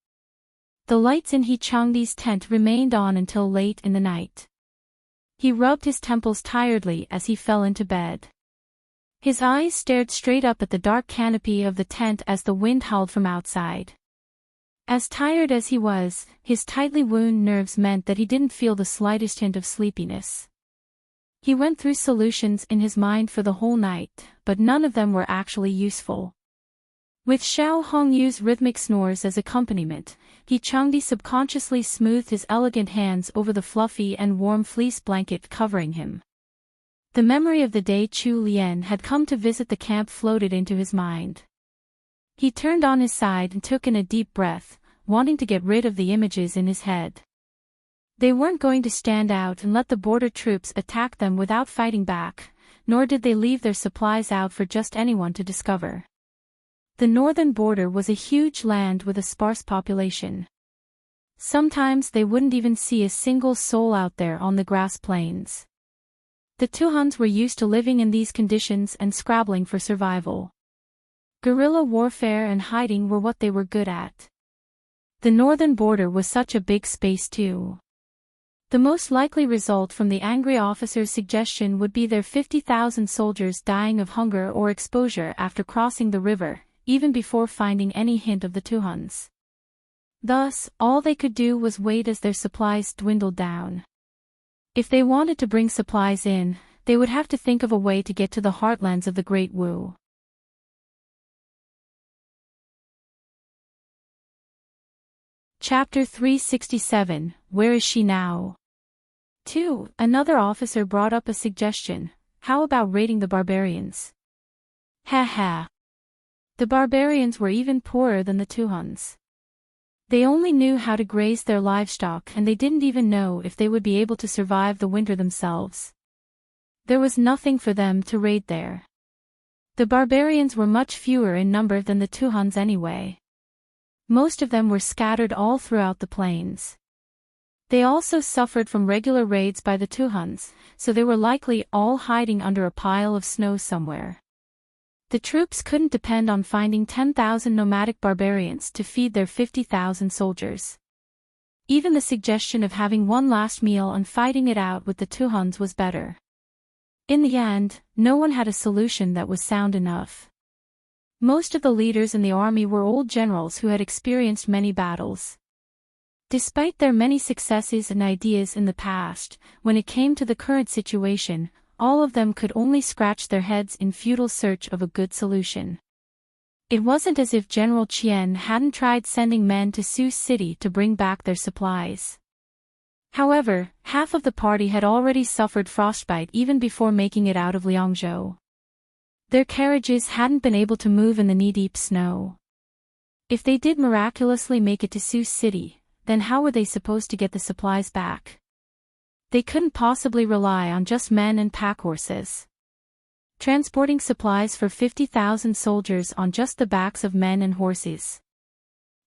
The lights in He Changdi's tent remained on until late in the night. He rubbed his temples tiredly as he fell into bed. His eyes stared straight up at the dark canopy of the tent as the wind howled from outside. As tired as he was, his tightly wound nerves meant that he didn't feel the slightest hint of sleepiness. He went through solutions in his mind for the whole night, but none of them were actually useful. With Xiao Hongyu's rhythmic snores as accompaniment, He Changdi subconsciously smoothed his elegant hands over the fluffy and warm fleece blanket covering him. The memory of the day Chu Lian had come to visit the camp floated into his mind. He turned on his side and took in a deep breath, wanting to get rid of the images in his head. They weren't going to stand out and let the border troops attack them without fighting back, nor did they leave their supplies out for just anyone to discover. The northern border was a huge land with a sparse population. Sometimes they wouldn't even see a single soul out there on the grass plains. The Tuhans were used to living in these conditions and scrabbling for survival. Guerrilla warfare and hiding were what they were good at. The northern border was such a big space too. The most likely result from the angry officer's suggestion would be their 50,000 soldiers dying of hunger or exposure after crossing the river, even before finding any hint of the Tuhans. Thus, all they could do was wait as their supplies dwindled down. If they wanted to bring supplies in, they would have to think of a way to get to the heartlands of the Great Wu. Chapter 367, Where is she now? 2. Another officer brought up a suggestion. How about raiding the barbarians? Ha ha. The barbarians were even poorer than the Tuhans. They only knew how to graze their livestock and they didn't even know if they would be able to survive the winter themselves. There was nothing for them to raid there. The barbarians were much fewer in number than the Tuhans anyway. Most of them were scattered all throughout the plains. They also suffered from regular raids by the Tuhans, so they were likely all hiding under a pile of snow somewhere. The troops couldn't depend on finding 10,000 nomadic barbarians to feed their 50,000 soldiers. Even the suggestion of having one last meal and fighting it out with the Tuhans was better. In the end, no one had a solution that was sound enough. Most of the leaders in the army were old generals who had experienced many battles. Despite their many successes and ideas in the past, when it came to the current situation, all of them could only scratch their heads in futile search of a good solution. It wasn't as if General Qian hadn't tried sending men to Sioux City to bring back their supplies. However, half of the party had already suffered frostbite even before making it out of Liangzhou. Their carriages hadn't been able to move in the knee-deep snow. If they did miraculously make it to Sioux City, then how were they supposed to get the supplies back? They couldn't possibly rely on just men and pack horses. Transporting supplies for 50,000 soldiers on just the backs of men and horses.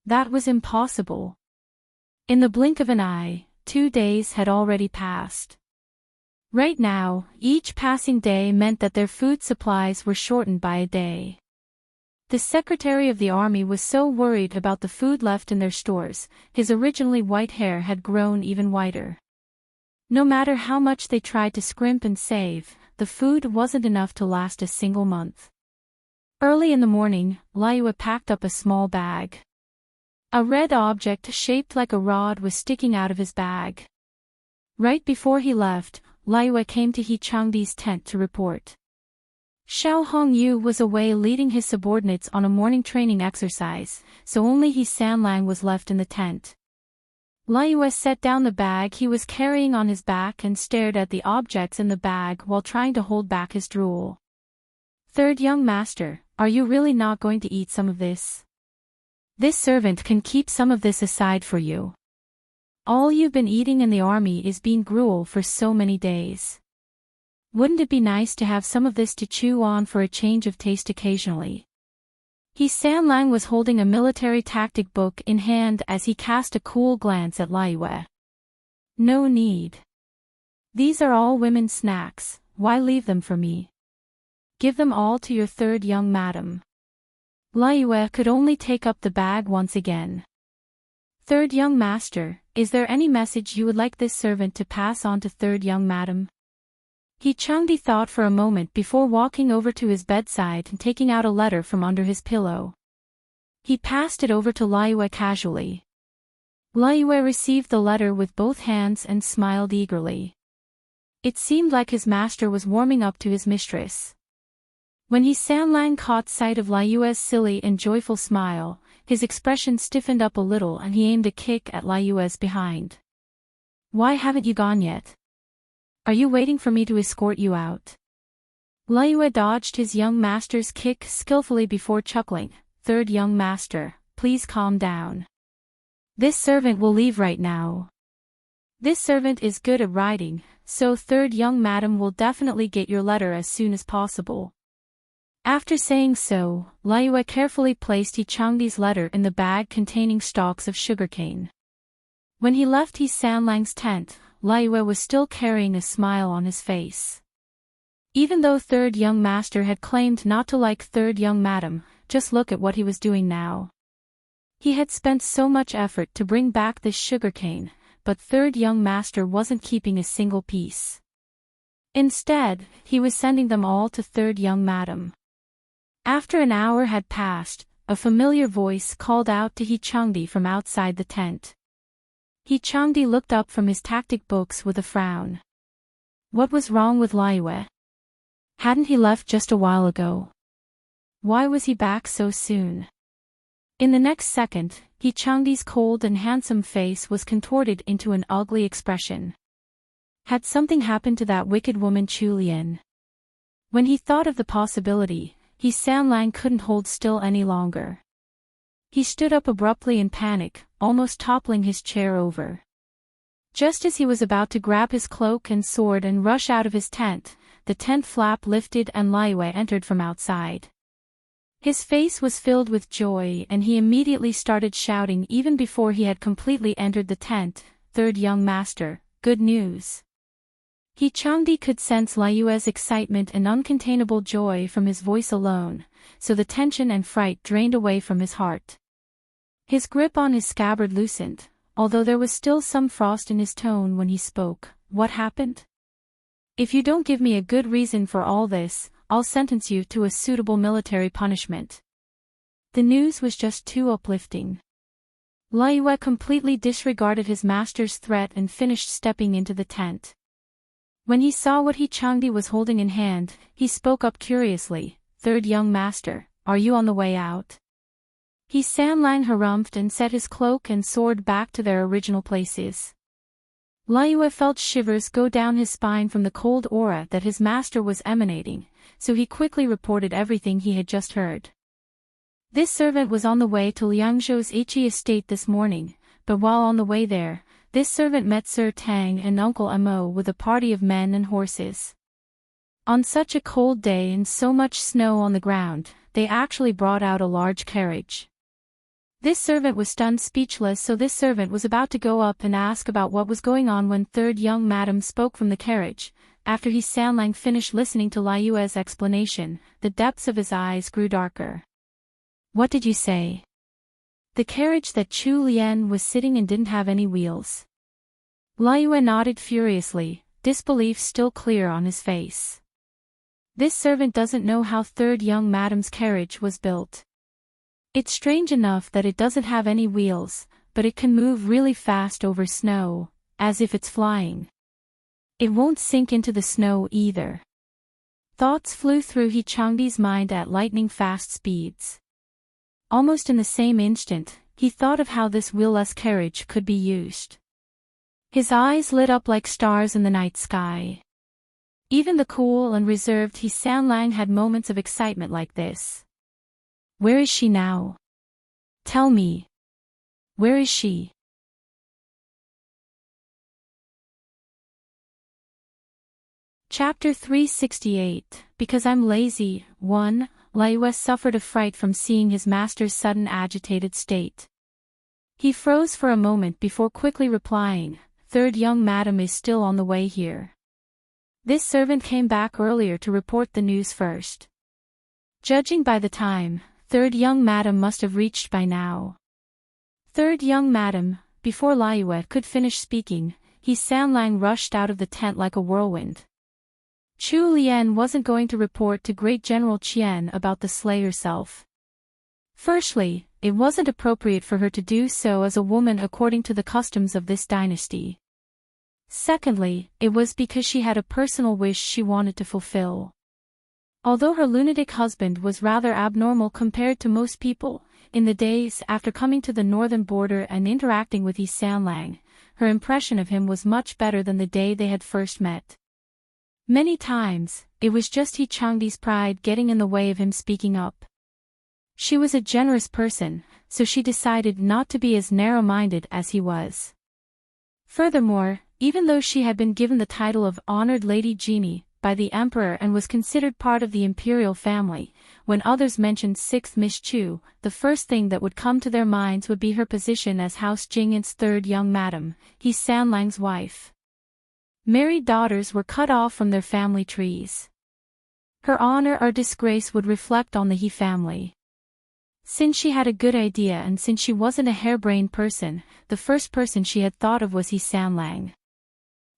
That was impossible. In the blink of an eye, 2 days had already passed. Right now, each passing day meant that their food supplies were shortened by a day. The Secretary of the Army was so worried about the food left in their stores, his originally white hair had grown even whiter. No matter how much they tried to scrimp and save, the food wasn't enough to last a single month. Early in the morning, Liu packed up a small bag. A red object shaped like a rod was sticking out of his bag. Right before he left, Liu came to He Changdi's tent to report. Xiao Hongyu was away leading his subordinates on a morning training exercise, so only He Sanlang was left in the tent. Liu set down the bag he was carrying on his back and stared at the objects in the bag while trying to hold back his drool. Third young master, are you really not going to eat some of this? This servant can keep some of this aside for you. All you've been eating in the army is bean gruel for so many days. Wouldn't it be nice to have some of this to chew on for a change of taste occasionally? He Sanlang was holding a military tactic book in hand as he cast a cool glance at Liu. No need. These are all women's snacks, why leave them for me? Give them all to your third young madam. Liu could only take up the bag once again. Third young master, is there any message you would like this servant to pass on to third young madam? He Changdi thought for a moment before walking over to his bedside and taking out a letter from under his pillow. He passed it over to Liu casually. Liu received the letter with both hands and smiled eagerly. It seemed like his master was warming up to his mistress. When He Sanlang caught sight of Liu's silly and joyful smile, his expression stiffened up a little and he aimed a kick at Liu's behind. Why haven't you gone yet? Are you waiting for me to escort you out? Liyue dodged his young master's kick skillfully before chuckling. Third young master, please calm down. This servant will leave right now. This servant is good at riding, so third young madam will definitely get your letter as soon as possible. After saying so, Liyue carefully placed Changdi's letter in the bag containing stalks of sugarcane. When he left Sanlang's tent, Liyue was still carrying a smile on his face. Even though third young master had claimed not to like third young madam, just look at what he was doing now. He had spent so much effort to bring back this sugarcane, but third young master wasn't keeping a single piece. Instead, he was sending them all to third young madam. After an hour had passed, a familiar voice called out to Changdi from outside the tent. Changdi looked up from his tactic books with a frown. What was wrong with Liyue? Hadn't he left just a while ago? Why was he back so soon? In the next second, Changdi's cold and handsome face was contorted into an ugly expression. Had something happened to that wicked woman Chulian? When he thought of the possibility, Sanlang couldn't hold still any longer. He stood up abruptly in panic, almost toppling his chair over. Just as he was about to grab his cloak and sword and rush out of his tent, the tent flap lifted and Liyue entered from outside. His face was filled with joy and he immediately started shouting even before he had completely entered the tent. Third young master, good news. Changdi could sense Liyue's excitement and uncontainable joy from his voice alone, so the tension and fright drained away from his heart. His grip on his scabbard loosened, although there was still some frost in his tone when he spoke. What happened? If you don't give me a good reason for all this, I'll sentence you to a suitable military punishment. The news was just too uplifting. Liyue completely disregarded his master's threat and finished stepping into the tent. When he saw what Changdi was holding in hand, he spoke up curiously. Third young master, are you on the way out? Sanlang harumphed and set his cloak and sword back to their original places. Liyue felt shivers go down his spine from the cold aura that his master was emanating, so he quickly reported everything he had just heard. This servant was on the way to Liangzhou's Ichi estate this morning, but while on the way there, this servant met Sir Tang and Uncle Mo with a party of men and horses. On such a cold day and so much snow on the ground, they actually brought out a large carriage. This servant was stunned speechless, so this servant was about to go up and ask about what was going on when third young madam spoke from the carriage. After Sanlang finished listening to Liyue's explanation, the depths of his eyes grew darker. What did you say? The carriage that Chu Lian was sitting in didn't have any wheels. Liyue nodded furiously, disbelief still clear on his face. This servant doesn't know how third young madam's carriage was built. It's strange enough that it doesn't have any wheels, but it can move really fast over snow, as if it's flying. It won't sink into the snow either. Thoughts flew through Changdi's mind at lightning-fast speeds. Almost in the same instant, he thought of how this wheelless carriage could be used. His eyes lit up like stars in the night sky. Even the cool and reserved Sanlang had moments of excitement like this. Where is she now? Tell me. Where is she? Chapter 368, Because I'm Lazy. 1. Liyue suffered a fright from seeing his master's sudden agitated state. He froze for a moment before quickly replying, Third young madam is still on the way here. This servant came back earlier to report the news first. Judging by the time, third young madam must have reached by now. Third young madam, before Liyue could finish speaking, Sanlang rushed out of the tent like a whirlwind. Chu Lian wasn't going to report to Great General Qian about the slay herself. Firstly, it wasn't appropriate for her to do so as a woman according to the customs of this dynasty. Secondly, it was because she had a personal wish she wanted to fulfill. Although her lunatic husband was rather abnormal compared to most people, in the days after coming to the northern border and interacting with Sanlang, her impression of him was much better than the day they had first met. Many times, it was just Changdi's pride getting in the way of him speaking up. She was a generous person, so she decided not to be as narrow-minded as he was. Furthermore, even though she had been given the title of Honored Lady Dreamy by the Emperor and was considered part of the imperial family, when others mentioned 6th Miss Chu, the first thing that would come to their minds would be her position as House Jing'an's third young madam, He Sanlang's wife. Married daughters were cut off from their family trees. Her honor or disgrace would reflect on the He family. Since she had a good idea and since she wasn't a harebrained person, the first person she had thought of was He Sanlang.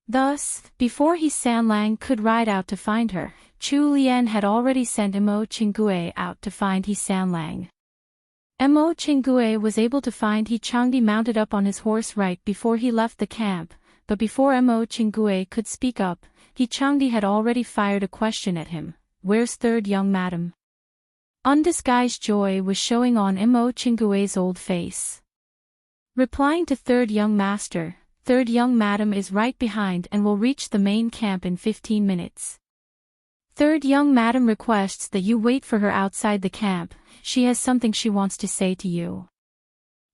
Thus, before He Sanlang could ride out to find her, Chu Lian had already sent Mo Qinggui out to find He Sanlang. Mo Qinggui was able to find He Changdi mounted up on his horse right before he left the camp, but before Mo Qinggui could speak up, He Changdi had already fired a question at him, "Where's third young madam?" Undisguised joy was showing on Mo Qinggui's old face. Replying to third young master, "Third young madam is right behind and will reach the main camp in 15 minutes. Third young madam requests that you wait for her outside the camp, she has something she wants to say to you."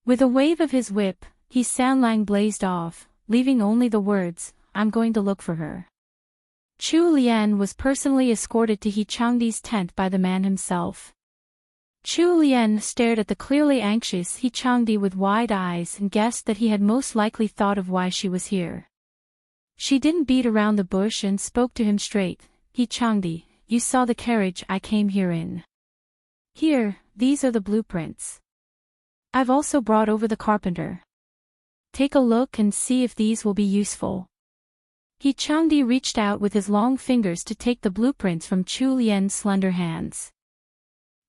With a wave of his whip, He Sanlang blazed off, leaving only the words, "I'm going to look for her." Chu Lian was personally escorted to He Changdi's tent by the man himself. Chu Lian stared at the clearly anxious He Changdi with wide eyes and guessed that he had most likely thought of why she was here. She didn't beat around the bush and spoke to him straight, "He Changdi, you saw the carriage I came here in. Here, these are the blueprints. I've also brought over the carpenter. Take a look and see if these will be useful." He Changdi reached out with his long fingers to take the blueprints from Chu Lian's slender hands.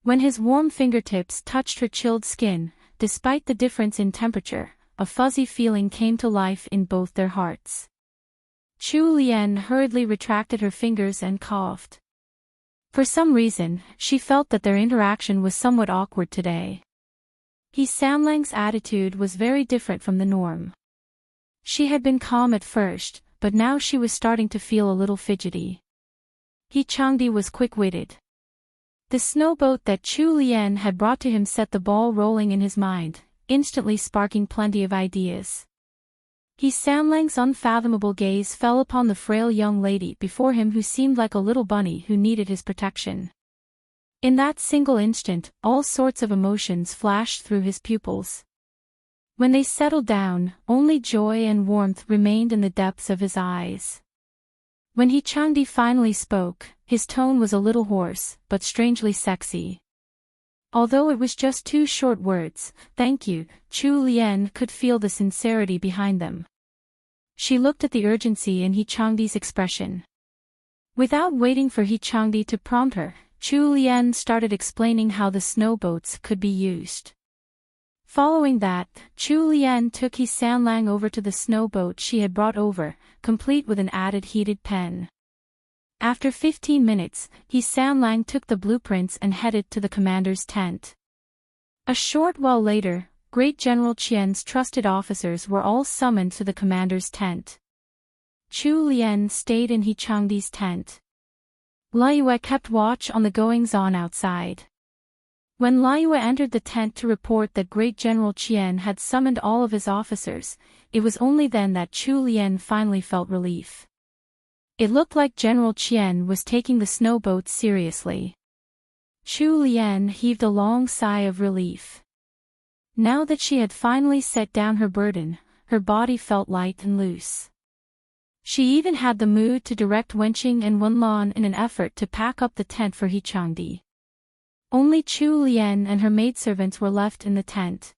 When his warm fingertips touched her chilled skin, despite the difference in temperature, a fuzzy feeling came to life in both their hearts. Chu Lian hurriedly retracted her fingers and coughed. For some reason, she felt that their interaction was somewhat awkward today. He Sanlang's attitude was very different from the norm. She had been calm at first, but now she was starting to feel a little fidgety. He Changdi was quick-witted. The snowboat that Chu Lian had brought to him set the ball rolling in his mind, instantly sparking plenty of ideas. He Sanlang's unfathomable gaze fell upon the frail young lady before him who seemed like a little bunny who needed his protection. In that single instant, all sorts of emotions flashed through his pupils. When they settled down, only joy and warmth remained in the depths of his eyes. When He Changdi finally spoke, his tone was a little hoarse, but strangely sexy. Although it was just 2 short words, "Thank you," Chu Lian could feel the sincerity behind them. She looked at the urgency in He Changdi's expression. Without waiting for He Changdi to prompt her, Chu Lian started explaining how the snowboats could be used. Following that, Chu Lian took He Sanlang over to the snowboat she had brought over, complete with an added heated pen. After 15 minutes, He Sanlang took the blueprints and headed to the commander's tent. A short while later, Great General Qian's trusted officers were all summoned to the commander's tent. Chu Lian stayed in He Changdi's tent. Liyue kept watch on the goings-on outside. When Liyue entered the tent to report that Great General Qian had summoned all of his officers, it was only then that Chu Lian finally felt relief. It looked like General Qian was taking the snowboat seriously. Chu Lian heaved a long sigh of relief. Now that she had finally set down her burden, her body felt light and loose. She even had the mood to direct Wenqing and Wenlan in an effort to pack up the tent for He Changdi. Only Chu Lian and her maidservants were left in the tent.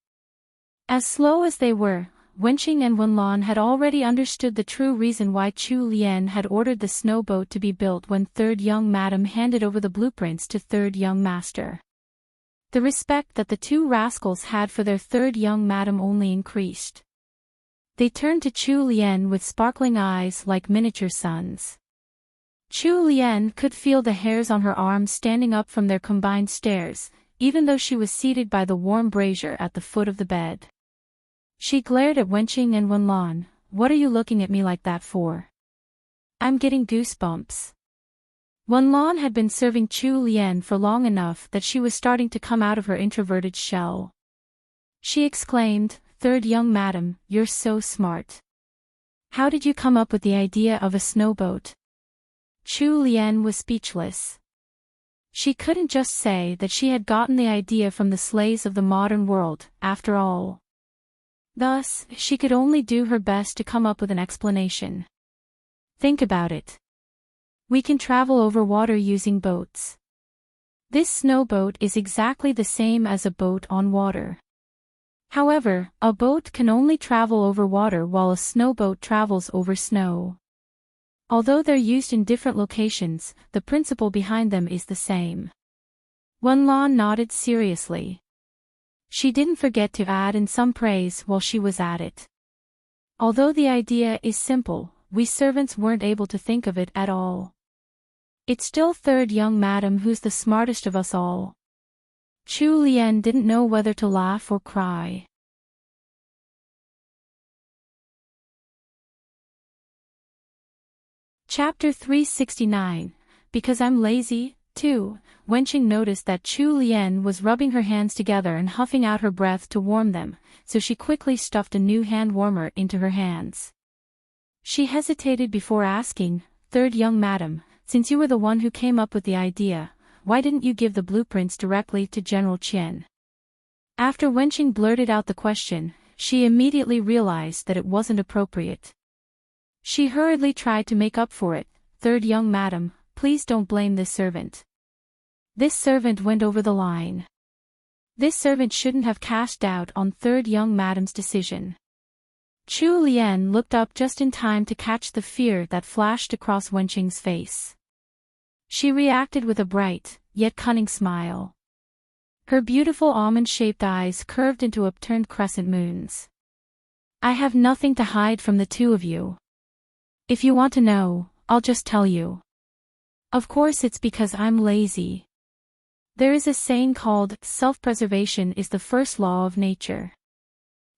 As slow as they were, Wenqing and Wenlan had already understood the true reason why Chu Lian had ordered the snowboat to be built when third young madam handed over the blueprints to third young master. The respect that the 2 rascals had for their third young madam only increased. They turned to Chu Lian with sparkling eyes like miniature suns. Chu Lian could feel the hairs on her arms standing up from their combined stares, even though she was seated by the warm brazier at the foot of the bed. She glared at Wenqing and Wenlan. "What are you looking at me like that for?" "I'm getting goosebumps." Wenlan had been serving Chu Lian for long enough that she was starting to come out of her introverted shell. She exclaimed, "Third young madam, you're so smart. How did you come up with the idea of a snowboat?" Chu Lian was speechless. She couldn't just say that she had gotten the idea from the slaves of the modern world, after all. Thus, she could only do her best to come up with an explanation. Think about it. We can travel over water using boats. This snowboat is exactly the same as a boat on water. However, a boat can only travel over water while a snowboat travels over snow. Although they're used in different locations, the principle behind them is the same. Wenlan nodded seriously. She didn't forget to add in some praise while she was at it. Although the idea is simple, we servants weren't able to think of it at all. It's still third young madam who's the smartest of us all. Chu Lian didn't know whether to laugh or cry. Chapter 369, Because I'm Lazy, 2. Wenqing noticed that Chu Lian was rubbing her hands together and huffing out her breath to warm them, so she quickly stuffed a new hand warmer into her hands. She hesitated before asking, "Third young madam, since you were the one who came up with the idea, why didn't you give the blueprints directly to General Qian?" After Wenqing blurted out the question, she immediately realized that it wasn't appropriate. She hurriedly tried to make up for it. "Third young madam, please don't blame this servant. This servant went over the line. This servant shouldn't have cast doubt on third young madam's decision." Chu Lian looked up just in time to catch the fear that flashed across Wenqing's face. She reacted with a bright, yet cunning smile. Her beautiful almond-shaped eyes curved into upturned crescent moons. "I have nothing to hide from the two of you. If you want to know, I'll just tell you. Of course it's because I'm lazy. There is a saying called, self-preservation is the first law of nature.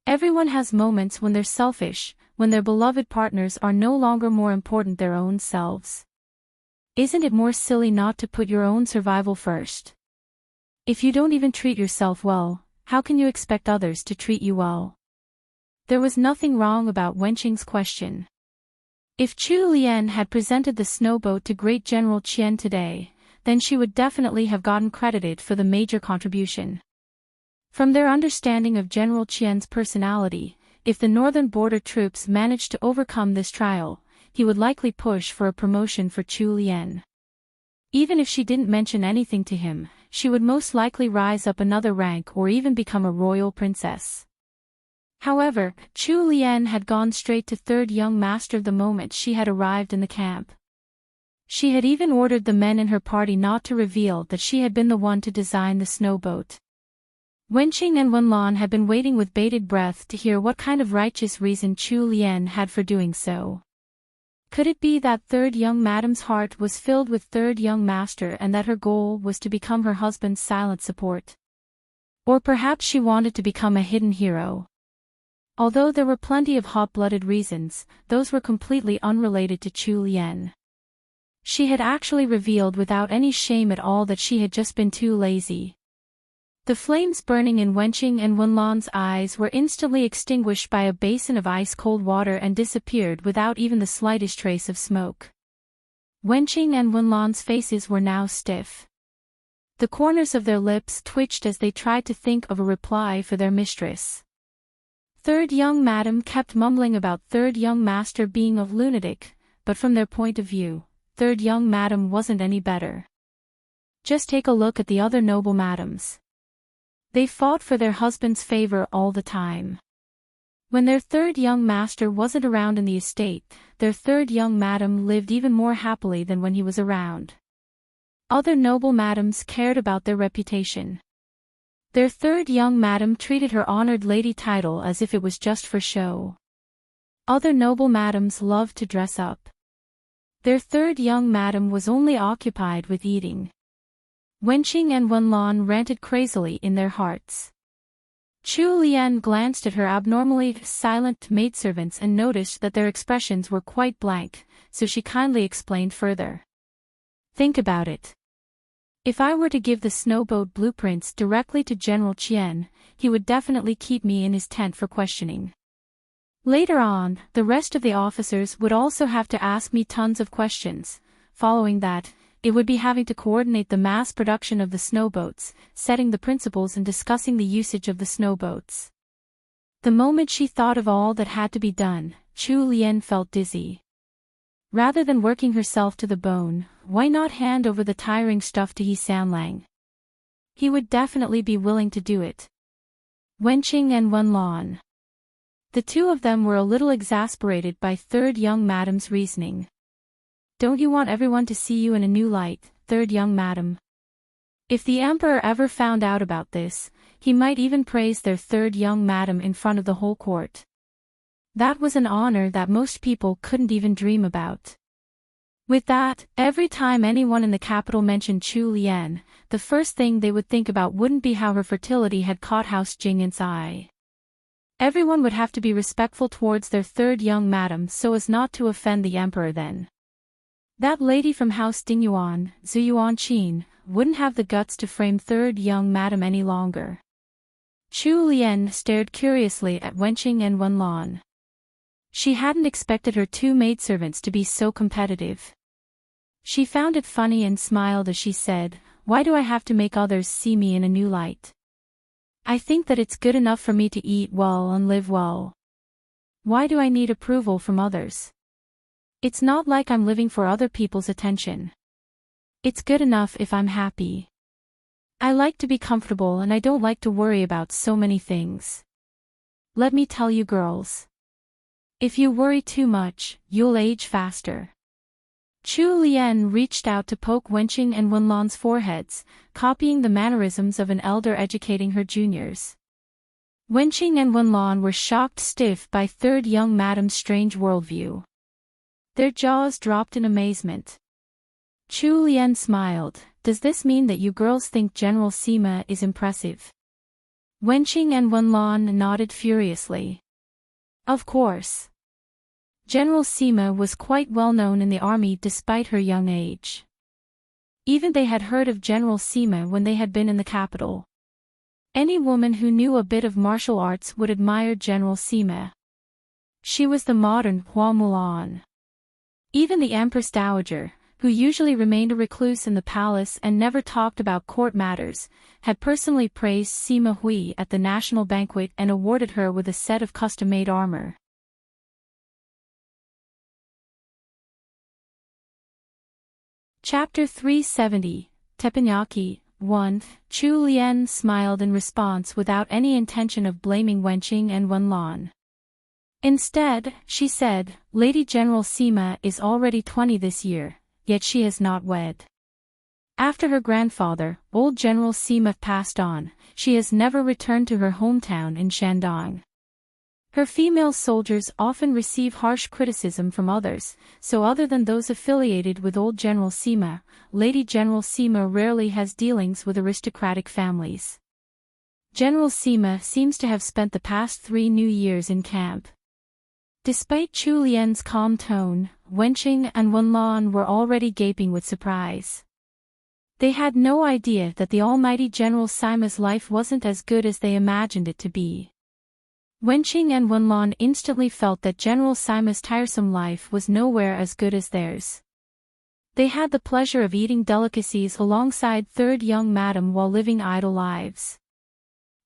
Everyone has moments when they're selfish, when their beloved partners are no longer more important than their own selves. Isn't it more silly not to put your own survival first? If you don't even treat yourself well, how can you expect others to treat you well?" There was nothing wrong about Wenqing's question. If Chu Lian had presented the snowboat to Great General Qian today, then she would definitely have gotten credited for the major contribution. From their understanding of General Qian's personality, if the northern border troops managed to overcome this trial, he would likely push for a promotion for Chu Lian. Even if she didn't mention anything to him, she would most likely rise up another rank or even become a royal princess. However, Chu Lian had gone straight to third young master the moment she had arrived in the camp. She had even ordered the men in her party not to reveal that she had been the one to design the snowboat. Wenqing and Wenlan had been waiting with bated breath to hear what kind of righteous reason Chu Lian had for doing so. Could it be that third young madam's heart was filled with third young master and that her goal was to become her husband's silent support? Or perhaps she wanted to become a hidden hero. Although there were plenty of hot-blooded reasons, those were completely unrelated to Chu Lian. She had actually revealed without any shame at all that she had just been too lazy. The flames burning in Wenqing and Wenlan's eyes were instantly extinguished by a basin of ice-cold water and disappeared without even the slightest trace of smoke. Wenqing and Wenlan's faces were now stiff. The corners of their lips twitched as they tried to think of a reply for their mistress. Third young madam kept mumbling about third young master being a lunatic, but from their point of view, third young madam wasn't any better. Just take a look at the other noble madams. They fought for their husband's favor all the time. When their third young master wasn't around in the estate, their third young madam lived even more happily than when he was around. Other noble madams cared about their reputation. Their third young madam treated her honored lady title as if it was just for show. Other noble madams loved to dress up. Their third young madam was only occupied with eating. Wenqing and Wenlan ranted crazily in their hearts. Chu Lian glanced at her abnormally silent maidservants and noticed that their expressions were quite blank, so she kindly explained further. Think about it. If I were to give the snowboat blueprints directly to General Qian, he would definitely keep me in his tent for questioning. Later on, the rest of the officers would also have to ask me tons of questions. Following that, it would be having to coordinate the mass production of the snowboats, setting the principles and discussing the usage of the snowboats. The moment she thought of all that had to be done, Chu Lian felt dizzy. Rather than working herself to the bone, why not hand over the tiring stuff to He Sanlang? He would definitely be willing to do it. Wenqing and Wenlan. The two of them were a little exasperated by third young madam's reasoning. Don't you want everyone to see you in a new light, third young madam? If the emperor ever found out about this, he might even praise their third young madam in front of the whole court. That was an honor that most people couldn't even dream about. With that, every time anyone in the capital mentioned Chu Lian, the first thing they would think about wouldn't be how her fertility had caught House Jingyan's eye. Everyone would have to be respectful towards their third young madam so as not to offend the emperor then. That lady from House Dingyuan, Zuyuan Qin, wouldn't have the guts to frame third young madam any longer. Chu Lian stared curiously at Wenqing and Wenlan. She hadn't expected her two maidservants to be so competitive. She found it funny and smiled as she said, "Why do I have to make others see me in a new light? I think that it's good enough for me to eat well and live well. Why do I need approval from others? It's not like I'm living for other people's attention. It's good enough if I'm happy. I like to be comfortable and I don't like to worry about so many things. Let me tell you girls. If you worry too much, you'll age faster." Chu Lian reached out to poke Wenqing and Wenlan's foreheads, copying the mannerisms of an elder educating her juniors. Wenqing and Wenlan were shocked stiff by third young madam's strange worldview. Their jaws dropped in amazement. Chu Lian smiled. "Does this mean that you girls think General Sima is impressive?" Wenqing and Wenlan nodded furiously. Of course. General Sima was quite well known in the army despite her young age. Even they had heard of General Sima when they had been in the capital. Any woman who knew a bit of martial arts would admire General Sima. She was the modern Hua Mulan. Even the Empress Dowager, who usually remained a recluse in the palace and never talked about court matters, had personally praised Sima Hui at the national banquet and awarded her with a set of custom-made armor. Chapter 370, Teppanyaki, 1. Chu Lian smiled in response without any intention of blaming Wenqing and Wenlan. Instead, she said, "Lady General Sima is already 20 this year, yet she has not wed. After her grandfather, old General Sima, passed on, she has never returned to her hometown in Shandong. Her female soldiers often receive harsh criticism from others, so other than those affiliated with old General Sima, Lady General Sima rarely has dealings with aristocratic families. General Sima seems to have spent the past 3 new years in camp." Despite Chu Lian's calm tone, Wenqing and Wenlan were already gaping with surprise. They had no idea that the almighty General Sima's life wasn't as good as they imagined it to be. Wenqing and Wenlan instantly felt that General Sima's tiresome life was nowhere as good as theirs. They had the pleasure of eating delicacies alongside third young madam while living idle lives.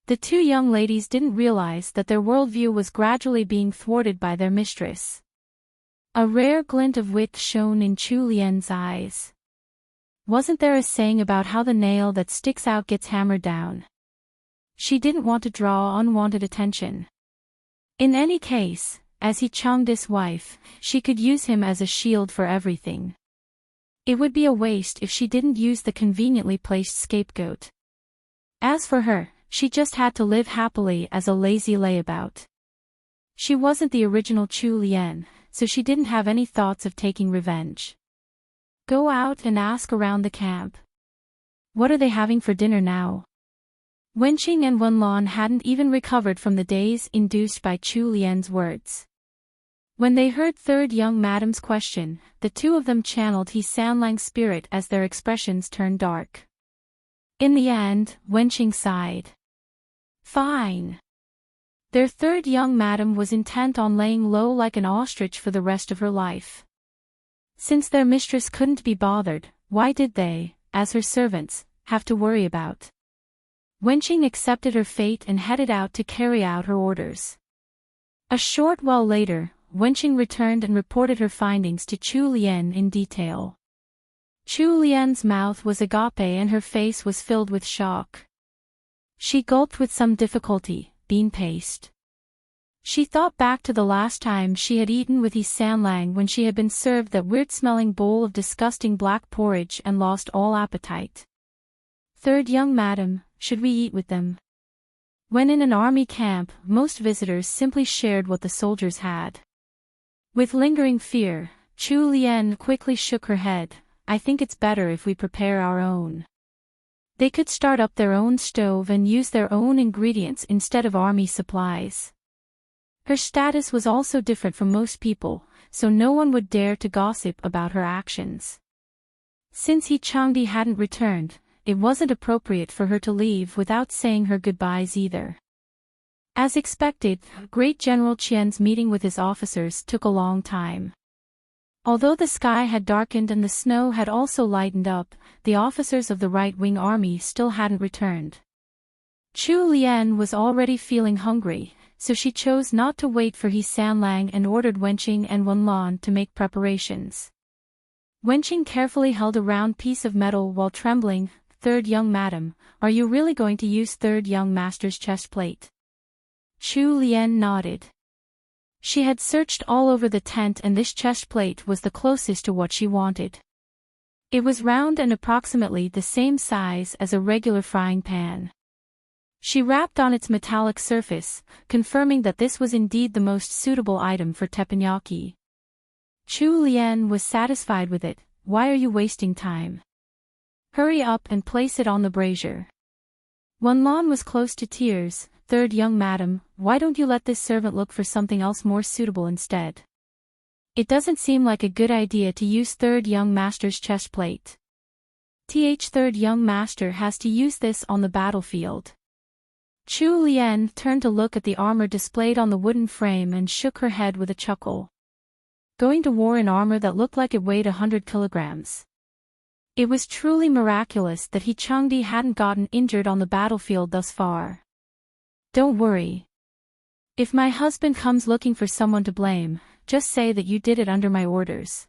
The two young ladies didn't realize that their worldview was gradually being thwarted by their mistress. A rare glint of wit shone in Chu Lian's eyes. Wasn't there a saying about how the nail that sticks out gets hammered down? She didn't want to draw unwanted attention. In any case, as he Chengde's his wife, she could use him as a shield for everything. It would be a waste if she didn't use the conveniently placed scapegoat. As for her, she just had to live happily as a lazy layabout. She wasn't the original Chu Lian, so she didn't have any thoughts of taking revenge. Go out and ask around the camp. What are they having for dinner now? Wenqing and Wenlan hadn't even recovered from the daze induced by Chu Lian's words. When they heard third young madam's question, the two of them channeled He Sanlang's spirit as their expressions turned dark. In the end, Wenqing sighed. Fine. Their third young madam was intent on laying low like an ostrich for the rest of her life. Since their mistress couldn't be bothered, why did they, as her servants, have to worry about? Wenqing accepted her fate and headed out to carry out her orders. A short while later, Wenqing returned and reported her findings to Chu Lian in detail. Chu Lian's mouth was agape and her face was filled with shock. She gulped with some difficulty, bean paste. She thought back to the last time she had eaten with He Sanlang when she had been served that weird-smelling bowl of disgusting black porridge and lost all appetite. Third young madam, should we eat with them? When in an army camp, most visitors simply shared what the soldiers had. With lingering fear, Chu Lian quickly shook her head. I think it's better if we prepare our own. They could start up their own stove and use their own ingredients instead of army supplies. Her status was also different from most people, so no one would dare to gossip about her actions. Since He Changdi hadn't returned, it wasn't appropriate for her to leave without saying her goodbyes either. As expected, Great General Qian's meeting with his officers took a long time. Although the sky had darkened and the snow had also lightened up, the officers of the right-wing army still hadn't returned. Chu Lian was already feeling hungry, so she chose not to wait for He Sanlang and ordered Wenqing and Wenlan to make preparations. Wenqing carefully held a round piece of metal while trembling. Third young madam, are you really going to use third young master's chest plate? Chu Lian nodded. She had searched all over the tent and this chest plate was the closest to what she wanted. It was round and approximately the same size as a regular frying pan. She rapped on its metallic surface, confirming that this was indeed the most suitable item for teppanyaki. Chu Lian was satisfied with it. Why are you wasting time? Hurry up and place it on the brazier. Wenlan was close to tears. Third young madam, why don't you let this servant look for something else more suitable instead? It doesn't seem like a good idea to use third young master's chest plate. Third young master has to use this on the battlefield. Chu Lian turned to look at the armor displayed on the wooden frame and shook her head with a chuckle. Going to war in armor that looked like it weighed 100 kilograms. It was truly miraculous that He Changdi hadn't gotten injured on the battlefield thus far. Don't worry. If my husband comes looking for someone to blame, just say that you did it under my orders.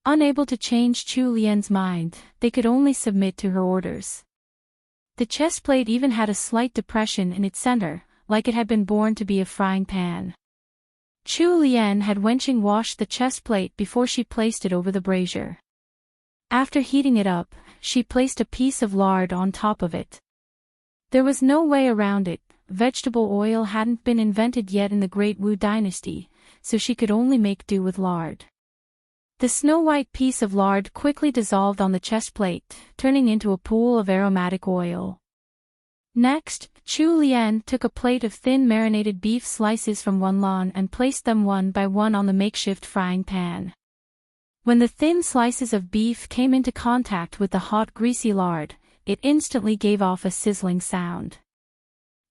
Unable to change Chu Lian's mind, they could only submit to her orders. The chest plate even had a slight depression in its center, like it had been born to be a frying pan. Chu Lian had Wenqing wash the chest plate before she placed it over the brazier. After heating it up, she placed a piece of lard on top of it. There was no way around it. Vegetable oil hadn't been invented yet in the Great Wu Dynasty, so she could only make do with lard. The snow-white piece of lard quickly dissolved on the chest plate, turning into a pool of aromatic oil. Next, Chu Lian took a plate of thin marinated beef slices from Wenlan and placed them one by one on the makeshift frying pan. When the thin slices of beef came into contact with the hot greasy lard, it instantly gave off a sizzling sound.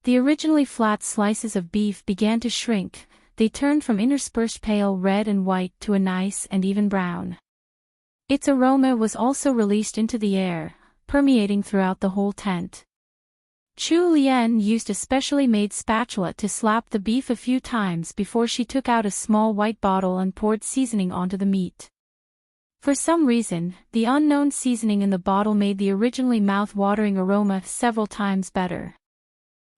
The originally flat slices of beef began to shrink. They turned from interspersed pale red and white to a nice and even brown. Its aroma was also released into the air, permeating throughout the whole tent. Chu Lian used a specially made spatula to slap the beef a few times before she took out a small white bottle and poured seasoning onto the meat. For some reason, the unknown seasoning in the bottle made the originally mouth-watering aroma several times better.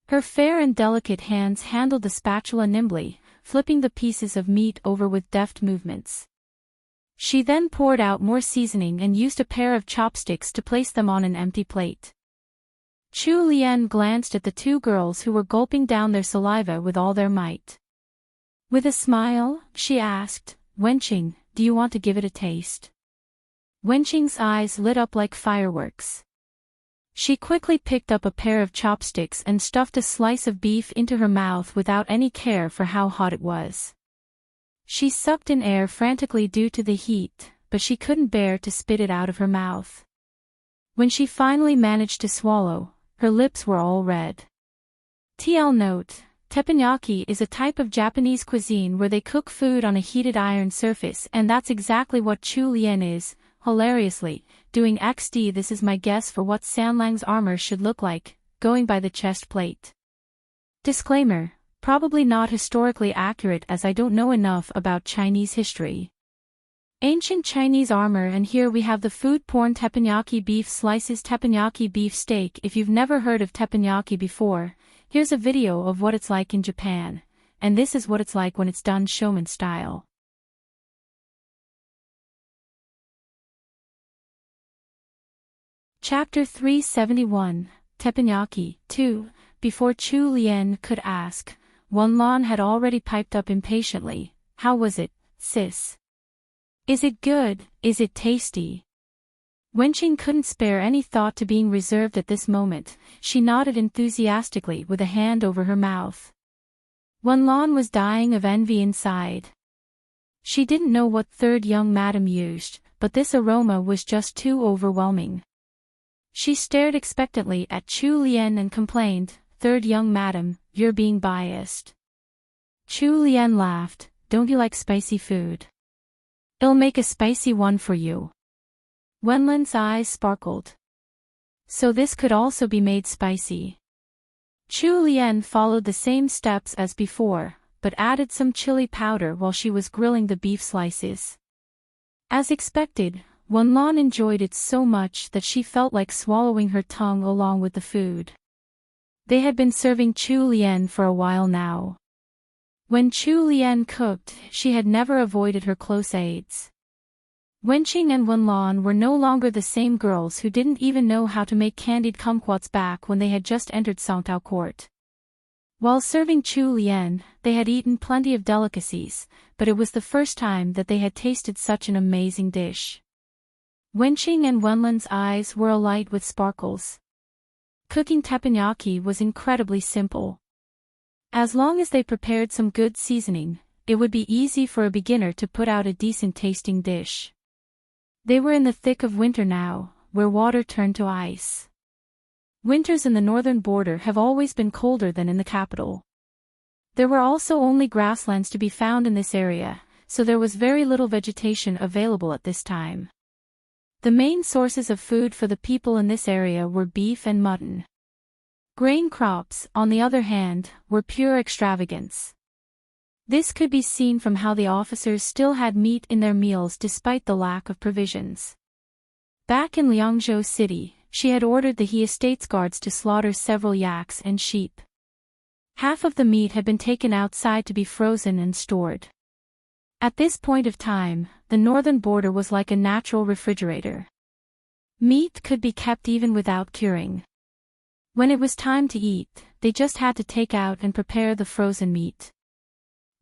Her fair and delicate hands handled the spatula nimbly, flipping the pieces of meat over with deft movements. She then poured out more seasoning and used a pair of chopsticks to place them on an empty plate. Chu Lian glanced at the two girls who were gulping down their saliva with all their might. With a smile, she asked, Wenqing, do you want to give it a taste? Wenqing's eyes lit up like fireworks. She quickly picked up a pair of chopsticks and stuffed a slice of beef into her mouth without any care for how hot it was. She sucked in air frantically due to the heat, but she couldn't bear to spit it out of her mouth. When she finally managed to swallow, her lips were all red. TL note: teppanyaki is a type of Japanese cuisine where they cook food on a heated iron surface, and that's exactly what Chu Lien is. Hilariously, doing XD, this is my guess for what Sanlang's armor should look like, going by the chest plate. Disclaimer: probably not historically accurate as I don't know enough about Chinese history. Ancient Chinese armor, and here we have the food porn teppanyaki beef slices, teppanyaki beef steak. If you've never heard of teppanyaki before, here's a video of what it's like in Japan, and this is what it's like when it's done shomen style. Chapter 371, Teppanyaki 2. Before Chu Lien could ask, Wenlan had already piped up impatiently. How was it, sis? Is it good? Is it tasty? Wenqing couldn't spare any thought to being reserved at this moment. She nodded enthusiastically with a hand over her mouth. Wenlan was dying of envy inside. She didn't know what third young madam used, but this aroma was just too overwhelming. She stared expectantly at Chu Lien and complained, "Third young madam, you're being biased." Chu Lien laughed, "Don't you like spicy food? I'll make a spicy one for you." Wenlan's eyes sparkled. So this could also be made spicy. Chu Lien followed the same steps as before, but added some chili powder while she was grilling the beef slices. As expected, Wenlan enjoyed it so much that she felt like swallowing her tongue along with the food. They had been serving Chu Lien for a while now. When Chu Lien cooked, she had never avoided her close aides. Wenqing and Wenlan were no longer the same girls who didn't even know how to make candied kumquats back when they had just entered Songtao court. While serving Chu Lien, they had eaten plenty of delicacies, but it was the first time that they had tasted such an amazing dish. Wenqing and Wenlan's eyes were alight with sparkles. Cooking teppanyaki was incredibly simple. As long as they prepared some good seasoning, it would be easy for a beginner to put out a decent-tasting dish. They were in the thick of winter now, where water turned to ice. Winters in the northern border have always been colder than in the capital. There were also only grasslands to be found in this area, so there was very little vegetation available at this time. The main sources of food for the people in this area were beef and mutton. Grain crops, on the other hand, were pure extravagance. This could be seen from how the officers still had meat in their meals despite the lack of provisions. Back in Liangzhou City, she had ordered the He Estates guards to slaughter several yaks and sheep. Half of the meat had been taken outside to be frozen and stored. At this point of time, the northern border was like a natural refrigerator. Meat could be kept even without curing. When it was time to eat, they just had to take out and prepare the frozen meat.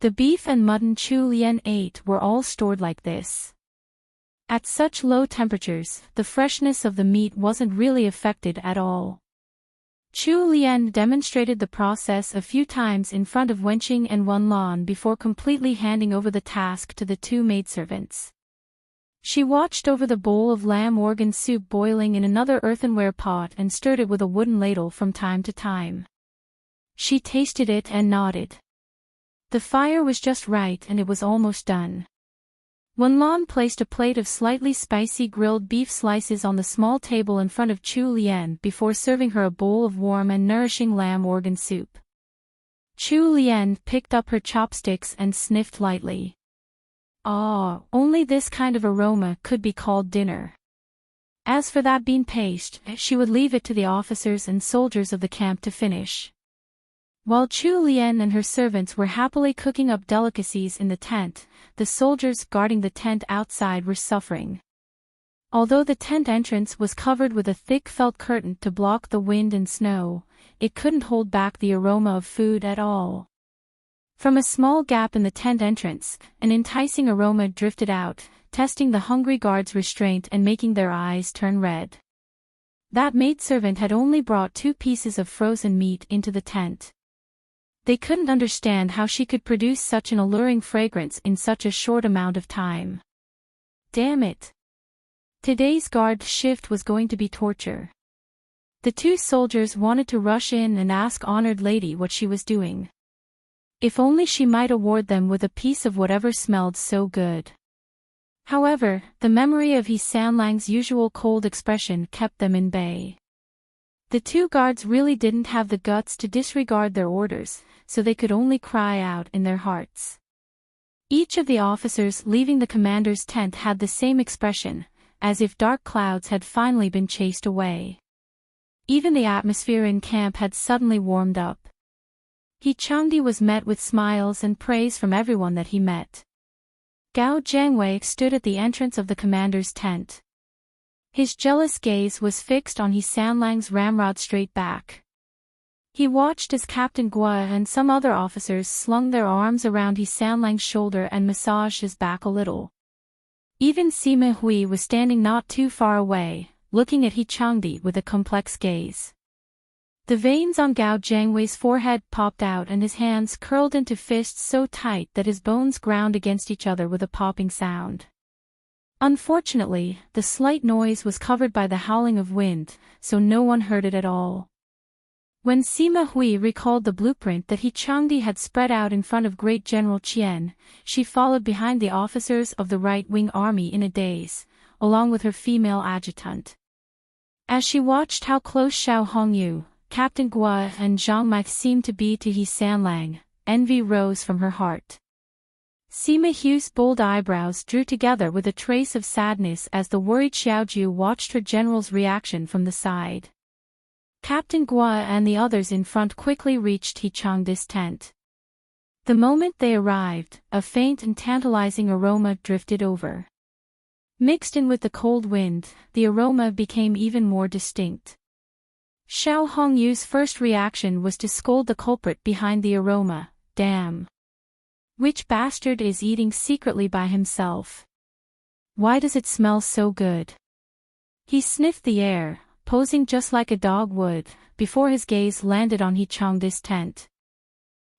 The beef and mutton Chu Lien ate were all stored like this. At such low temperatures, the freshness of the meat wasn't really affected at all. Chu Lien demonstrated the process a few times in front of Wenqing and Wenlan before completely handing over the task to the two maidservants. She watched over the bowl of lamb organ soup boiling in another earthenware pot and stirred it with a wooden ladle from time to time. She tasted it and nodded. The fire was just right and it was almost done. Wenlan placed a plate of slightly spicy grilled beef slices on the small table in front of Chu Lien before serving her a bowl of warm and nourishing lamb organ soup. Chu Lien picked up her chopsticks and sniffed lightly. Ah, only this kind of aroma could be called dinner. As for that bean paste, she would leave it to the officers and soldiers of the camp to finish. While Chu Lien and her servants were happily cooking up delicacies in the tent, the soldiers guarding the tent outside were suffering. Although the tent entrance was covered with a thick felt curtain to block the wind and snow, it couldn't hold back the aroma of food at all. From a small gap in the tent entrance, an enticing aroma drifted out, testing the hungry guards' restraint and making their eyes turn red. That maidservant had only brought 2 pieces of frozen meat into the tent. They couldn't understand how she could produce such an alluring fragrance in such a short amount of time. Damn it. Today's guard shift was going to be torture. The two soldiers wanted to rush in and ask Honored Lady what she was doing. If only she might award them with a piece of whatever smelled so good. However, the memory of He Sanlang's usual cold expression kept them in bay. The two guards really didn't have the guts to disregard their orders, so they could only cry out in their hearts. Each of the officers leaving the commander's tent had the same expression, as if dark clouds had finally been chased away. Even the atmosphere in camp had suddenly warmed up. He Changdi was met with smiles and praise from everyone that he met. Gao Jiangwei stood at the entrance of the commander's tent. His jealous gaze was fixed on He Sanlang's ramrod straight back. He watched as Captain Gua and some other officers slung their arms around He Sanlang's shoulder and massaged his back a little. Even Sima Hui was standing not too far away, looking at He Changdi with a complex gaze. The veins on Gao Jiangwei's forehead popped out and his hands curled into fists so tight that his bones ground against each other with a popping sound. Unfortunately, the slight noise was covered by the howling of wind, so no one heard it at all. When Sima Hui recalled the blueprint that He Changdi had spread out in front of Great General Qian, she followed behind the officers of the right-wing army in a daze, along with her female adjutant. As she watched how close Xiao Hongyu, Captain Gua and Zhang Mai seemed to be to He Sanlang, envy rose from her heart. Sima Hu's bold eyebrows drew together with a trace of sadness as the worried Xiaoju watched her general's reaction from the side. Captain Gua and the others in front quickly reached He Changdi's tent. The moment they arrived, a faint and tantalizing aroma drifted over. Mixed in with the cold wind, the aroma became even more distinct. Xiao Hongyu's first reaction was to scold the culprit behind the aroma. Damn. Which bastard is eating secretly by himself? Why does it smell so good? He sniffed the air, posing just like a dog would, before his gaze landed on He Changdi's tent.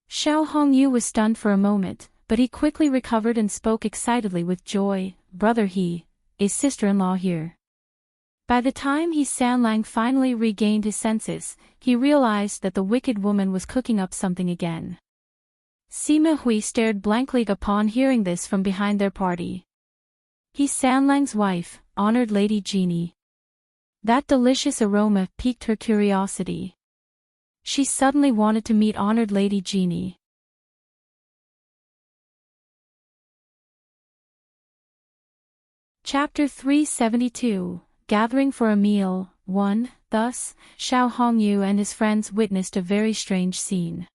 Xiao Hongyu was stunned for a moment, but he quickly recovered and spoke excitedly with joy. Brother He, is sister-in-law here? By the time He Sanlang finally regained his senses, he realized that the wicked woman was cooking up something again. Sima Hui stared blankly upon hearing this from behind their party. He Sanlang's wife, Honored Lady Jeannie. That delicious aroma piqued her curiosity. She suddenly wanted to meet Honored Lady Jeannie. Chapter 372, Gathering for a Meal, 1. Thus, Xiao Hongyu and his friends witnessed a very strange scene.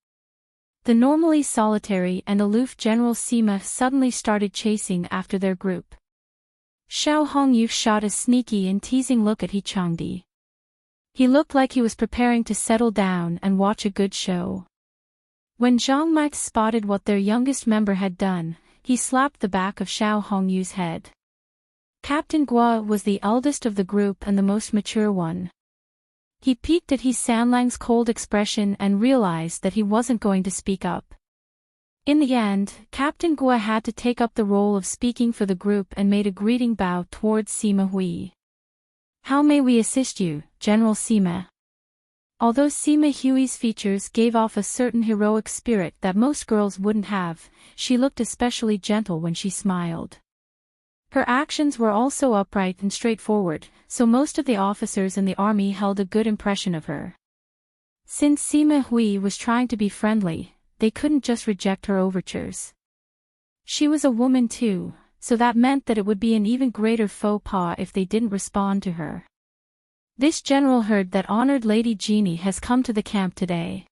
The normally solitary and aloof General Sima suddenly started chasing after their group. Xiao Hongyu shot a sneaky and teasing look at He Changdi. He looked like he was preparing to settle down and watch a good show. When Zhang Mai spotted what their youngest member had done, he slapped the back of Xiao Hongyu's head. Captain Gua was the eldest of the group and the most mature one. He peeked at He Sanlang's cold expression and realized that he wasn't going to speak up. In the end, Captain Gua had to take up the role of speaking for the group and made a greeting bow towards Sima Hui. How may we assist you, General Sima? Although Sima Hui's features gave off a certain heroic spirit that most girls wouldn't have, she looked especially gentle when she smiled. Her actions were also upright and straightforward, so most of the officers in the army held a good impression of her. Since Sima Hui was trying to be friendly, they couldn't just reject her overtures. She was a woman too, so that meant that it would be an even greater faux pas if they didn't respond to her. This general heard that Honored Lady Jeannie has come to the camp today.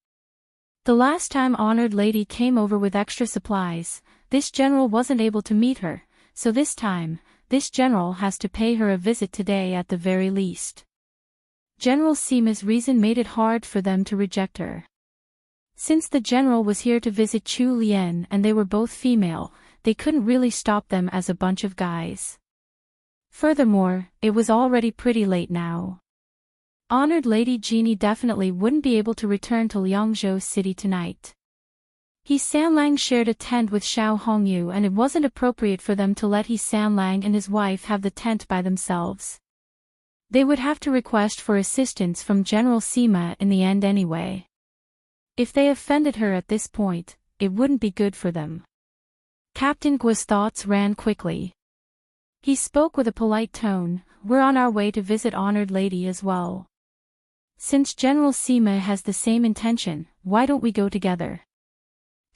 The last time Honored Lady came over with extra supplies, this general wasn't able to meet her, so this time, this general has to pay her a visit today at the very least. General Sima's reason made it hard for them to reject her. Since the general was here to visit Chu Lian and they were both female, they couldn't really stop them as a bunch of guys. Furthermore, it was already pretty late now. Honored Lady Jeannie definitely wouldn't be able to return to Liangzhou City tonight. He Sanlang shared a tent with Xiao Hongyu, and it wasn't appropriate for them to let He Sanlang and his wife have the tent by themselves. They would have to request for assistance from General Sima in the end anyway. If they offended her at this point, it wouldn't be good for them. Captain Guo's thoughts ran quickly. He spoke with a polite tone, "We're on our way to visit Honored Lady as well. Since General Sima has the same intention, why don't we go together?"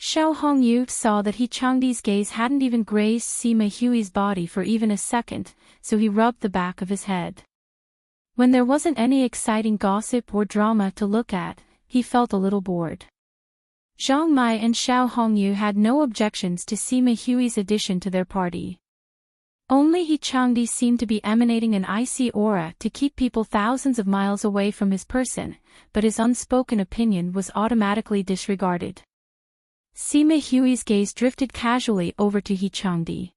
Xiao Hongyu saw that He Changdi's gaze hadn't even grazed Sima Hui's body for even a second, so he rubbed the back of his head. When there wasn't any exciting gossip or drama to look at, he felt a little bored. Zhang Mai and Xiao Hongyu had no objections to Sima Hui's addition to their party. Only He Changdi seemed to be emanating an icy aura to keep people thousands of miles away from his person, but his unspoken opinion was automatically disregarded. Sima Hui's gaze drifted casually over to He Changdi.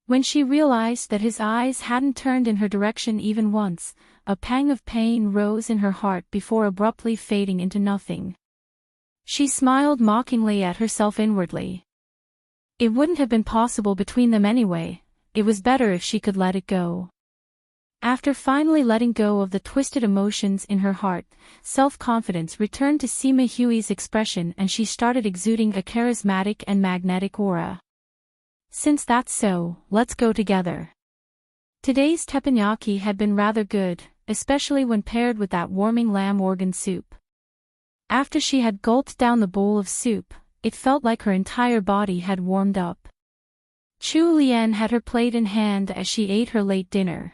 When she realized that his eyes hadn't turned in her direction even once, a pang of pain rose in her heart before abruptly fading into nothing. She smiled mockingly at herself inwardly. It wouldn't have been possible between them anyway, it was better if she could let it go. After finally letting go of the twisted emotions in her heart, self-confidence returned to Sima Hui's expression and she started exuding a charismatic and magnetic aura. "Since that's so, let's go together." Today's teppanyaki had been rather good, especially when paired with that warming lamb organ soup. After she had gulped down the bowl of soup, it felt like her entire body had warmed up. Chu Lian had her plate in hand as she ate her late dinner.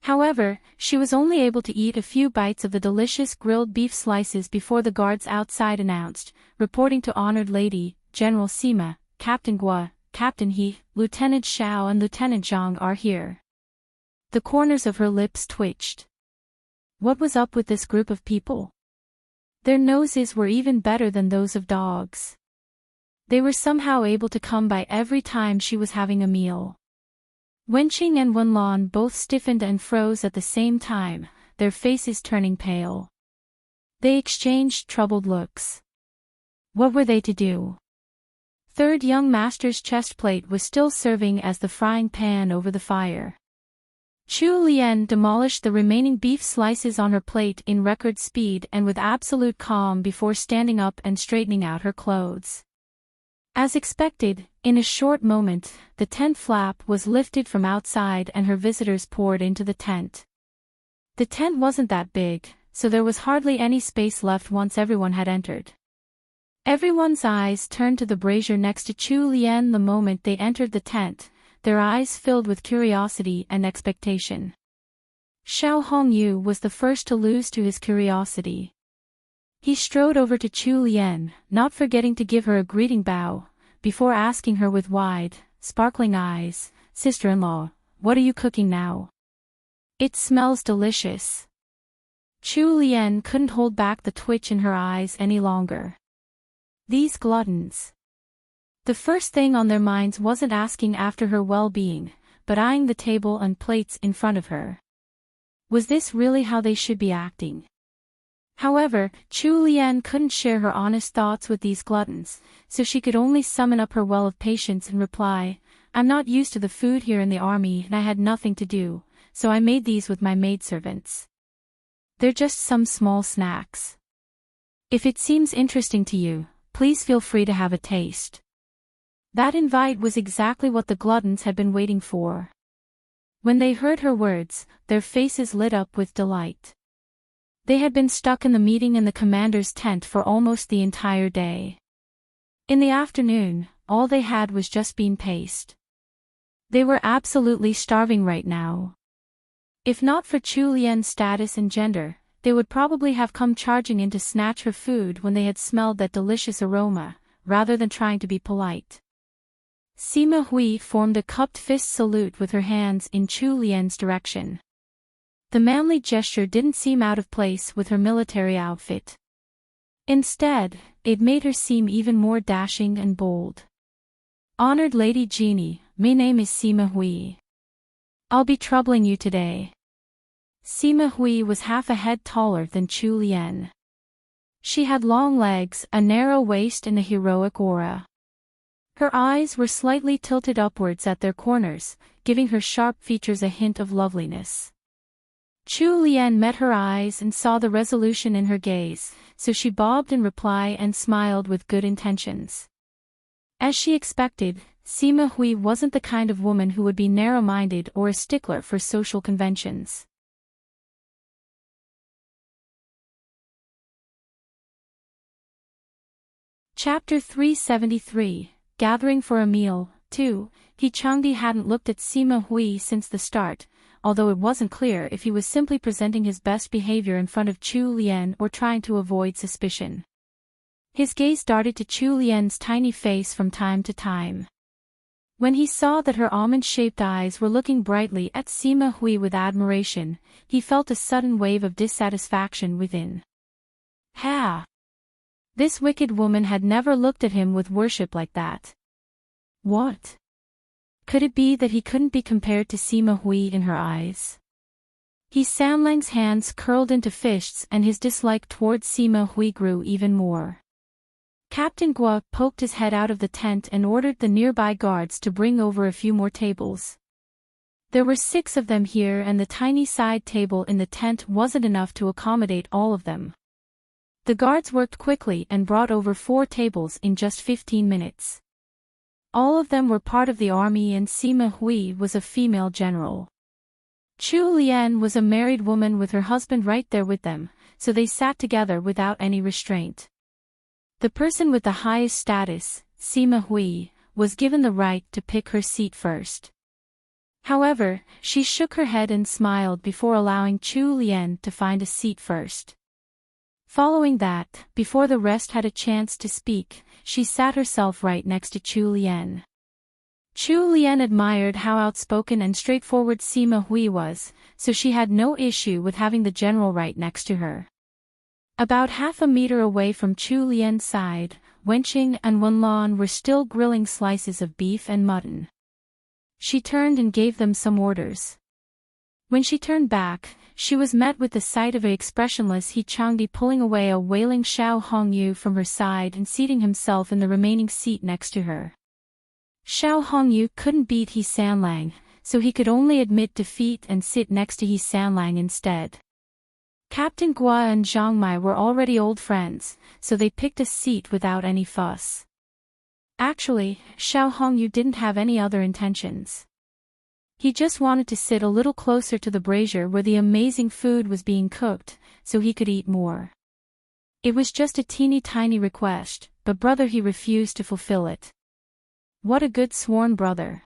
However, she was only able to eat a few bites of the delicious grilled beef slices before the guards outside announced, "Reporting to Honored Lady, General Sima, Captain Guo, Captain He, Lieutenant Xiao and Lieutenant Zhang are here." The corners of her lips twitched. What was up with this group of people? Their noses were even better than those of dogs. They were somehow able to come by every time she was having a meal. Wenqing and Wenlan both stiffened and froze at the same time, their faces turning pale. They exchanged troubled looks. What were they to do? Third young master's chest plate was still serving as the frying pan over the fire. Chu Lian demolished the remaining beef slices on her plate in record speed and with absolute calm before standing up and straightening out her clothes. As expected, in a short moment, the tent flap was lifted from outside and her visitors poured into the tent. The tent wasn't that big, so there was hardly any space left once everyone had entered. Everyone's eyes turned to the brazier next to Chu Lian the moment they entered the tent, their eyes filled with curiosity and expectation. Xiao Hongyu was the first to lose to his curiosity. He strode over to Chu Lian, not forgetting to give her a greeting bow, before asking her with wide, sparkling eyes, "Sister-in-law, what are you cooking now? It smells delicious." Chu Lian couldn't hold back the twitch in her eyes any longer. These gluttons. The first thing on their minds wasn't asking after her well-being, but eyeing the table and plates in front of her. Was this really how they should be acting? However, Chu Lian couldn't share her honest thoughts with these gluttons, so she could only summon up her well of patience and reply, "I'm not used to the food here in the army and I had nothing to do, so I made these with my maidservants. They're just some small snacks. If it seems interesting to you, please feel free to have a taste." That invite was exactly what the gluttons had been waiting for. When they heard her words, their faces lit up with delight. They had been stuck in the meeting in the commander's tent for almost the entire day. In the afternoon, all they had was just bean paste. They were absolutely starving right now. If not for Chu Lian's status and gender, they would probably have come charging in to snatch her food when they had smelled that delicious aroma, rather than trying to be polite. Sima Hui formed a cupped fist salute with her hands in Chu Lian's direction. The manly gesture didn't seem out of place with her military outfit. Instead, it made her seem even more dashing and bold. "Honored Lady Jeannie, my name is Sima Hui. I'll be troubling you today." Sima Hui was half a head taller than Chu Lian. She had long legs, a narrow waist and a heroic aura. Her eyes were slightly tilted upwards at their corners, giving her sharp features a hint of loveliness. Chu Lian met her eyes and saw the resolution in her gaze, so she bobbed in reply and smiled with good intentions. As she expected, Sima Hui wasn't the kind of woman who would be narrow-minded or a stickler for social conventions. Chapter 373, Gathering for a Meal, 2. He Changdi hadn't looked at Sima Hui since the start, although it wasn't clear if he was simply presenting his best behavior in front of Chu Lian or trying to avoid suspicion. His gaze darted to Chu Lian's tiny face from time to time. When he saw that her almond-shaped eyes were looking brightly at Sima Hui with admiration, he felt a sudden wave of dissatisfaction within. Ha! This wicked woman had never looked at him with worship like that. What? Could it be that he couldn't be compared to Sima Hui in her eyes? He Sanlang's hands curled into fists and his dislike towards Sima Hui grew even more. Captain Gua poked his head out of the tent and ordered the nearby guards to bring over a few more tables. There were 6 of them here and the tiny side table in the tent wasn't enough to accommodate all of them. The guards worked quickly and brought over 4 tables in just 15 minutes. All of them were part of the army and Sima Hui was a female general. Chu Lian was a married woman with her husband right there with them, so they sat together without any restraint. The person with the highest status, Sima Hui, was given the right to pick her seat first. However, she shook her head and smiled before allowing Chu Lian to find a seat first. Following that, before the rest had a chance to speak, she sat herself right next to Chu Lian. Chu Lian admired how outspoken and straightforward Sima Hui was, so she had no issue with having the general right next to her. About half a meter away from Chu Lian's side, Wenqing and Wenlan were still grilling slices of beef and mutton. She turned and gave them some orders. When she turned back, she was met with the sight of a expressionless He Changdi pulling away a wailing Xiao Hongyu from her side and seating himself in the remaining seat next to her. Xiao Hongyu couldn't beat He Sanlang, so he could only admit defeat and sit next to He Sanlang instead. Captain Gua and Zhang Mai were already old friends, so they picked a seat without any fuss. Actually, Xiao Hongyu didn't have any other intentions. He just wanted to sit a little closer to the brazier where the amazing food was being cooked, so he could eat more. It was just a teeny-tiny request, but brother he refused to fulfill it. What a good sworn brother.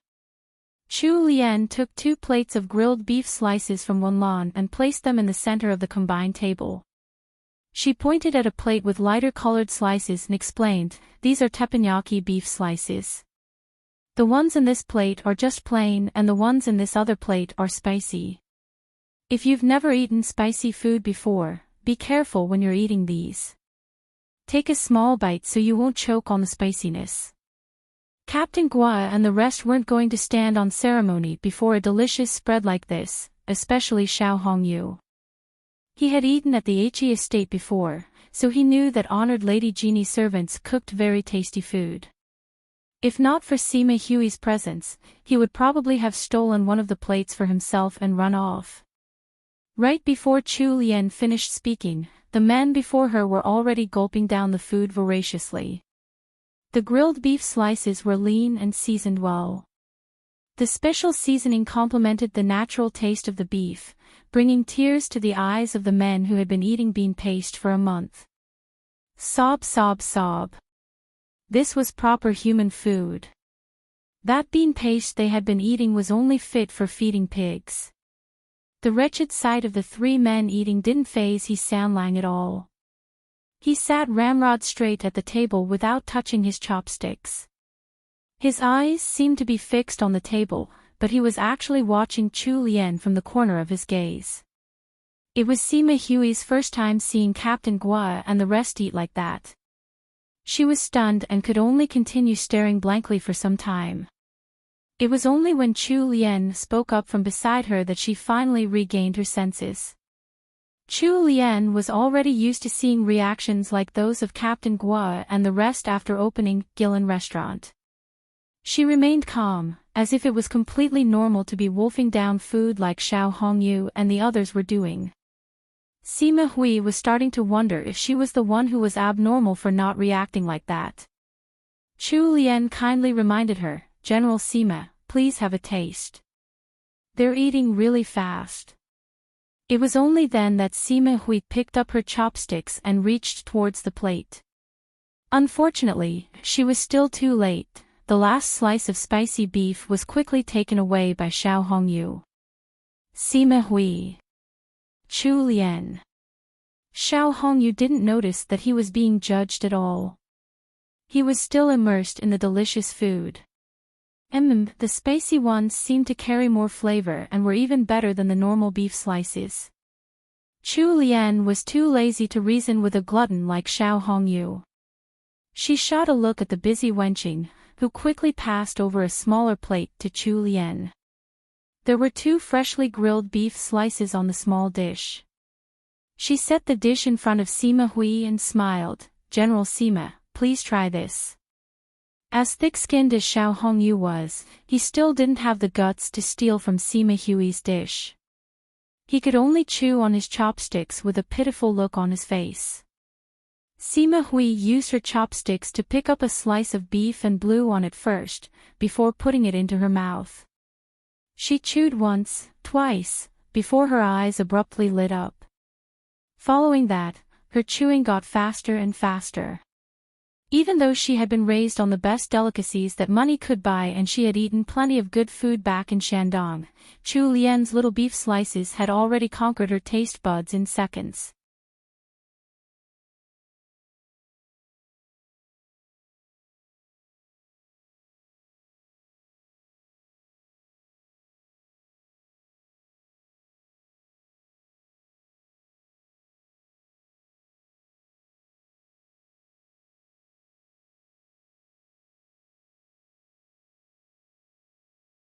Chu Lian took 2 plates of grilled beef slices from Wenlan and placed them in the center of the combined table. She pointed at a plate with lighter-colored slices and explained, "These are teppanyaki beef slices. The ones in this plate are just plain and the ones in this other plate are spicy. If you've never eaten spicy food before, be careful when you're eating these. Take a small bite so you won't choke on the spiciness." Captain Gua and the rest weren't going to stand on ceremony before a delicious spread like this, especially Xiao Hongyu. He had eaten at the He estate before, so he knew that honored Lady Genie servants cooked very tasty food. If not for Sima Hui's presence, he would probably have stolen one of the plates for himself and run off. Right before Chu Lian finished speaking, the men before her were already gulping down the food voraciously. The grilled beef slices were lean and seasoned well. The special seasoning complemented the natural taste of the beef, bringing tears to the eyes of the men who had been eating bean paste for a month. Sob, sob, sob. This was proper human food. That bean paste they had been eating was only fit for feeding pigs. The wretched sight of the 3 men eating didn't faze He Sanlang at all. He sat ramrod straight at the table without touching his chopsticks. His eyes seemed to be fixed on the table, but he was actually watching Chu Lian from the corner of his gaze. It was Sima Hui's first time seeing Captain Gua and the rest eat like that. She was stunned and could only continue staring blankly for some time. It was only when Chu Lian spoke up from beside her that she finally regained her senses. Chu Lian was already used to seeing reactions like those of Captain Gua and the rest after opening Gillen restaurant. She remained calm, as if it was completely normal to be wolfing down food like Xiao Hongyu and the others were doing. Sima Hui was starting to wonder if she was the one who was abnormal for not reacting like that. Chu Lian kindly reminded her, "General Sima, please have a taste. They're eating really fast." It was only then that Sima Hui picked up her chopsticks and reached towards the plate. Unfortunately, she was still too late. The last slice of spicy beef was quickly taken away by Xiao Hongyu. Sima Hui. Chu Lian. Xiao Hongyu didn't notice that he was being judged at all. He was still immersed in the delicious food. The spicy ones seemed to carry more flavor and were even better than the normal beef slices. Chu Lian was too lazy to reason with a glutton like Xiao Hongyu. She shot a look at the busy Wenqing, who quickly passed over a smaller plate to Chu Lian. There were 2 freshly grilled beef slices on the small dish. She set the dish in front of Sima Hui and smiled, "General Sima, please try this." As thick-skinned as Xiao Hongyu was, he still didn't have the guts to steal from Sima Hui's dish. He could only chew on his chopsticks with a pitiful look on his face. Sima Hui used her chopsticks to pick up a slice of beef and blew on it first, before putting it into her mouth. She chewed once, twice, before her eyes abruptly lit up. Following that, her chewing got faster and faster. Even though she had been raised on the best delicacies that money could buy and she had eaten plenty of good food back in Shandong, Chu Lian's little beef slices had already conquered her taste buds in seconds.